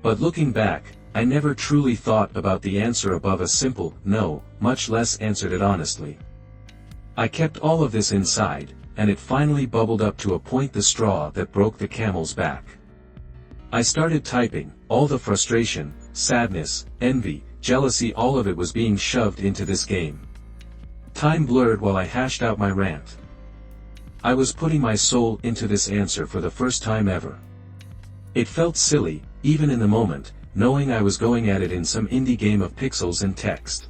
But looking back, I never truly thought about the answer above a simple, no, much less answered it honestly. I kept all of this inside, and it finally bubbled up to a point, the straw that broke the camel's back. I started typing, all the frustration, sadness, envy, jealousy, all of it was being shoved into this game. Time blurred while I hashed out my rant. I was putting my soul into this answer for the first time ever. It felt silly, even in the moment, knowing I was going at it in some indie game of pixels and text.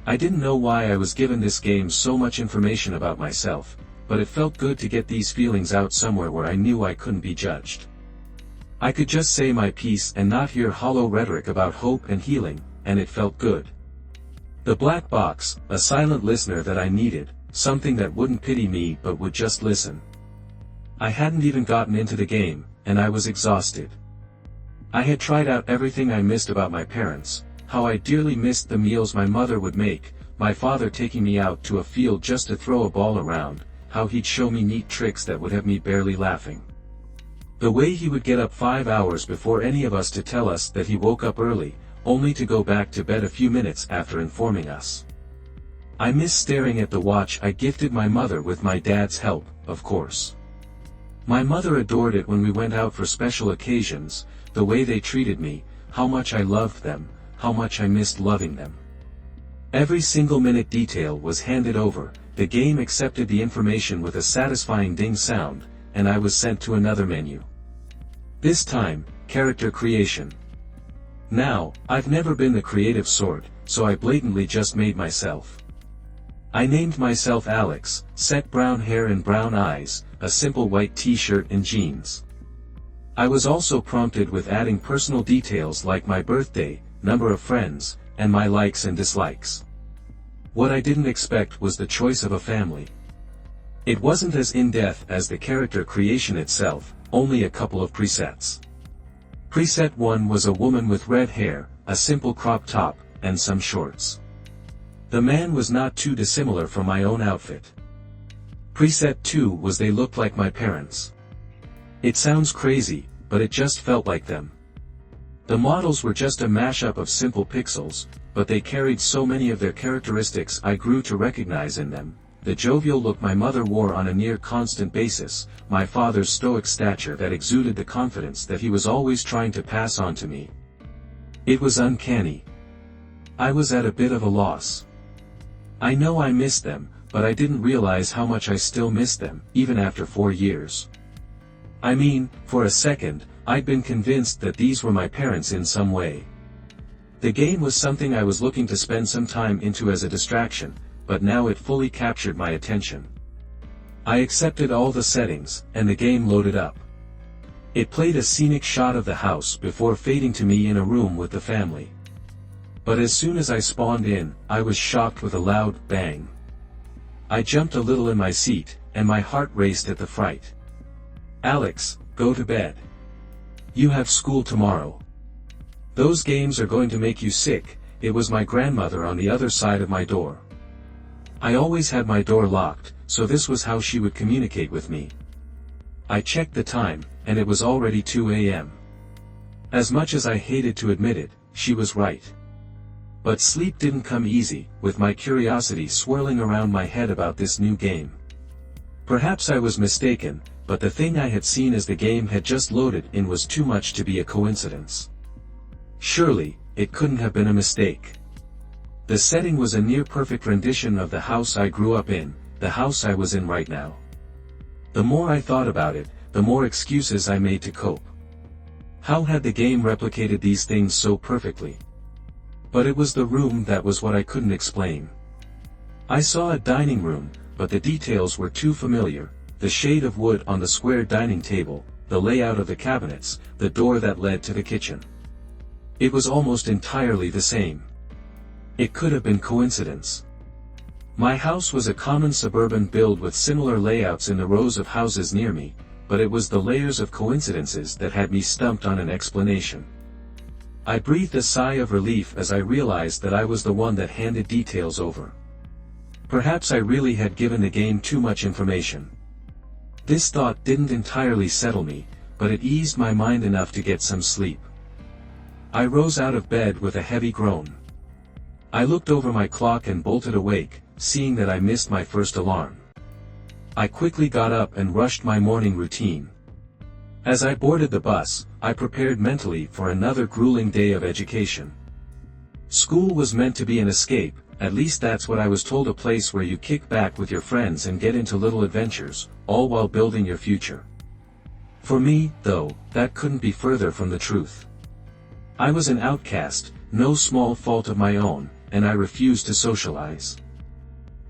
I didn't know why I was given this game so much information about myself, but it felt good to get these feelings out somewhere where I knew I couldn't be judged. I could just say my piece and not hear hollow rhetoric about hope and healing, and it felt good. The black box, a silent listener that I needed, something that wouldn't pity me but would just listen. I hadn't even gotten into the game, and I was exhausted. I had tried out everything I missed about my parents, how I dearly missed the meals my mother would make, my father taking me out to a field just to throw a ball around, how he'd show me neat tricks that would have me barely laughing. The way he would get up 5 hours before any of us to tell us that he woke up early, only to go back to bed a few minutes after informing us. I miss staring at the watch I gifted my mother with my dad's help, of course. My mother adored it when we went out for special occasions, the way they treated me, how much I loved them, how much I missed loving them. Every single minute detail was handed over, the game accepted the information with a satisfying ding sound, and I was sent to another menu. This time, character creation. Now, I've never been the creative sort, so I blatantly just made myself. I named myself Alex, set brown hair and brown eyes, a simple white t-shirt and jeans. I was also prompted with adding personal details like my birthday, number of friends, and my likes and dislikes. What I didn't expect was the choice of a family. It wasn't as in-depth as the character creation itself, only a couple of presets. Preset 1 was a woman with red hair, a simple crop top, and some shorts. The man was not too dissimilar from my own outfit. Preset 2 was they looked like my parents. It sounds crazy, but it just felt like them. The models were just a mashup of simple pixels, but they carried so many of their characteristics I grew to recognize in them. The jovial look my mother wore on a near constant basis, my father's stoic stature that exuded the confidence that he was always trying to pass on to me. It was uncanny. I was at a bit of a loss. I know I missed them, but I didn't realize how much I still missed them, even after 4 years. I mean, for a second, I'd been convinced that these were my parents in some way. The game was something I was looking to spend some time into as a distraction, but now it fully captured my attention. I accepted all the settings, and the game loaded up. It played a scenic shot of the house before fading to me in a room with the family. But as soon as I spawned in, I was shocked with a loud bang. I jumped a little in my seat, and my heart raced at the fright. Alex, go to bed. You have school tomorrow. Those games are going to make you sick. It was my grandmother on the other side of my door. I always had my door locked, so this was how she would communicate with me. I checked the time, and it was already 2 a.m. As much as I hated to admit it, she was right. But sleep didn't come easy, with my curiosity swirling around my head about this new game. Perhaps I was mistaken, but the thing I had seen as the game had just loaded in was too much to be a coincidence. Surely, it couldn't have been a mistake. The setting was a near-perfect rendition of the house I grew up in, the house I was in right now. The more I thought about it, the more excuses I made to cope. How had the game replicated these things so perfectly? But it was the room that was what I couldn't explain. I saw a dining room, but the details were too familiar: the shade of wood on the square dining table, the layout of the cabinets, the door that led to the kitchen. It was almost entirely the same. It could have been coincidence. My house was a common suburban build with similar layouts in the rows of houses near me, but it was the layers of coincidences that had me stumped on an explanation. I breathed a sigh of relief as I realized that I was the one that handed details over. Perhaps I really had given the game too much information. This thought didn't entirely settle me, but it eased my mind enough to get some sleep. I rose out of bed with a heavy groan. I looked over my clock and bolted awake, seeing that I missed my first alarm. I quickly got up and rushed my morning routine. As I boarded the bus, I prepared mentally for another grueling day of education. School was meant to be an escape, at least that's what I was told, a place where you kick back with your friends and get into little adventures, all while building your future. For me, though, that couldn't be further from the truth. I was an outcast, no small fault of my own, and I refused to socialize.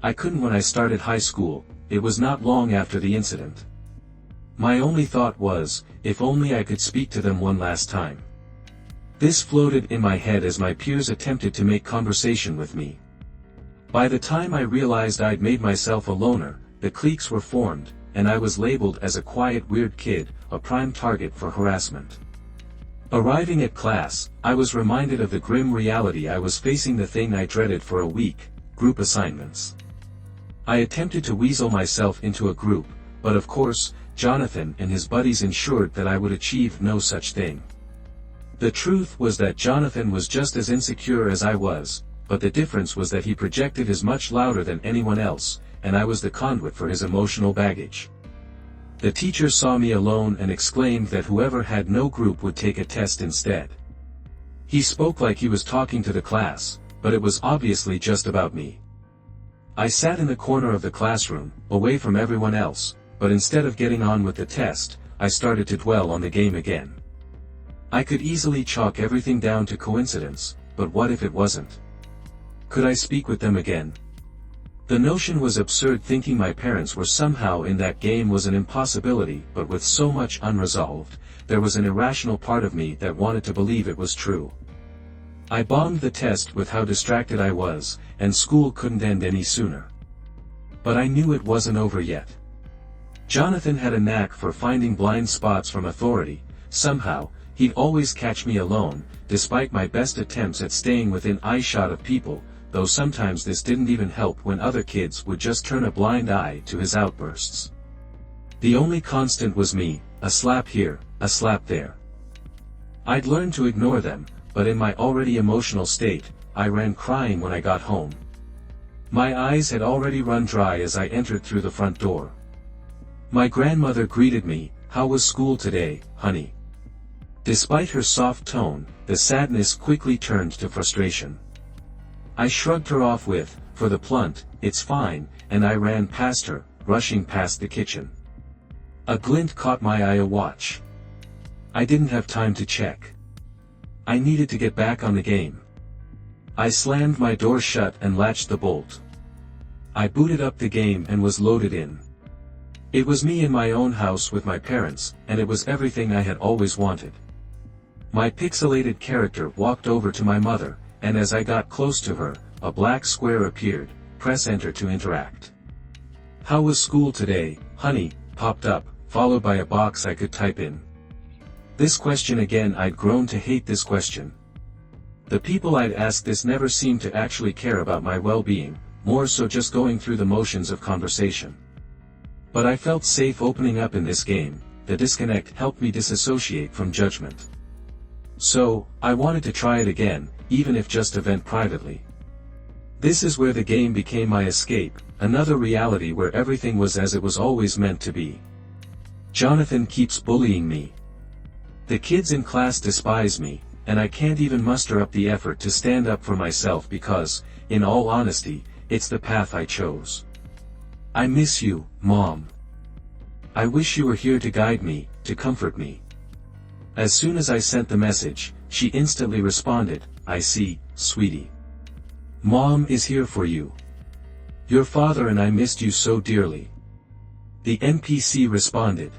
I couldn't when I started high school. It was not long after the incident. My only thought was, if only I could speak to them one last time. This floated in my head as my peers attempted to make conversation with me. By the time I realized I'd made myself a loner, the cliques were formed, and I was labeled as a quiet weird kid, a prime target for harassment. Arriving at class, I was reminded of the grim reality I was facing, the thing I dreaded for a week: group assignments. I attempted to weasel myself into a group, but of course, Jonathan and his buddies ensured that I would achieve no such thing. The truth was that Jonathan was just as insecure as I was, but the difference was that he projected as much louder than anyone else, and I was the conduit for his emotional baggage. The teacher saw me alone and exclaimed that whoever had no group would take a test instead. He spoke like he was talking to the class, but it was obviously just about me. I sat in the corner of the classroom, away from everyone else, but instead of getting on with the test, I started to dwell on the game again. I could easily chalk everything down to coincidence, but what if it wasn't? Could I speak with them again? The notion was absurd. Thinking my parents were somehow in that game was an impossibility, but with so much unresolved, there was an irrational part of me that wanted to believe it was true. I bombed the test with how distracted I was, and school couldn't end any sooner. But I knew it wasn't over yet. Jonathan had a knack for finding blind spots from authority. Somehow, he'd always catch me alone, despite my best attempts at staying within eyeshot of people, though sometimes this didn't even help when other kids would just turn a blind eye to his outbursts. The only constant was me, a slap here, a slap there. I'd learned to ignore them, but in my already emotional state, I ran crying when I got home. My eyes had already run dry as I entered through the front door. My grandmother greeted me, "How was school today, honey?" Despite her soft tone, the sadness quickly turned to frustration. I shrugged her off with, for the blunt, "It's fine," and I ran past her, rushing past the kitchen. A glint caught my eye: a watch. I didn't have time to check. I needed to get back on the game. I slammed my door shut and latched the bolt. I booted up the game and was loaded in. It was me in my own house with my parents, and it was everything I had always wanted. My pixelated character walked over to my mother, and as I got close to her, a black square appeared. "Press enter to interact." "How was school today, honey?" popped up, followed by a box I could type in. This question again. I'd grown to hate this question. The people I'd asked this never seemed to actually care about my well-being, more so just going through the motions of conversation. But I felt safe opening up in this game. The disconnect helped me disassociate from judgment. So, I wanted to try it again, even if just to vent privately. This is where the game became my escape, another reality where everything was as it was always meant to be. Jonathan keeps bullying me. The kids in class despise me, and I can't even muster up the effort to stand up for myself because, in all honesty, it's the path I chose. I miss you, Mom. I wish you were here to guide me, to comfort me. As soon as I sent the message, she instantly responded, I see, sweetie. Mom is here for you. Your father and I missed you so dearly. The NPC responded.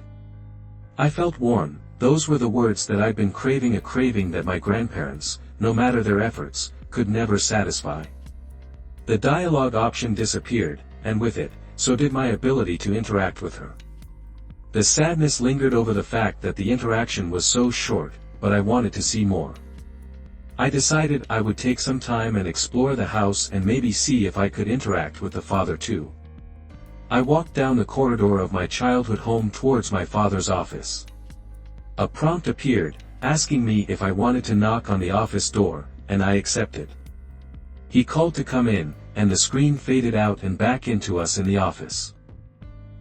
I felt warm. Those were the words that I'd been craving, a craving that my grandparents, no matter their efforts, could never satisfy. The dialogue option disappeared, and with it, so did my ability to interact with her. The sadness lingered over the fact that the interaction was so short, but I wanted to see more. I decided I would take some time and explore the house and maybe see if I could interact with the father too. I walked down the corridor of my childhood home towards my father's office. A prompt appeared, asking me if I wanted to knock on the office door, and I accepted. He called to come in, and the screen faded out and back into us in the office.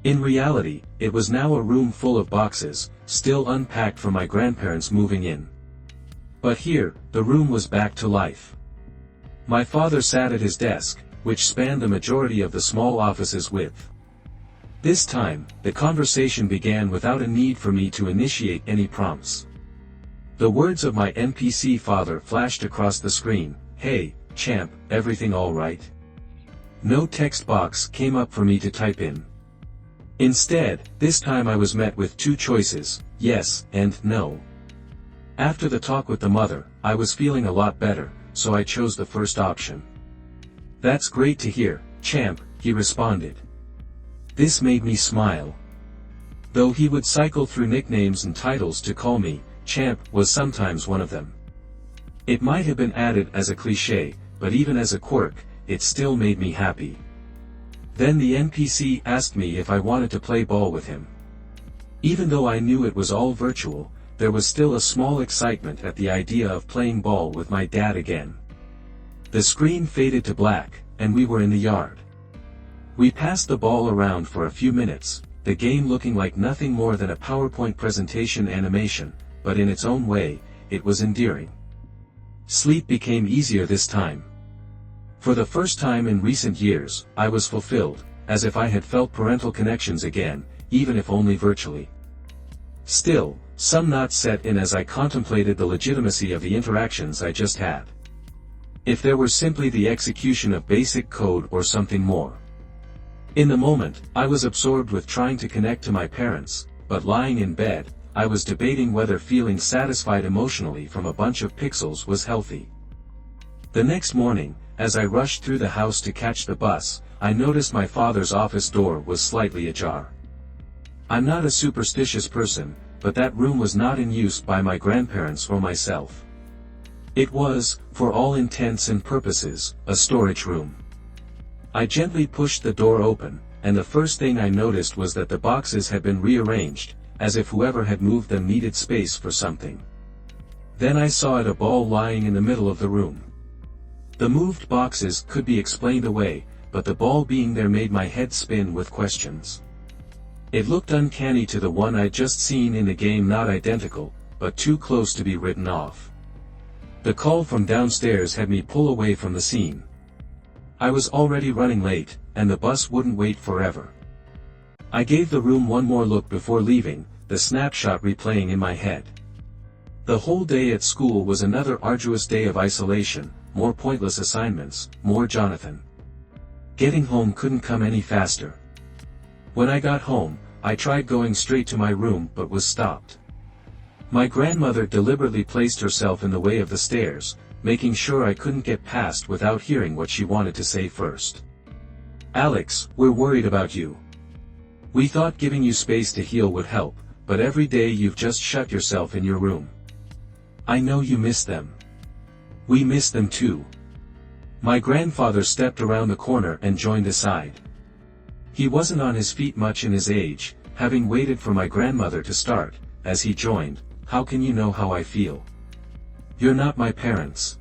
In reality, it was now a room full of boxes, still unpacked from my grandparents moving in. But here, the room was back to life. My father sat at his desk, which spanned the majority of the small office's width. This time, the conversation began without a need for me to initiate any prompts. The words of my NPC father flashed across the screen, "Hey, champ, everything all right?" No text box came up for me to type in. Instead, this time I was met with two choices, yes and no. After the talk with the mother, I was feeling a lot better, so I chose the first option. That's great to hear, champ, he responded. This made me smile. Though he would cycle through nicknames and titles to call me, champ was sometimes one of them. It might have been added as a cliché, but even as a quirk, it still made me happy. Then the NPC asked me if I wanted to play ball with him. Even though I knew it was all virtual, there was still a small excitement at the idea of playing ball with my dad again. The screen faded to black, and we were in the yard. We passed the ball around for a few minutes, the game looking like nothing more than a PowerPoint presentation animation, but in its own way, it was endearing. Sleep became easier this time. For the first time in recent years, I was fulfilled, as if I had felt parental connections again, even if only virtually. Still, some knots set in as I contemplated the legitimacy of the interactions I just had. If there were simply the execution of basic code or something more. In the moment, I was absorbed with trying to connect to my parents, but lying in bed, I was debating whether feeling satisfied emotionally from a bunch of pixels was healthy. The next morning, as I rushed through the house to catch the bus, I noticed my father's office door was slightly ajar. I'm not a superstitious person, but that room was not in use by my grandparents or myself. It was, for all intents and purposes, a storage room. I gently pushed the door open, and the first thing I noticed was that the boxes had been rearranged, as if whoever had moved them needed space for something. Then I saw a ball lying in the middle of the room. The moved boxes could be explained away, but the ball being there made my head spin with questions. It looked uncanny to the one I'd just seen in the game, not identical, but too close to be written off. The call from downstairs had me pull away from the scene. I was already running late, and the bus wouldn't wait forever. I gave the room one more look before leaving, the snapshot replaying in my head. The whole day at school was another arduous day of isolation, more pointless assignments, more Jonathan. Getting home couldn't come any faster. When I got home, I tried going straight to my room but was stopped. My grandmother deliberately placed herself in the way of the stairs, making sure I couldn't get past without hearing what she wanted to say first. "Alex, we're worried about you. We thought giving you space to heal would help, but every day you've just shut yourself in your room. I know you miss them. We miss them too. My grandfather stepped around the corner and joined the side. He wasn't on his feet much in his age, having waited for my grandmother to start. As he joined, "How can you know how I feel? You're not my parents."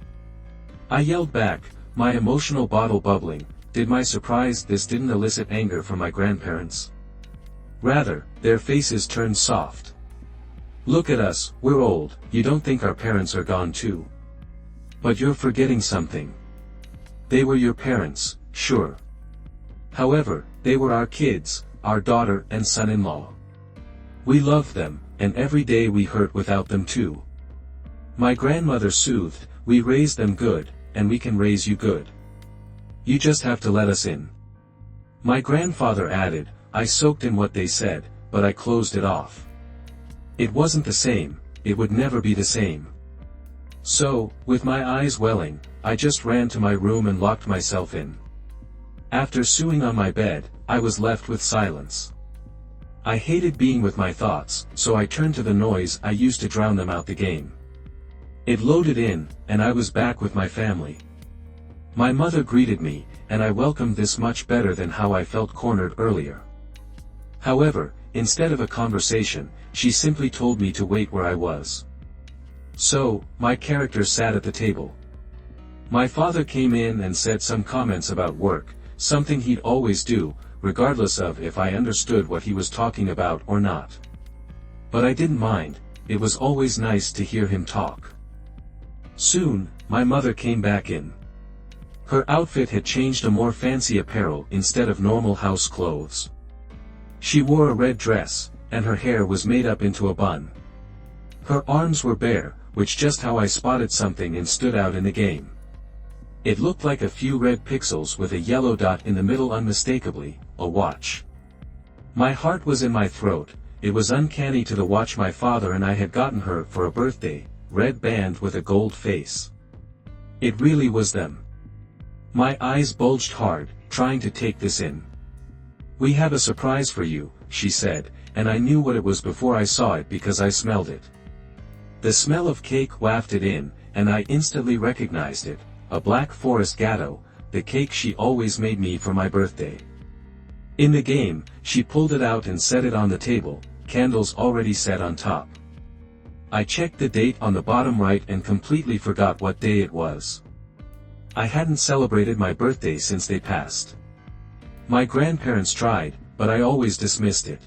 I yelled back, my emotional bottle bubbling. Did my surprise this didn't elicit anger from my grandparents. Rather, their faces turned soft. "Look at us, we're old, you don't think our parents are gone too? But you're forgetting something. They were your parents, sure. However, they were our kids, our daughter and son-in-law. We loved them, and every day we hurt without them too." My grandmother soothed, "We raised them good, and we can raise you good. You just have to let us in." My grandfather added, "I soaked in what they said, but I closed it off. It wasn't the same, it would never be the same. So, with my eyes welling, I just ran to my room and locked myself in. After stewing on my bed, I was left with silence. I hated being with my thoughts, so I turned to the noise I used to drown them out the game. It loaded in, and I was back with my family. My mother greeted me, and I welcomed this much better than how I felt cornered earlier. However, instead of a conversation, she simply told me to wait where I was. So, my character sat at the table. My father came in and said some comments about work, something he'd always do, regardless of if I understood what he was talking about or not. But I didn't mind, it was always nice to hear him talk. Soon, my mother came back in. Her outfit had changed to more fancy apparel instead of normal house clothes. She wore a red dress, and her hair was made up into a bun. Her arms were bare, which just how I spotted something and stood out in the game. It looked like a few red pixels with a yellow dot in the middle, unmistakably, a watch. My heart was in my throat. It was uncanny to watch my father and I had gotten her for a birthday, red band with a gold face. It really was them. My eyes bulged hard, trying to take this in. "We have a surprise for you," she said, and I knew what it was before I saw it because I smelled it. The smell of cake wafted in, and I instantly recognized it, a Black Forest Gatto, the cake she always made me for my birthday. In the game, she pulled it out and set it on the table, candles already set on top. I checked the date on the bottom right and completely forgot what day it was. I hadn't celebrated my birthday since they passed. My grandparents tried, but I always dismissed it.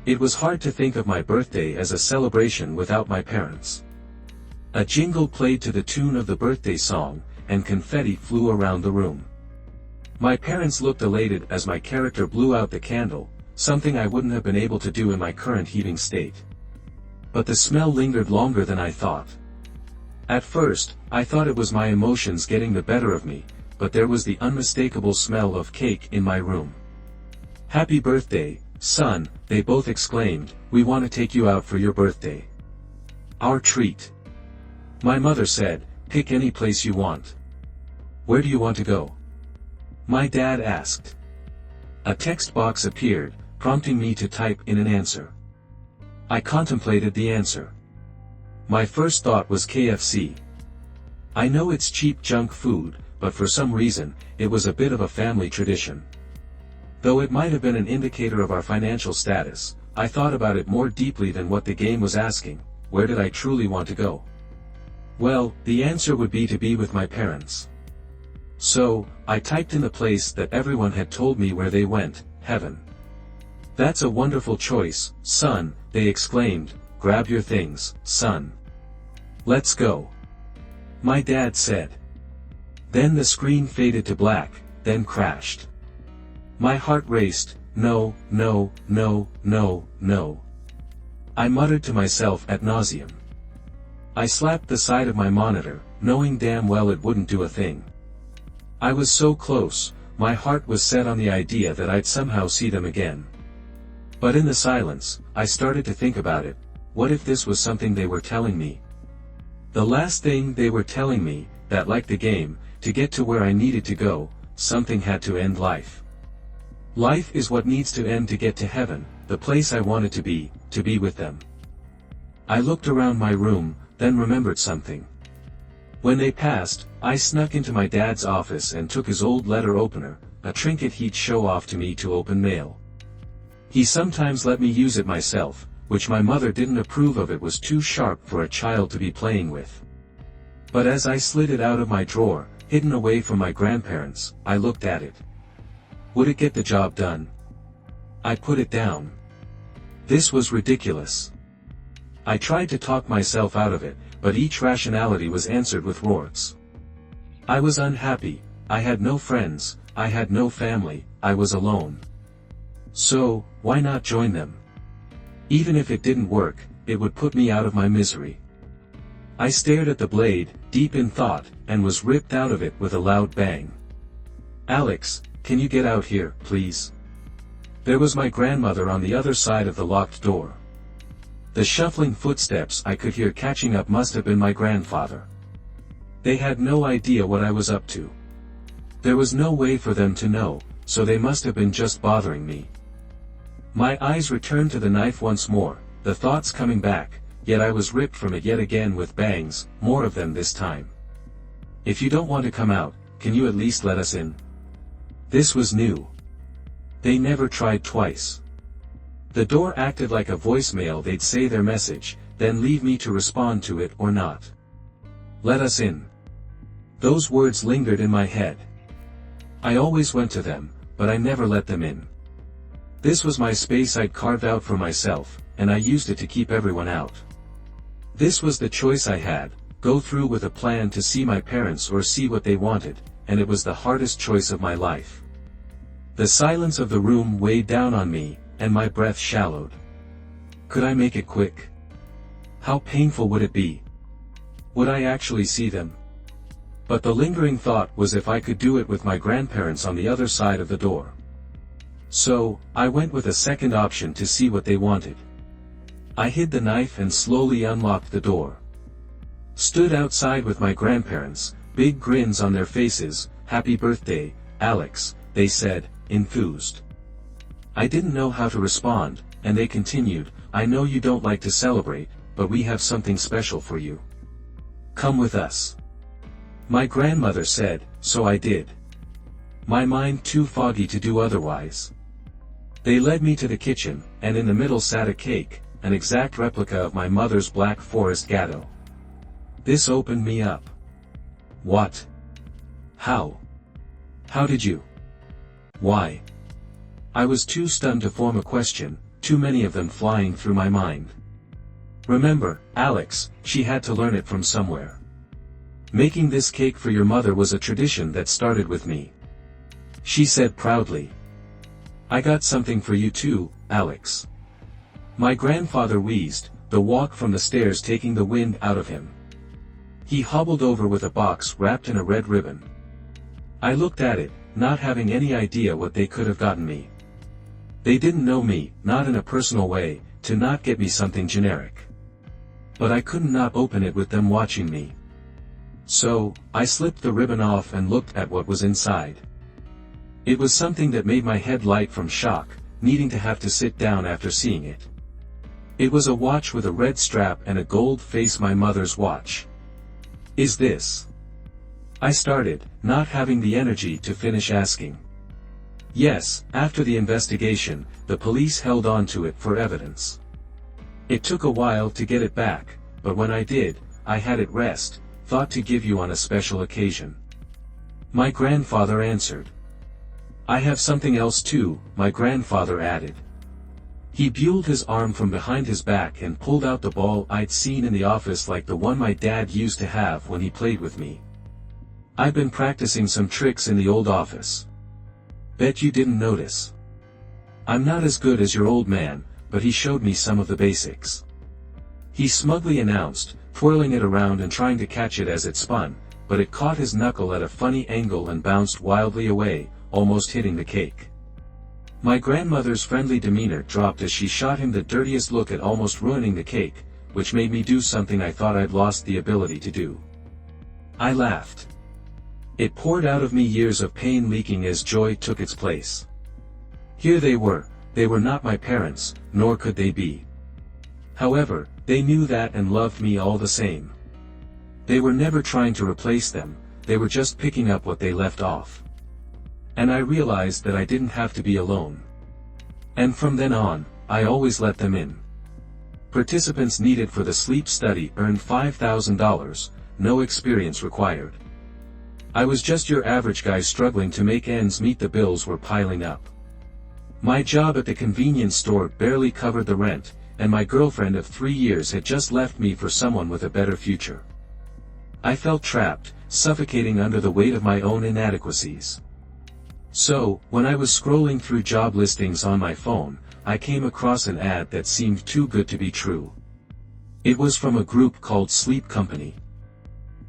It was hard to think of my birthday as a celebration without my parents. A jingle played to the tune of the birthday song, and confetti flew around the room. My parents looked elated as my character blew out the candle, something I wouldn't have been able to do in my current heating state. But the smell lingered longer than I thought. At first, I thought it was my emotions getting the better of me, but there was the unmistakable smell of cake in my room. "Happy birthday, son," they both exclaimed. "We want to take you out for your birthday. Our treat." My mother said, "Pick any place you want." "Where do you want to go?" my dad asked. A text box appeared, prompting me to type in an answer. I contemplated the answer. My first thought was KFC. I know it's cheap junk food, but for some reason, it was a bit of a family tradition. Though it might have been an indicator of our financial status, I thought about it more deeply than what the game was asking. Where did I truly want to go? Well, the answer would be to be with my parents. So, I typed in the place that everyone had told me where they went, heaven. "That's a wonderful choice, son," they exclaimed. "Grab your things, son. Let's go," my dad said. Then the screen faded to black, then crashed. My heart raced. No, no, no, no, no. I muttered to myself ad nauseam. I slapped the side of my monitor, knowing damn well it wouldn't do a thing. I was so close, my heart was set on the idea that I'd somehow see them again. But in the silence, I started to think about it. What if this was something they were telling me? The last thing they were telling me, that like the game, to get to where I needed to go, something had to end life. Life is what needs to end to get to heaven, the place I wanted to be with them. I looked around my room, then remembered something. When they passed, I snuck into my dad's office and took his old letter opener, a trinket he'd show off to me to open mail. He sometimes let me use it myself, which my mother didn't approve of. It was too sharp for a child to be playing with. But as I slid it out of my drawer, hidden away from my grandparents, I looked at it. Would it get the job done? I put it down. This was ridiculous. I tried to talk myself out of it, but each rationality was answered with warts. I was unhappy, I had no friends, I had no family, I was alone. So, why not join them? Even if it didn't work, it would put me out of my misery. I stared at the blade, deep in thought, and was ripped out of it with a loud bang. Alex, can you get out here, please? There was my grandmother on the other side of the locked door. The shuffling footsteps I could hear catching up must have been my grandfather. They had no idea what I was up to. There was no way for them to know, so they must have been just bothering me. My eyes returned to the knife once more, the thoughts coming back, yet I was ripped from it yet again with bangs, more of them this time. If you don't want to come out, can you at least let us in? This was new. They never tried twice. The door acted like a voicemail. They'd say their message, then leave me to respond to it or not. Let us in. Those words lingered in my head. I always went to them, but I never let them in. This was my space I'd carved out for myself, and I used it to keep everyone out. This was the choice I had, go through with a plan to see my parents or see what they wanted, and it was the hardest choice of my life. The silence of the room weighed down on me, and my breath shallowed. Could I make it quick? How painful would it be? Would I actually see them? But the lingering thought was if I could do it with my grandparents on the other side of the door. So, I went with a second option to see what they wanted. I hid the knife and slowly unlocked the door. Stood outside with my grandparents, big grins on their faces. Happy birthday, Alex, they said, enthused. I didn't know how to respond, and they continued, I know you don't like to celebrate, but we have something special for you. Come with us. My grandmother said, so I did. My mind too foggy to do otherwise. They led me to the kitchen, and in the middle sat a cake, an exact replica of my mother's Black Forest Gateau. This opened me up. What? How? How did you? Why? I was too stunned to form a question, too many of them flying through my mind. Remember, Alex, she had to learn it from somewhere. Making this cake for your mother was a tradition that started with me. She said proudly. I got something for you too, Alex. My grandfather wheezed, the walk from the stairs taking the wind out of him. He hobbled over with a box wrapped in a red ribbon. I looked at it, not having any idea what they could have gotten me. They didn't know me, not in a personal way, to not get me something generic. But I couldn't not open it with them watching me. So, I slipped the ribbon off and looked at what was inside. It was something that made my head light from shock, needing to have to sit down after seeing it. It was a watch with a red strap and a gold face, my mother's watch. Is this? I started, not having the energy to finish asking. Yes, after the investigation, the police held on to it for evidence. It took a while to get it back, but when I did, I had it rest, thought to give you on a special occasion. My grandfather answered. I have something else too, my grandfather added. He buelled his arm from behind his back and pulled out the ball I'd seen in the office, like the one my dad used to have when he played with me. I've been practicing some tricks in the old office. Bet you didn't notice. I'm not as good as your old man, but he showed me some of the basics. He smugly announced, twirling it around and trying to catch it as it spun, but it caught his knuckle at a funny angle and bounced wildly away, almost hitting the cake. My grandmother's friendly demeanor dropped as she shot him the dirtiest look at almost ruining the cake, which made me do something I thought I'd lost the ability to do. I laughed. It poured out of me, years of pain leaking as joy took its place. Here they were not my parents, nor could they be. However, they knew that and loved me all the same. They were never trying to replace them, they were just picking up what they left off. And I realized that I didn't have to be alone. And from then on, I always let them in. Participants needed for the sleep study earned $5,000, no experience required. I was just your average guy struggling to make ends meet. The bills were piling up. My job at the convenience store barely covered the rent, and my girlfriend of 3 years had just left me for someone with a better future. I felt trapped, suffocating under the weight of my own inadequacies. So, when I was scrolling through job listings on my phone, I came across an ad that seemed too good to be true. It was from a group called Sleep Company.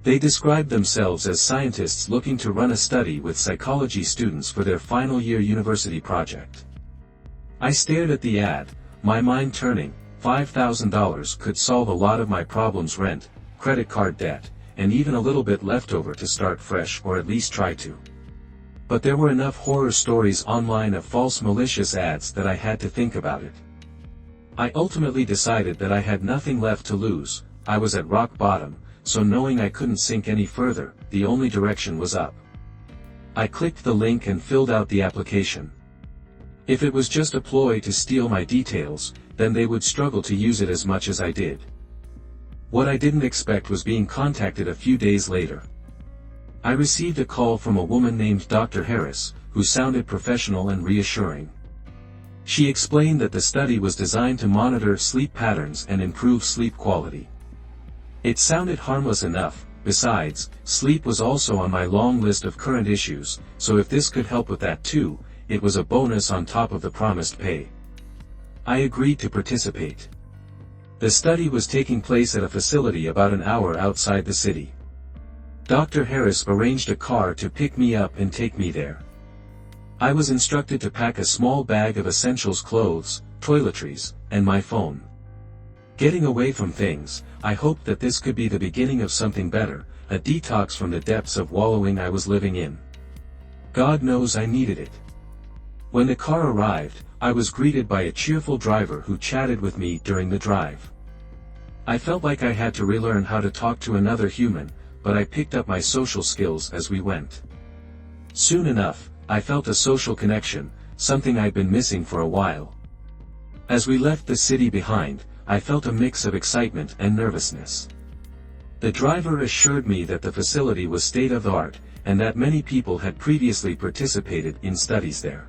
They described themselves as scientists looking to run a study with psychology students for their final year university project. I stared at the ad, my mind turning. $5,000 could solve a lot of my problems: rent, credit card debt, and even a little bit left over to start fresh, or at least try to. But there were enough horror stories online of false malicious ads that I had to think about it. I ultimately decided that I had nothing left to lose. I was at rock bottom, so knowing I couldn't sink any further, the only direction was up. I clicked the link and filled out the application. If it was just a ploy to steal my details, then they would struggle to use it as much as I did. What I didn't expect was being contacted a few days later. I received a call from a woman named Dr. Harris, who sounded professional and reassuring. She explained that the study was designed to monitor sleep patterns and improve sleep quality. It sounded harmless enough. Besides, sleep was also on my long list of current issues, so if this could help with that too, it was a bonus on top of the promised pay. I agreed to participate. The study was taking place at a facility about an hour outside the city. Dr. Harris arranged a car to pick me up and take me there. I was instructed to pack a small bag of essentials: clothes, toiletries, and my phone. Getting away from things, I hoped that this could be the beginning of something better, a detox from the depths of wallowing I was living in. God knows I needed it. When the car arrived, I was greeted by a cheerful driver who chatted with me during the drive. I felt like I had to relearn how to talk to another human, but I picked up my social skills as we went. Soon enough, I felt a social connection, something I'd been missing for a while. As we left the city behind, I felt a mix of excitement and nervousness. The driver assured me that the facility was state-of-the-art, and that many people had previously participated in studies there.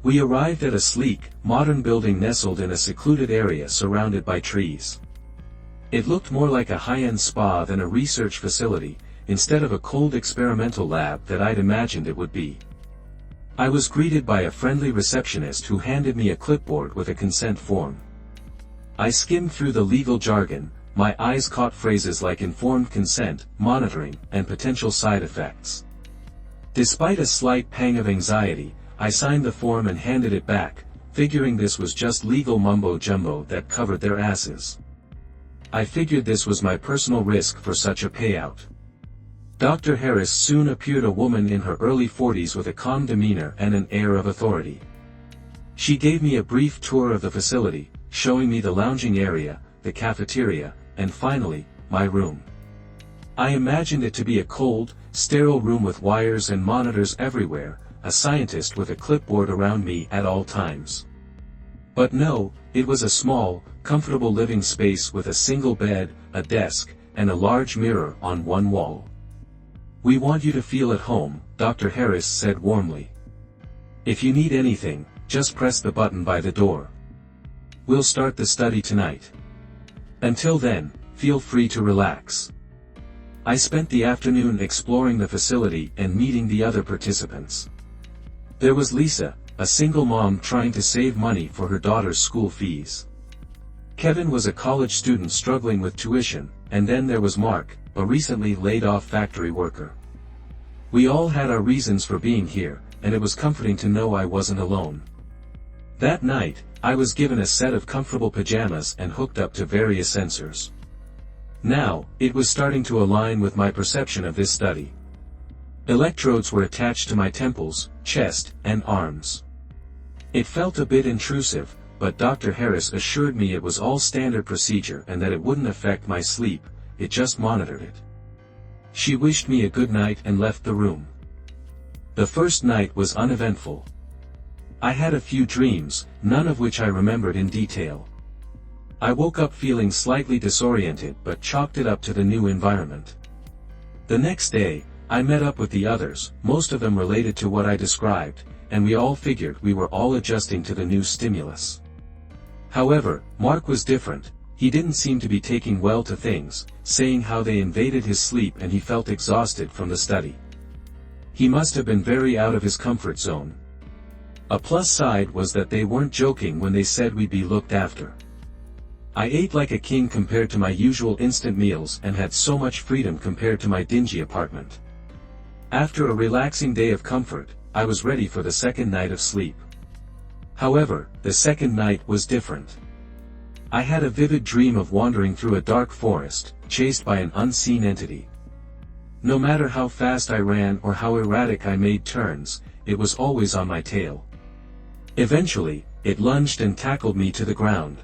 We arrived at a sleek, modern building nestled in a secluded area surrounded by trees. It looked more like a high-end spa than a research facility, instead of a cold experimental lab that I'd imagined it would be. I was greeted by a friendly receptionist who handed me a clipboard with a consent form. I skimmed through the legal jargon. My eyes caught phrases like informed consent, monitoring, and potential side effects. Despite a slight pang of anxiety, I signed the form and handed it back, figuring this was just legal mumbo-jumbo that covered their asses. I figured this was my personal risk for such a payout. Dr. Harris soon appeared, a woman in her early 40s with a calm demeanor and an air of authority. She gave me a brief tour of the facility, showing me the lounging area, the cafeteria, and finally, my room. I imagined it to be a cold, sterile room with wires and monitors everywhere, a scientist with a clipboard around me at all times. But no, it was a small, comfortable living space with a single bed, a desk, and a large mirror on one wall. "We want you to feel at home," Dr. Harris said warmly. "If you need anything, just press the button by the door. We'll start the study tonight. Until then, feel free to relax." I spent the afternoon exploring the facility and meeting the other participants. There was Lisa, a single mom trying to save money for her daughter's school fees. Kevin was a college student struggling with tuition, and then there was Mark, a recently laid-off factory worker. We all had our reasons for being here, and it was comforting to know I wasn't alone. That night, I was given a set of comfortable pajamas and hooked up to various sensors. Now, it was starting to align with my perception of this study. Electrodes were attached to my temples, chest, and arms. It felt a bit intrusive, but Dr. Harris assured me it was all standard procedure and that it wouldn't affect my sleep, it just monitored it. She wished me a good night and left the room. The first night was uneventful. I had a few dreams, none of which I remembered in detail. I woke up feeling slightly disoriented but chalked it up to the new environment. The next day, I met up with the others, most of them related to what I described, and we all figured we were all adjusting to the new stimulus. However, Mark was different. He didn't seem to be taking well to things, saying how they invaded his sleep and he felt exhausted from the study. He must have been very out of his comfort zone. A plus side was that they weren't joking when they said we'd be looked after. I ate like a king compared to my usual instant meals and had so much freedom compared to my dingy apartment. After a relaxing day of comfort, I was ready for the second night of sleep. However, the second night was different. I had a vivid dream of wandering through a dark forest, chased by an unseen entity. No matter how fast I ran or how erratic I made turns, it was always on my tail. Eventually, it lunged and tackled me to the ground.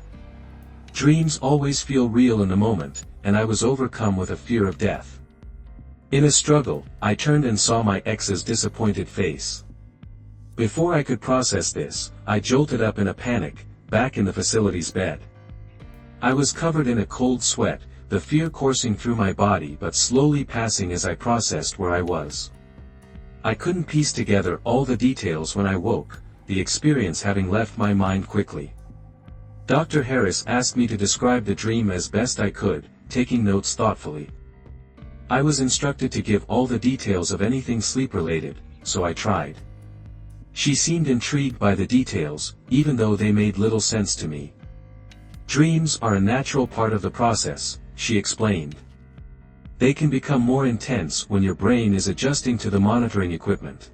Dreams always feel real in the moment, and I was overcome with a fear of death. In a struggle, I turned and saw my ex's disappointed face. Before I could process this, I jolted up in a panic, back in the facility's bed. I was covered in a cold sweat, the fear coursing through my body but slowly passing as I processed where I was. I couldn't piece together all the details when I woke, the experience having left my mind quickly. Dr. Harris asked me to describe the dream as best I could, taking notes thoughtfully. I was instructed to give all the details of anything sleep-related, so I tried. She seemed intrigued by the details, even though they made little sense to me. Dreams are a natural part of the process, she explained. They can become more intense when your brain is adjusting to the monitoring equipment.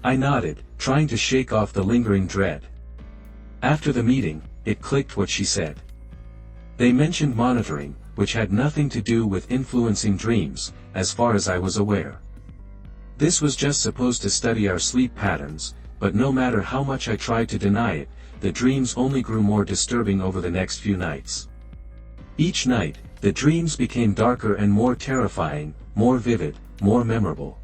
I nodded, trying to shake off the lingering dread. After the meeting, it clicked what she said. They mentioned monitoring, which had nothing to do with influencing dreams, as far as I was aware. This was just supposed to study our sleep patterns, but no matter how much I tried to deny it, the dreams only grew more disturbing over the next few nights. Each night, the dreams became darker and more terrifying, more vivid, more memorable.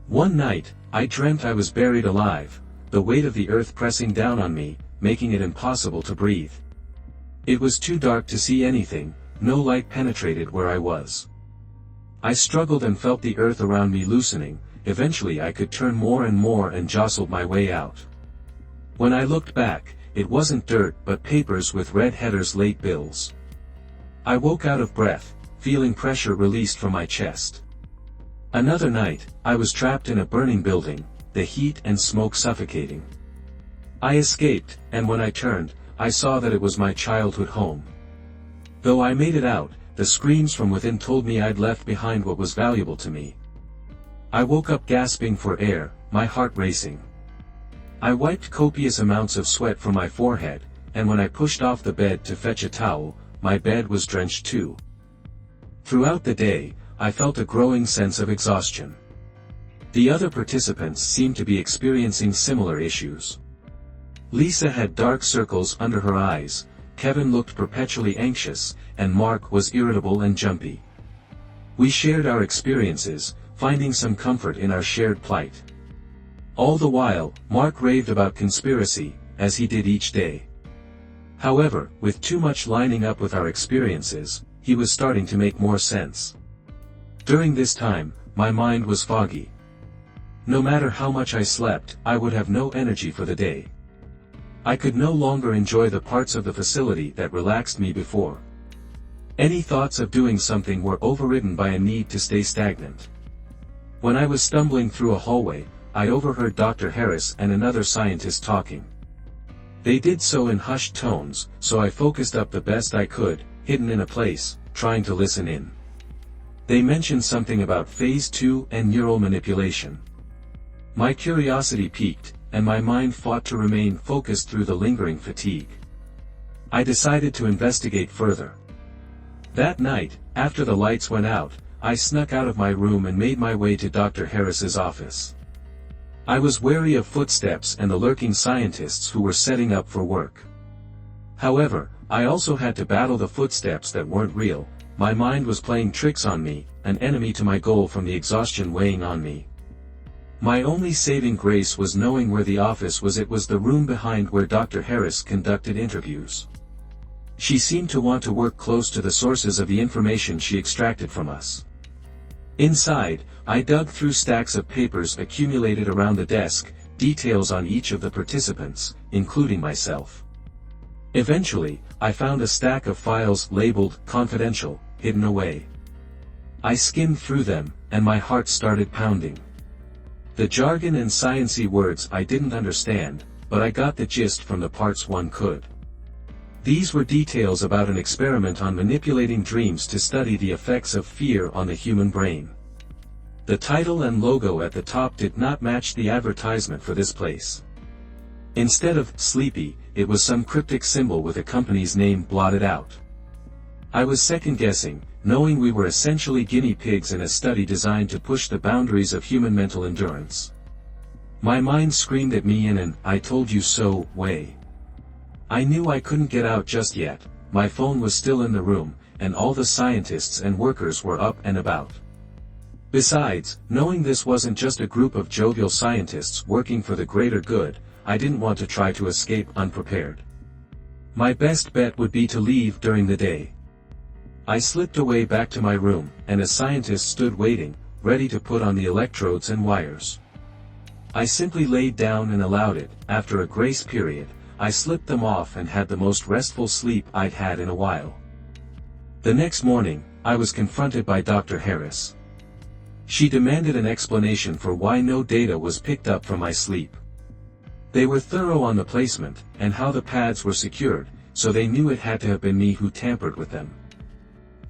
One night, I dreamt I was buried alive, the weight of the earth pressing down on me, making it impossible to breathe. It was too dark to see anything, no light penetrated where I was. I struggled and felt the earth around me loosening. Eventually I could turn more and more and jostled my way out. When I looked back, it wasn't dirt but papers with red headers, late bills. I woke out of breath, feeling pressure released from my chest. Another night, I was trapped in a burning building, the heat and smoke suffocating. I escaped, and when I turned, I saw that it was my childhood home. Though I made it out, the screams from within told me I'd left behind what was valuable to me. I woke up gasping for air, my heart racing. I wiped copious amounts of sweat from my forehead, and when I pushed off the bed to fetch a towel, my bed was drenched too. Throughout the day, I felt a growing sense of exhaustion. The other participants seemed to be experiencing similar issues. Lisa had dark circles under her eyes, Kevin looked perpetually anxious, and Mark was irritable and jumpy. We shared our experiences, finding some comfort in our shared plight. All the while, Mark raved about conspiracy, as he did each day. However, with too much lining up with our experiences, he was starting to make more sense. During this time, my mind was foggy. No matter how much I slept, I would have no energy for the day. I could no longer enjoy the parts of the facility that relaxed me before. Any thoughts of doing something were overridden by a need to stay stagnant. When I was stumbling through a hallway, I overheard Dr. Harris and another scientist talking. They did so in hushed tones, so I focused up the best I could, hidden in a place, trying to listen in. They mentioned something about Phase 2 and neural manipulation. My curiosity piqued, and my mind fought to remain focused through the lingering fatigue. I decided to investigate further. That night, after the lights went out, I snuck out of my room and made my way to Dr. Harris's office. I was wary of footsteps and the lurking scientists who were setting up for work. However, I also had to battle the footsteps that weren't real, my mind was playing tricks on me, an enemy to my goal from the exhaustion weighing on me. My only saving grace was knowing where the office was. It was the room behind where Dr. Harris conducted interviews. She seemed to want to work close to the sources of the information she extracted from us. Inside, I dug through stacks of papers accumulated around the desk, details on each of the participants, including myself. Eventually, I found a stack of files labeled "Confidential," hidden away. I skimmed through them, and my heart started pounding. The jargon and sciencey words I didn't understand, but I got the gist from the parts one could. These were details about an experiment on manipulating dreams to study the effects of fear on the human brain. The title and logo at the top did not match the advertisement for this place. Instead of "Sleepy," it was some cryptic symbol with a company's name blotted out. I was second-guessing, knowing we were essentially guinea pigs in a study designed to push the boundaries of human mental endurance. My mind screamed at me in an "I told you so" way. I knew I couldn't get out just yet. My phone was still in the room, and all the scientists and workers were up and about. Besides, knowing this wasn't just a group of jovial scientists working for the greater good, I didn't want to try to escape unprepared. My best bet would be to leave during the day. I slipped away back to my room, and a scientist stood waiting, ready to put on the electrodes and wires. I simply laid down and allowed it. After a grace period, I slipped them off and had the most restful sleep I'd had in a while. The next morning, I was confronted by Dr. Harris. She demanded an explanation for why no data was picked up from my sleep. They were thorough on the placement, and how the pads were secured, so they knew it had to have been me who tampered with them.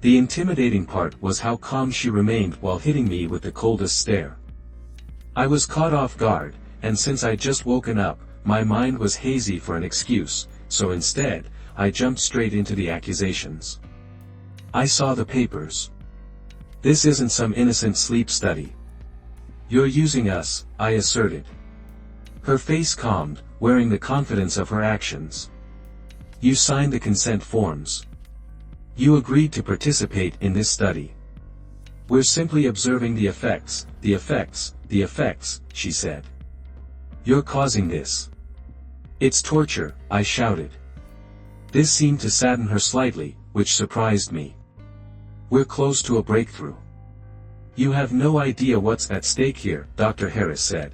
The intimidating part was how calm she remained while hitting me with the coldest stare. I was caught off guard, and since I'd just woken up, my mind was hazy for an excuse, so instead, I jumped straight into the accusations. I saw the papers. This isn't some innocent sleep study. You're using us, I asserted. Her face calmed, wearing the confidence of her actions. You signed the consent forms. You agreed to participate in this study. We're simply observing the effects, she said. You're causing this. It's torture, I shouted. This seemed to sadden her slightly, which surprised me. We're close to a breakthrough. You have no idea what's at stake here, Dr. Harris said.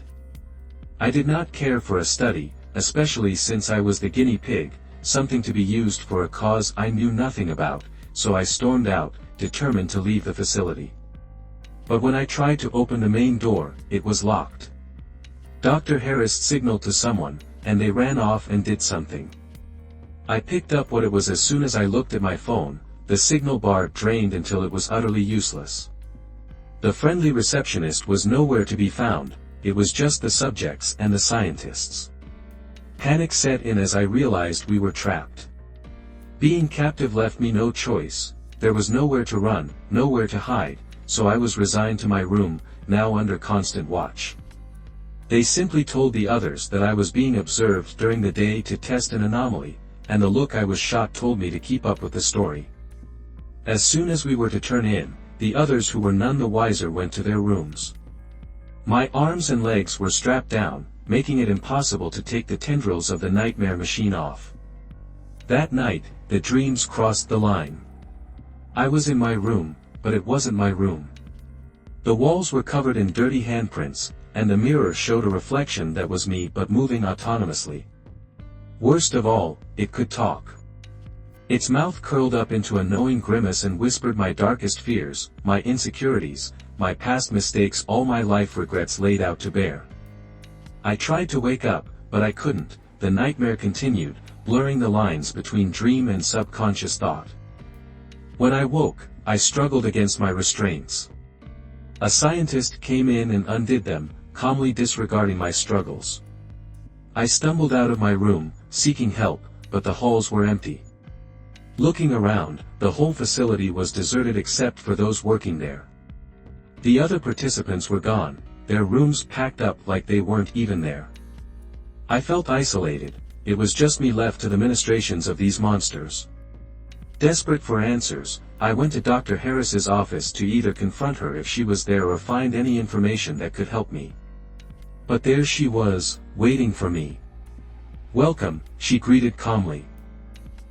I did not care for a study, especially since I was the guinea pig, something to be used for a cause I knew nothing about, so I stormed out, determined to leave the facility. But when I tried to open the main door, it was locked. Dr. Harris signaled to someone, and they ran off and did something. I picked up what it was as soon as I looked at my phone. The signal bar drained until it was utterly useless. The friendly receptionist was nowhere to be found, it was just the subjects and the scientists. Panic set in as I realized we were trapped. Being captive left me no choice. There was nowhere to run, nowhere to hide, so I was resigned to my room, now under constant watch. They simply told the others that I was being observed during the day to test an anomaly, and the look I was shot told me to keep up with the story. As soon as we were to turn in, the others who were none the wiser went to their rooms. My arms and legs were strapped down, making it impossible to take the tendrils of the nightmare machine off. That night, the dreams crossed the line. I was in my room, but it wasn't my room. The walls were covered in dirty handprints, and the mirror showed a reflection that was me but moving autonomously. Worst of all, it could talk. Its mouth curled up into a knowing grimace and whispered my darkest fears, my insecurities, my past mistakes, all my life regrets laid out to bear. I tried to wake up, but I couldn't. The nightmare continued, blurring the lines between dream and subconscious thought. When I woke, I struggled against my restraints. A scientist came in and undid them, calmly disregarding my struggles. I stumbled out of my room, seeking help, but the halls were empty. Looking around, the whole facility was deserted except for those working there. The other participants were gone, their rooms packed up like they weren't even there. I felt isolated. It was just me left to the ministrations of these monsters. Desperate for answers, I went to Dr. Harris's office to either confront her if she was there or find any information that could help me. But there she was, waiting for me. "Welcome," she greeted calmly.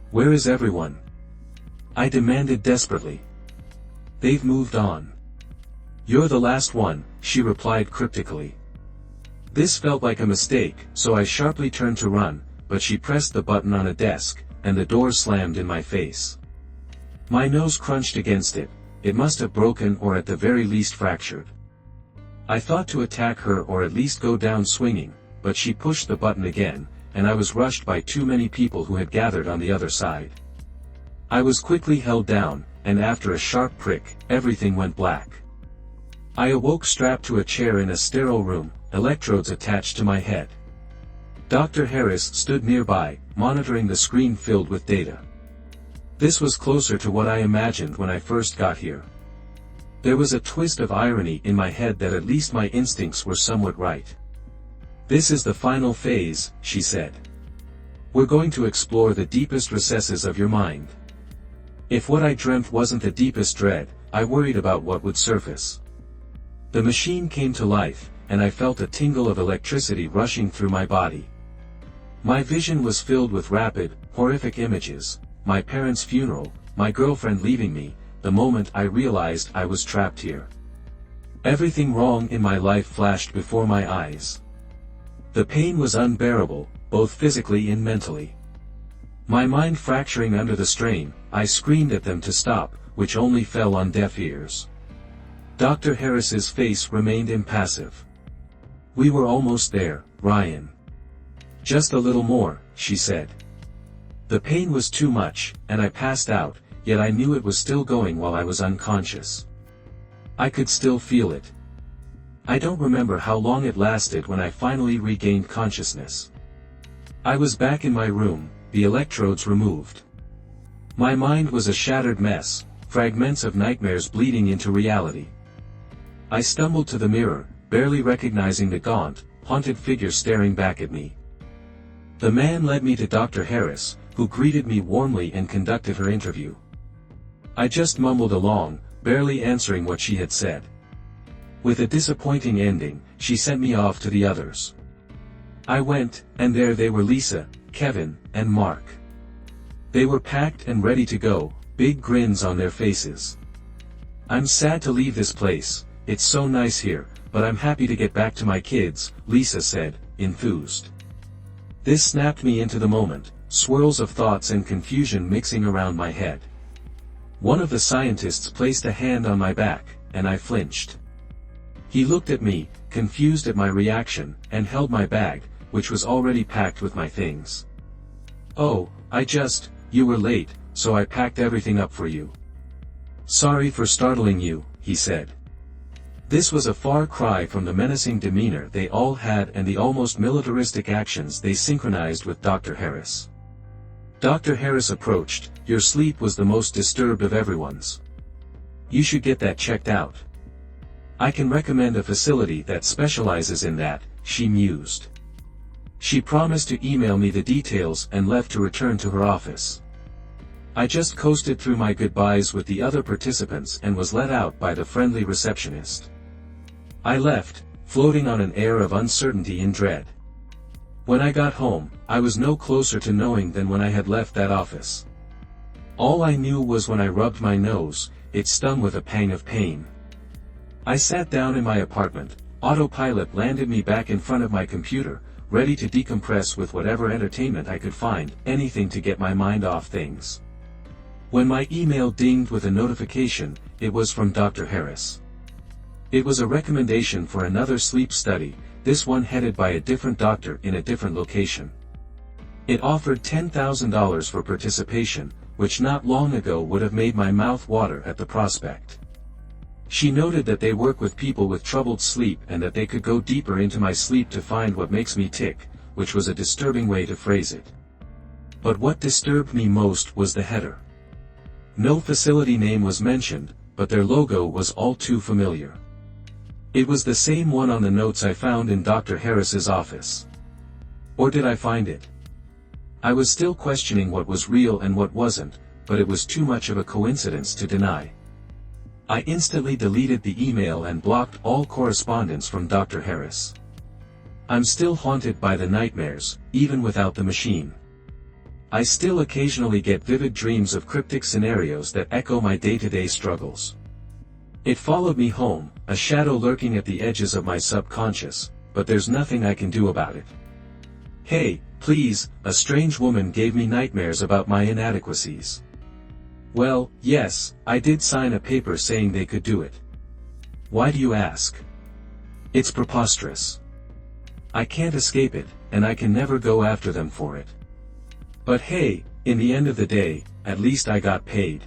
"Where is everyone?" I demanded desperately. "They've moved on. You're the last one," she replied cryptically. This felt like a mistake, so I sharply turned to run, but she pressed the button on a desk, and the door slammed in my face. My nose crunched against it. It must have broken or at the very least fractured. I thought to attack her or at least go down swinging, but she pushed the button again, and I was rushed by too many people who had gathered on the other side. I was quickly held down, and after a sharp prick, everything went black. I awoke strapped to a chair in a sterile room, electrodes attached to my head. Dr. Harris stood nearby, monitoring the screen filled with data. This was closer to what I imagined when I first got here. There was a twist of irony in my head that at least my instincts were somewhat right. "This is the final phase," she said. "We're going to explore the deepest recesses of your mind." If what I dreamt wasn't the deepest dread, I worried about what would surface. The machine came to life, and I felt a tingle of electricity rushing through my body. My vision was filled with rapid, horrific images: my parents' funeral, my girlfriend leaving me, the moment I realized I was trapped here. Everything wrong in my life flashed before my eyes. The pain was unbearable, both physically and mentally. My mind fracturing under the strain, I screamed at them to stop, which only fell on deaf ears. Dr. Harris's face remained impassive. "We were almost there, Ryan. Just a little more," she said. The pain was too much, and I passed out, yet I knew it was still going while I was unconscious. I could still feel it. I don't remember how long it lasted when I finally regained consciousness. I was back in my room, the electrodes removed. My mind was a shattered mess, fragments of nightmares bleeding into reality. I stumbled to the mirror, barely recognizing the gaunt, haunted figure staring back at me. The man led me to Dr. Harris, who greeted me warmly and conducted her interview. I just mumbled along, barely answering what she had said. With a disappointing ending, she sent me off to the others. I went, and there they were: Lisa, Kevin, and Mark. They were packed and ready to go, big grins on their faces. "I'm sad to leave this place, it's so nice here, but I'm happy to get back to my kids," Lisa said, enthused. This snapped me into the moment, swirls of thoughts and confusion mixing around my head. One of the scientists placed a hand on my back, and I flinched. He looked at me, confused at my reaction, and held my bag, which was already packed with my things. "Oh, you were late, so I packed everything up for you. Sorry for startling you," he said. This was a far cry from the menacing demeanor they all had and the almost militaristic actions they synchronized with Dr. Harris. Dr. Harris approached. "Your sleep was the most disturbed of everyone's. You should get that checked out. I can recommend a facility that specializes in that," she mused. She promised to email me the details and left to return to her office. I just coasted through my goodbyes with the other participants and was let out by the friendly receptionist. I left, floating on an air of uncertainty and dread. When I got home, I was no closer to knowing than when I had left that office. All I knew was when I rubbed my nose, it stung with a pang of pain. I sat down in my apartment. Autopilot landed me back in front of my computer, ready to decompress with whatever entertainment I could find, anything to get my mind off things. When my email dinged with a notification, it was from Dr. Harris. It was a recommendation for another sleep study, this one headed by a different doctor in a different location. It offered $10,000 for participation, which not long ago would have made my mouth water at the prospect. She noted that they work with people with troubled sleep and that they could go deeper into my sleep to find what makes me tick, which was a disturbing way to phrase it. But what disturbed me most was the header. No facility name was mentioned, but their logo was all too familiar. It was the same one on the notes I found in Dr. Harris's office. Or did I find it? I was still questioning what was real and what wasn't, but it was too much of a coincidence to deny. I instantly deleted the email and blocked all correspondence from Dr. Harris. I'm still haunted by the nightmares, even without the machine. I still occasionally get vivid dreams of cryptic scenarios that echo my day-to-day struggles. It followed me home, a shadow lurking at the edges of my subconscious, but there's nothing I can do about it. Hey, please, a strange woman gave me nightmares about my inadequacies. Well, yes, I did sign a paper saying they could do it. Why do you ask? It's preposterous. I can't escape it, and I can never go after them for it. But hey, in the end of the day, at least I got paid.